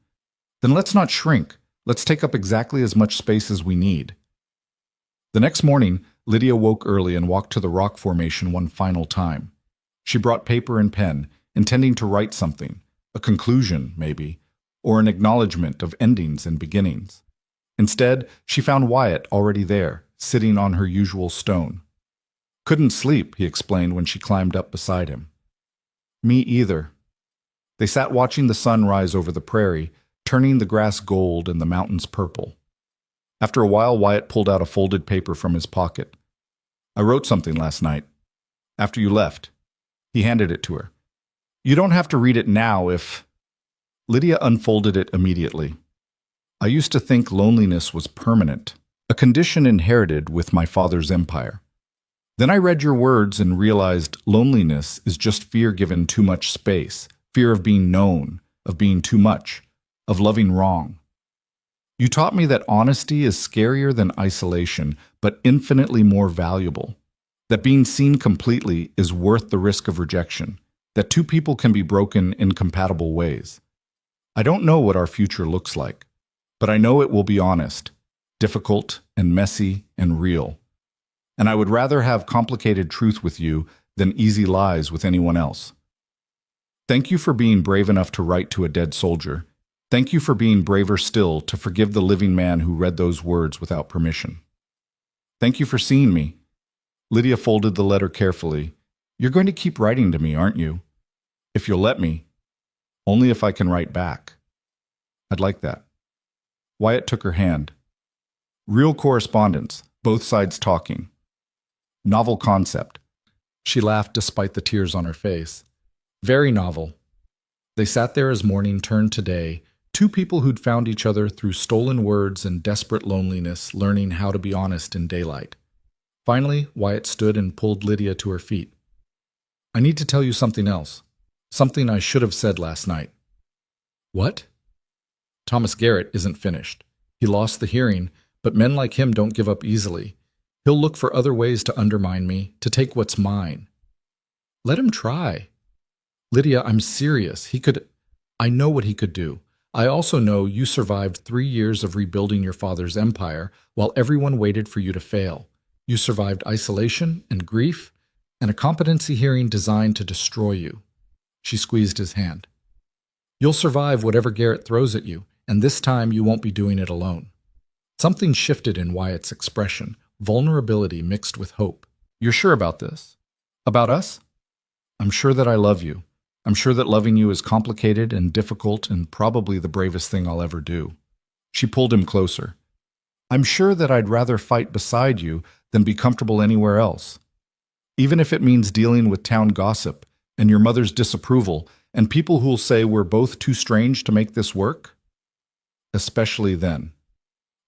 Then let's not shrink. Let's take up exactly as much space as we need. The next morning, Lydia woke early and walked to the rock formation one final time. She brought paper and pen, intending to write something, a conclusion, maybe, or an acknowledgement of endings and beginnings. Instead, she found Wyatt already there, sitting on her usual stone. Couldn't sleep, he explained when she climbed up beside him. Me either. They sat watching the sun rise over the prairie, turning the grass gold and the mountains purple. After a while, Wyatt pulled out a folded paper from his pocket. I wrote something last night. After you left. He handed it to her. You don't have to read it now if... Lydia unfolded it immediately. I used to think loneliness was permanent, a condition inherited with my father's empire. Then I read your words and realized loneliness is just fear given too much space, fear of being known, of being too much, of loving wrong. You taught me that honesty is scarier than isolation, but infinitely more valuable. That being seen completely is worth the risk of rejection. That two people can be broken in compatible ways. I don't know what our future looks like, but I know it will be honest, difficult and messy and real. And I would rather have complicated truth with you than easy lies with anyone else. Thank you for being brave enough to write to a dead soldier. Thank you for being braver still to forgive the living man who read those words without permission. Thank you for seeing me. Lydia folded the letter carefully. You're going to keep writing to me, aren't you? If you'll let me. Only if I can write back. I'd like that. Wyatt took her hand. Real correspondence, both sides talking. Novel concept. She laughed despite the tears on her face. Very novel. They sat there as morning turned to day, two people who'd found each other through stolen words and desperate loneliness, learning how to be honest in daylight. Finally, Wyatt stood and pulled Lydia to her feet. I need to tell you something else. Something I should have said last night. What? Thomas Garrett isn't finished. He lost the hearing, but men like him don't give up easily. He'll look for other ways to undermine me, to take what's mine. Let him try. Lydia, I'm serious. I know what he could do. I also know you survived 3 years of rebuilding your father's empire while everyone waited for you to fail. You survived isolation and grief and a competency hearing designed to destroy you. She squeezed his hand. You'll survive whatever Garrett throws at you, and this time you won't be doing it alone. Something shifted in Wyatt's expression, vulnerability mixed with hope. You're sure about this? About us? I'm sure that I love you. I'm sure that loving you is complicated and difficult and probably the bravest thing I'll ever do. She pulled him closer. I'm sure that I'd rather fight beside you than be comfortable anywhere else. Even if it means dealing with town gossip and your mother's disapproval and people who'll say we're both too strange to make this work. Especially then.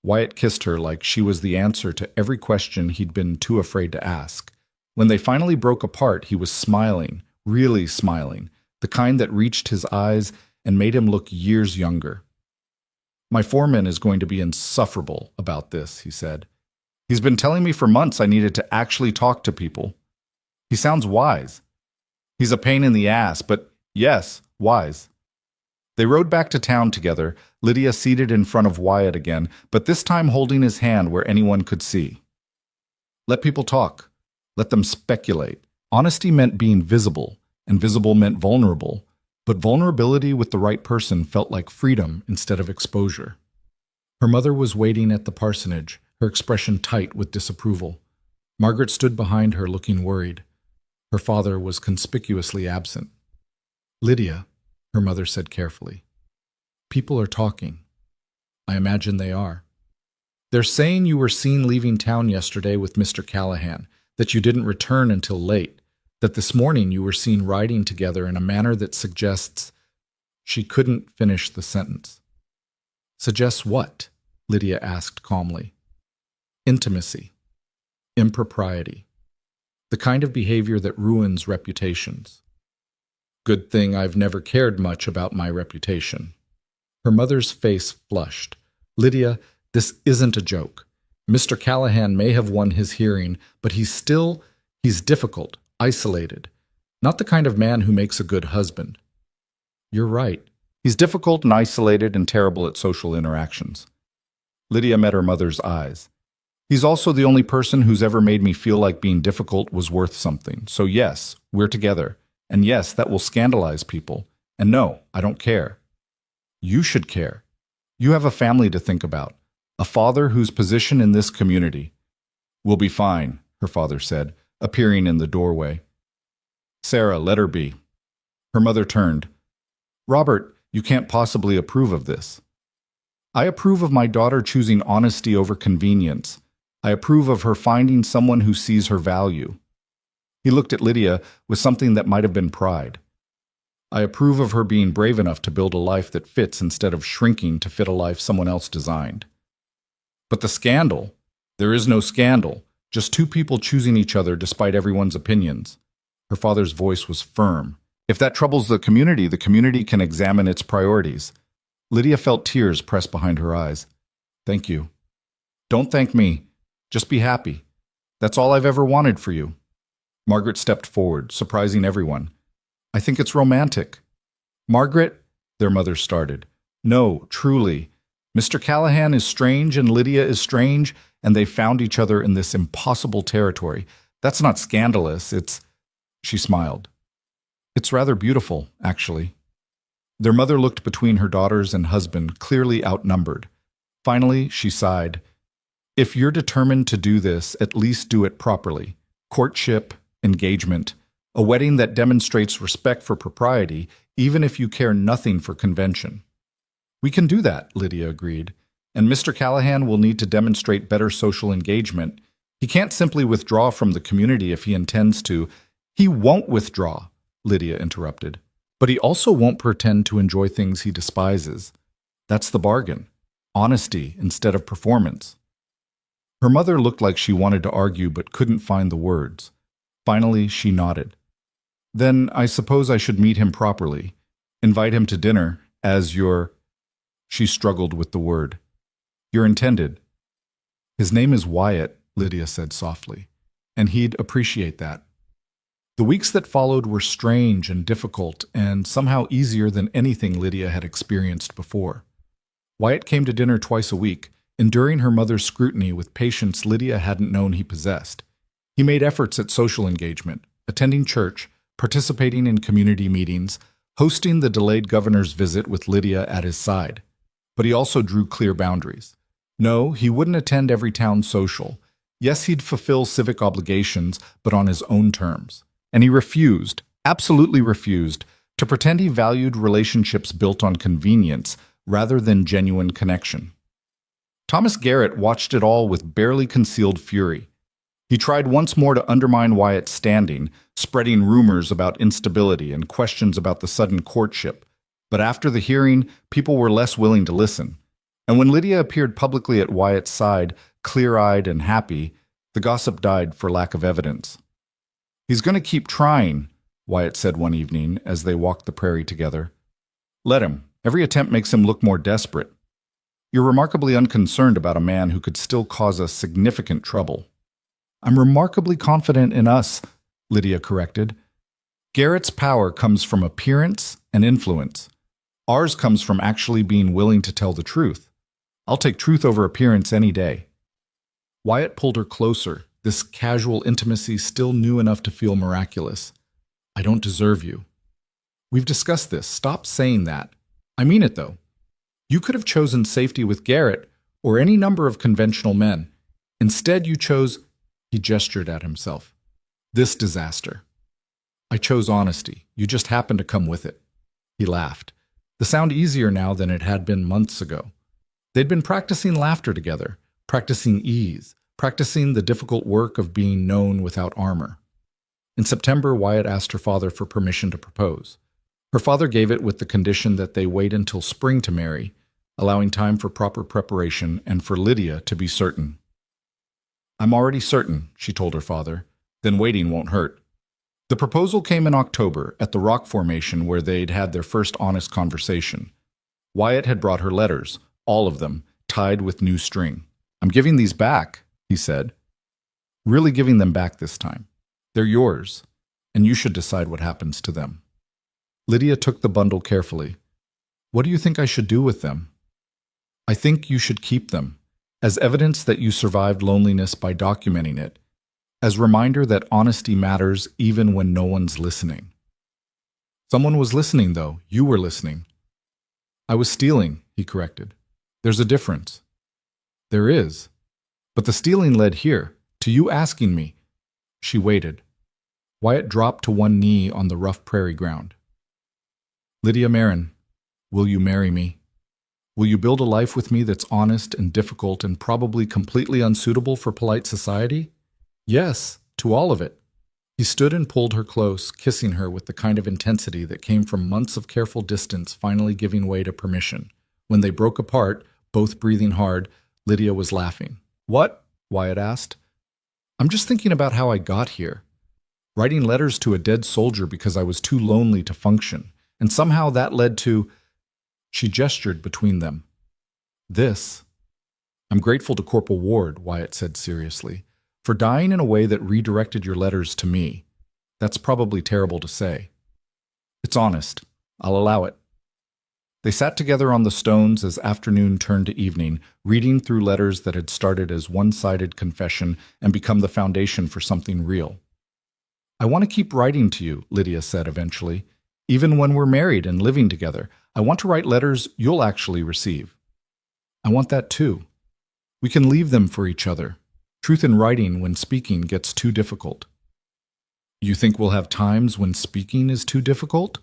Wyatt kissed her like she was the answer to every question he'd been too afraid to ask. When they finally broke apart, he was smiling, really smiling, the kind that reached his eyes and made him look years younger. My foreman is going to be insufferable about this, he said. He's been telling me for months I needed to actually talk to people. He sounds wise. He's a pain in the ass, but yes, wise. They rode back to town together, Lydia seated in front of Wyatt again, but this time holding his hand where anyone could see. Let people talk. Let them speculate. Honesty meant being visible, and visible meant vulnerable, but vulnerability with the right person felt like freedom instead of exposure. Her mother was waiting at the parsonage, her expression tight with disapproval. Margaret stood behind her looking worried. Her father was conspicuously absent. Lydia, her mother said carefully, people are talking. I imagine they are. They're saying you were seen leaving town yesterday with Mr. Callahan, that you didn't return until late, that this morning you were seen riding together in a manner that suggests... She couldn't finish the sentence. Suggests what? Lydia asked calmly. Intimacy. Impropriety. The kind of behavior that ruins reputations. Good thing I've never cared much about my reputation. Her mother's face flushed. Lydia, this isn't a joke. Mr. Callahan may have won his hearing, but he's difficult, isolated. Not the kind of man who makes a good husband. You're right. He's difficult and isolated and terrible at social interactions. Lydia met her mother's eyes. He's also the only person who's ever made me feel like being difficult was worth something. So yes, we're together. And yes, that will scandalize people. And no, I don't care. You should care. You have a family to think about. A father whose position in this community. We'll be fine, her father said, appearing in the doorway. Sarah, let her be. Her mother turned. Robert, you can't possibly approve of this. I approve of my daughter choosing honesty over convenience. I approve of her finding someone who sees her value. He looked at Lydia with something that might have been pride. I approve of her being brave enough to build a life that fits instead of shrinking to fit a life someone else designed. But the scandal? There is no scandal, just two people choosing each other despite everyone's opinions. Her father's voice was firm. If that troubles the community can examine its priorities. Lydia felt tears press behind her eyes. Thank you. Don't thank me. Just be happy. That's all I've ever wanted for you. Margaret stepped forward, surprising everyone. I think it's romantic. Margaret, their mother started. No, truly. Mr. Callahan is strange and Lydia is strange, and they found each other in this impossible territory. That's not scandalous, it's... She smiled. It's rather beautiful, actually. Their mother looked between her daughters and husband, clearly outnumbered. Finally, she sighed. If you're determined to do this, at least do it properly. Courtship, engagement, a wedding that demonstrates respect for propriety, even if you care nothing for convention. We can do that, Lydia agreed, and Mr. Callahan will need to demonstrate better social engagement. He can't simply withdraw from the community if he intends to. He won't withdraw, Lydia interrupted. But he also won't pretend to enjoy things he despises. That's the bargain. Honesty instead of performance. Her mother looked like she wanted to argue but couldn't find the words. Finally, she nodded. Then I suppose I should meet him properly. Invite him to dinner as your... She struggled with the word. Your intended. His name is Wyatt, Lydia said softly, and he'd appreciate that. The weeks that followed were strange and difficult and somehow easier than anything Lydia had experienced before. Wyatt came to dinner twice a week, enduring her mother's scrutiny with patience Lydia hadn't known he possessed. He made efforts at social engagement, attending church, participating in community meetings, hosting the delayed governor's visit with Lydia at his side. But he also drew clear boundaries. No, he wouldn't attend every town social. Yes, he'd fulfill civic obligations, but on his own terms. And he refused, absolutely refused, to pretend he valued relationships built on convenience rather than genuine connection. Thomas Garrett watched it all with barely concealed fury. He tried once more to undermine Wyatt's standing, spreading rumors about instability and questions about the sudden courtship. But after the hearing, people were less willing to listen. And when Lydia appeared publicly at Wyatt's side, clear-eyed and happy, the gossip died for lack of evidence. He's going to keep trying, Wyatt said one evening as they walked the prairie together. Let him. Every attempt makes him look more desperate. You're remarkably unconcerned about a man who could still cause us significant trouble. I'm remarkably confident in us, Lydia corrected. Garrett's power comes from appearance and influence. Ours comes from actually being willing to tell the truth. I'll take truth over appearance any day. Wyatt pulled her closer, this casual intimacy still new enough to feel miraculous. I don't deserve you. We've discussed this. Stop saying that. I mean it, though. You could have chosen safety with Garrett or any number of conventional men. Instead, you chose, he gestured at himself, this disaster. I chose honesty. You just happened to come with it. He laughed. The sound easier now than it had been months ago. They'd been practicing laughter together, practicing ease, practicing the difficult work of being known without armor. In September, Wyatt asked her father for permission to propose. Her father gave it with the condition that they wait until spring to marry, allowing time for proper preparation and for Lydia to be certain. I'm already certain, she told her father. Then waiting won't hurt. The proposal came in October at the rock formation where they'd had their first honest conversation. Wyatt had brought her letters, all of them, tied with new string. I'm giving these back, he said. Really giving them back this time. They're yours, and you should decide what happens to them. Lydia took the bundle carefully. What do you think I should do with them? I think you should keep them, as evidence that you survived loneliness by documenting it, as reminder that honesty matters even when no one's listening. Someone was listening, though. You were listening. I was stealing, he corrected. There's a difference. There is. But the stealing led here, to you asking me. She waited. Wyatt dropped to one knee on the rough prairie ground. Lydia Marin, will you marry me? Will you build a life with me that's honest and difficult and probably completely unsuitable for polite society? Yes, to all of it. He stood and pulled her close, kissing her with the kind of intensity that came from months of careful distance finally giving way to permission. When they broke apart, both breathing hard, Lydia was laughing. What? Wyatt asked. I'm just thinking about how I got here. Writing letters to a dead soldier because I was too lonely to function. And somehow that led to... She gestured between them. This. I'm grateful to Corporal Ward, Wyatt said seriously, for dying in a way that redirected your letters to me. That's probably terrible to say. It's honest. I'll allow it. They sat together on the stones as afternoon turned to evening, reading through letters that had started as one-sided confession and become the foundation for something real. I want to keep writing to you, Lydia said eventually. Even when we're married and living together, I want to write letters you'll actually receive. I want that too. We can leave them for each other. Truth in writing when speaking gets too difficult. You think we'll have times when speaking is too difficult?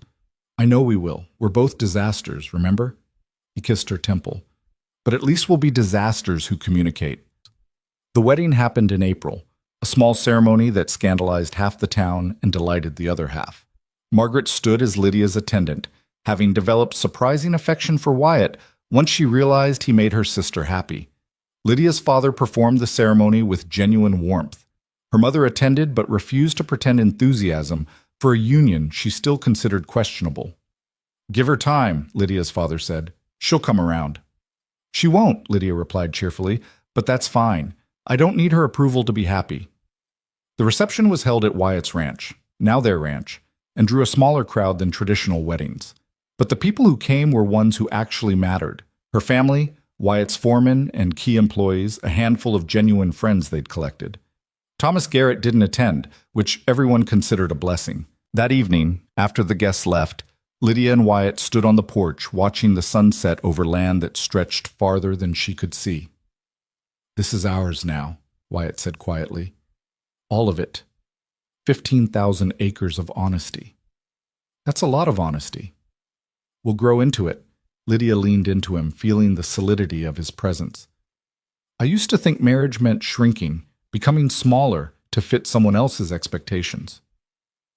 I know we will. We're both disasters, remember? He kissed her temple. But at least we'll be disasters who communicate. The wedding happened in April, a small ceremony that scandalized half the town and delighted the other half. Margaret stood as Lydia's attendant, having developed surprising affection for Wyatt once she realized he made her sister happy. Lydia's father performed the ceremony with genuine warmth. Her mother attended but refused to pretend enthusiasm for a union she still considered questionable. Give her time, Lydia's father said. She'll come around. She won't, Lydia replied cheerfully, but that's fine. I don't need her approval to be happy. The reception was held at Wyatt's ranch, now their ranch, and drew a smaller crowd than traditional weddings. But the people who came were ones who actually mattered. Her family, Wyatt's foreman and key employees, a handful of genuine friends they'd collected. Thomas Garrett didn't attend, which everyone considered a blessing. That evening, after the guests left, Lydia and Wyatt stood on the porch watching the sunset over land that stretched farther than she could see. This is ours now, Wyatt said quietly. All of it. 15,000 acres of honesty. That's a lot of honesty. We'll grow into it. Lydia leaned into him, feeling the solidity of his presence. I used to think marriage meant shrinking, becoming smaller to fit someone else's expectations.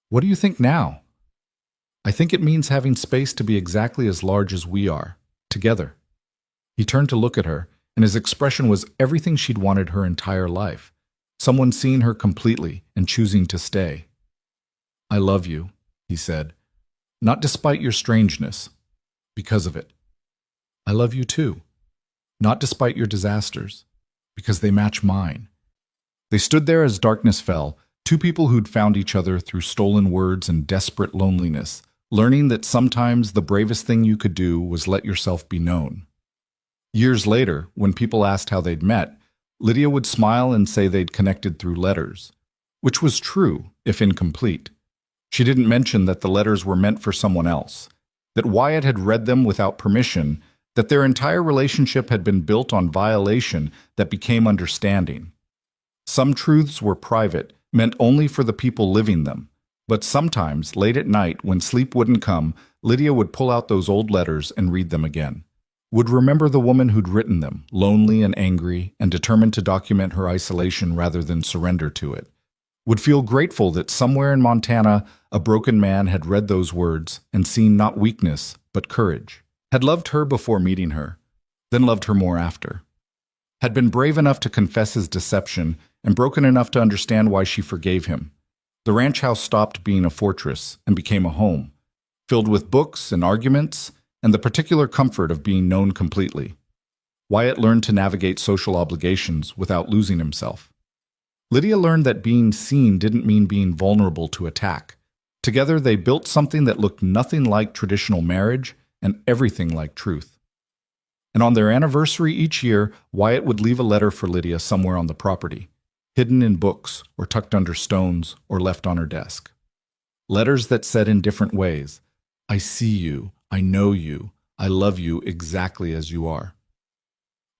What do you think now? I think it means having space to be exactly as large as we are, together. He turned to look at her, and his expression was everything she'd wanted her entire life. Someone seeing her completely and choosing to stay. I love you, he said, not despite your strangeness, because of it. I love you too, not despite your disasters, because they match mine. They stood there as darkness fell, two people who'd found each other through stolen words and desperate loneliness, learning that sometimes the bravest thing you could do was let yourself be known. Years later, when people asked how they'd met, Lydia would smile and say they'd connected through letters, which was true, if incomplete. She didn't mention that the letters were meant for someone else, that Wyatt had read them without permission, that their entire relationship had been built on violation that became understanding. Some truths were private, meant only for the people living them. But sometimes, late at night, when sleep wouldn't come, Lydia would pull out those old letters and read them again. Would remember the woman who'd written them, lonely and angry, and determined to document her isolation rather than surrender to it. Would feel grateful that somewhere in Montana, a broken man had read those words and seen not weakness, but courage. Had loved her before meeting her, then loved her more after. Had been brave enough to confess his deception and broken enough to understand why she forgave him. The ranch house stopped being a fortress and became a home, filled with books and arguments and the particular comfort of being known completely. Wyatt learned to navigate social obligations without losing himself. Lydia learned that being seen didn't mean being vulnerable to attack. Together they built something that looked nothing like traditional marriage and everything like truth. And on their anniversary each year, Wyatt would leave a letter for Lydia somewhere on the property, hidden in books or tucked under stones or left on her desk. Letters that said in different ways, "I see you, I know you, I love you exactly as you are."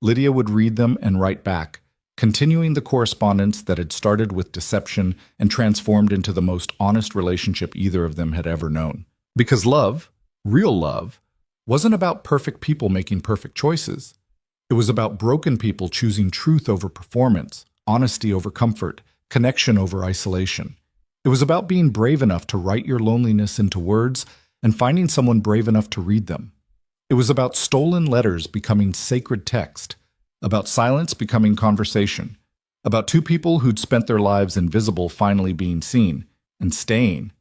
Lydia would read them and write back, continuing the correspondence that had started with deception and transformed into the most honest relationship either of them had ever known. Because love, real love, wasn't about perfect people making perfect choices. It was about broken people choosing truth over performance, honesty over comfort, connection over isolation. It was about being brave enough to write your loneliness into words and finding someone brave enough to read them. It was about stolen letters becoming sacred text, about silence becoming conversation, about two people who'd spent their lives invisible finally being seen and staying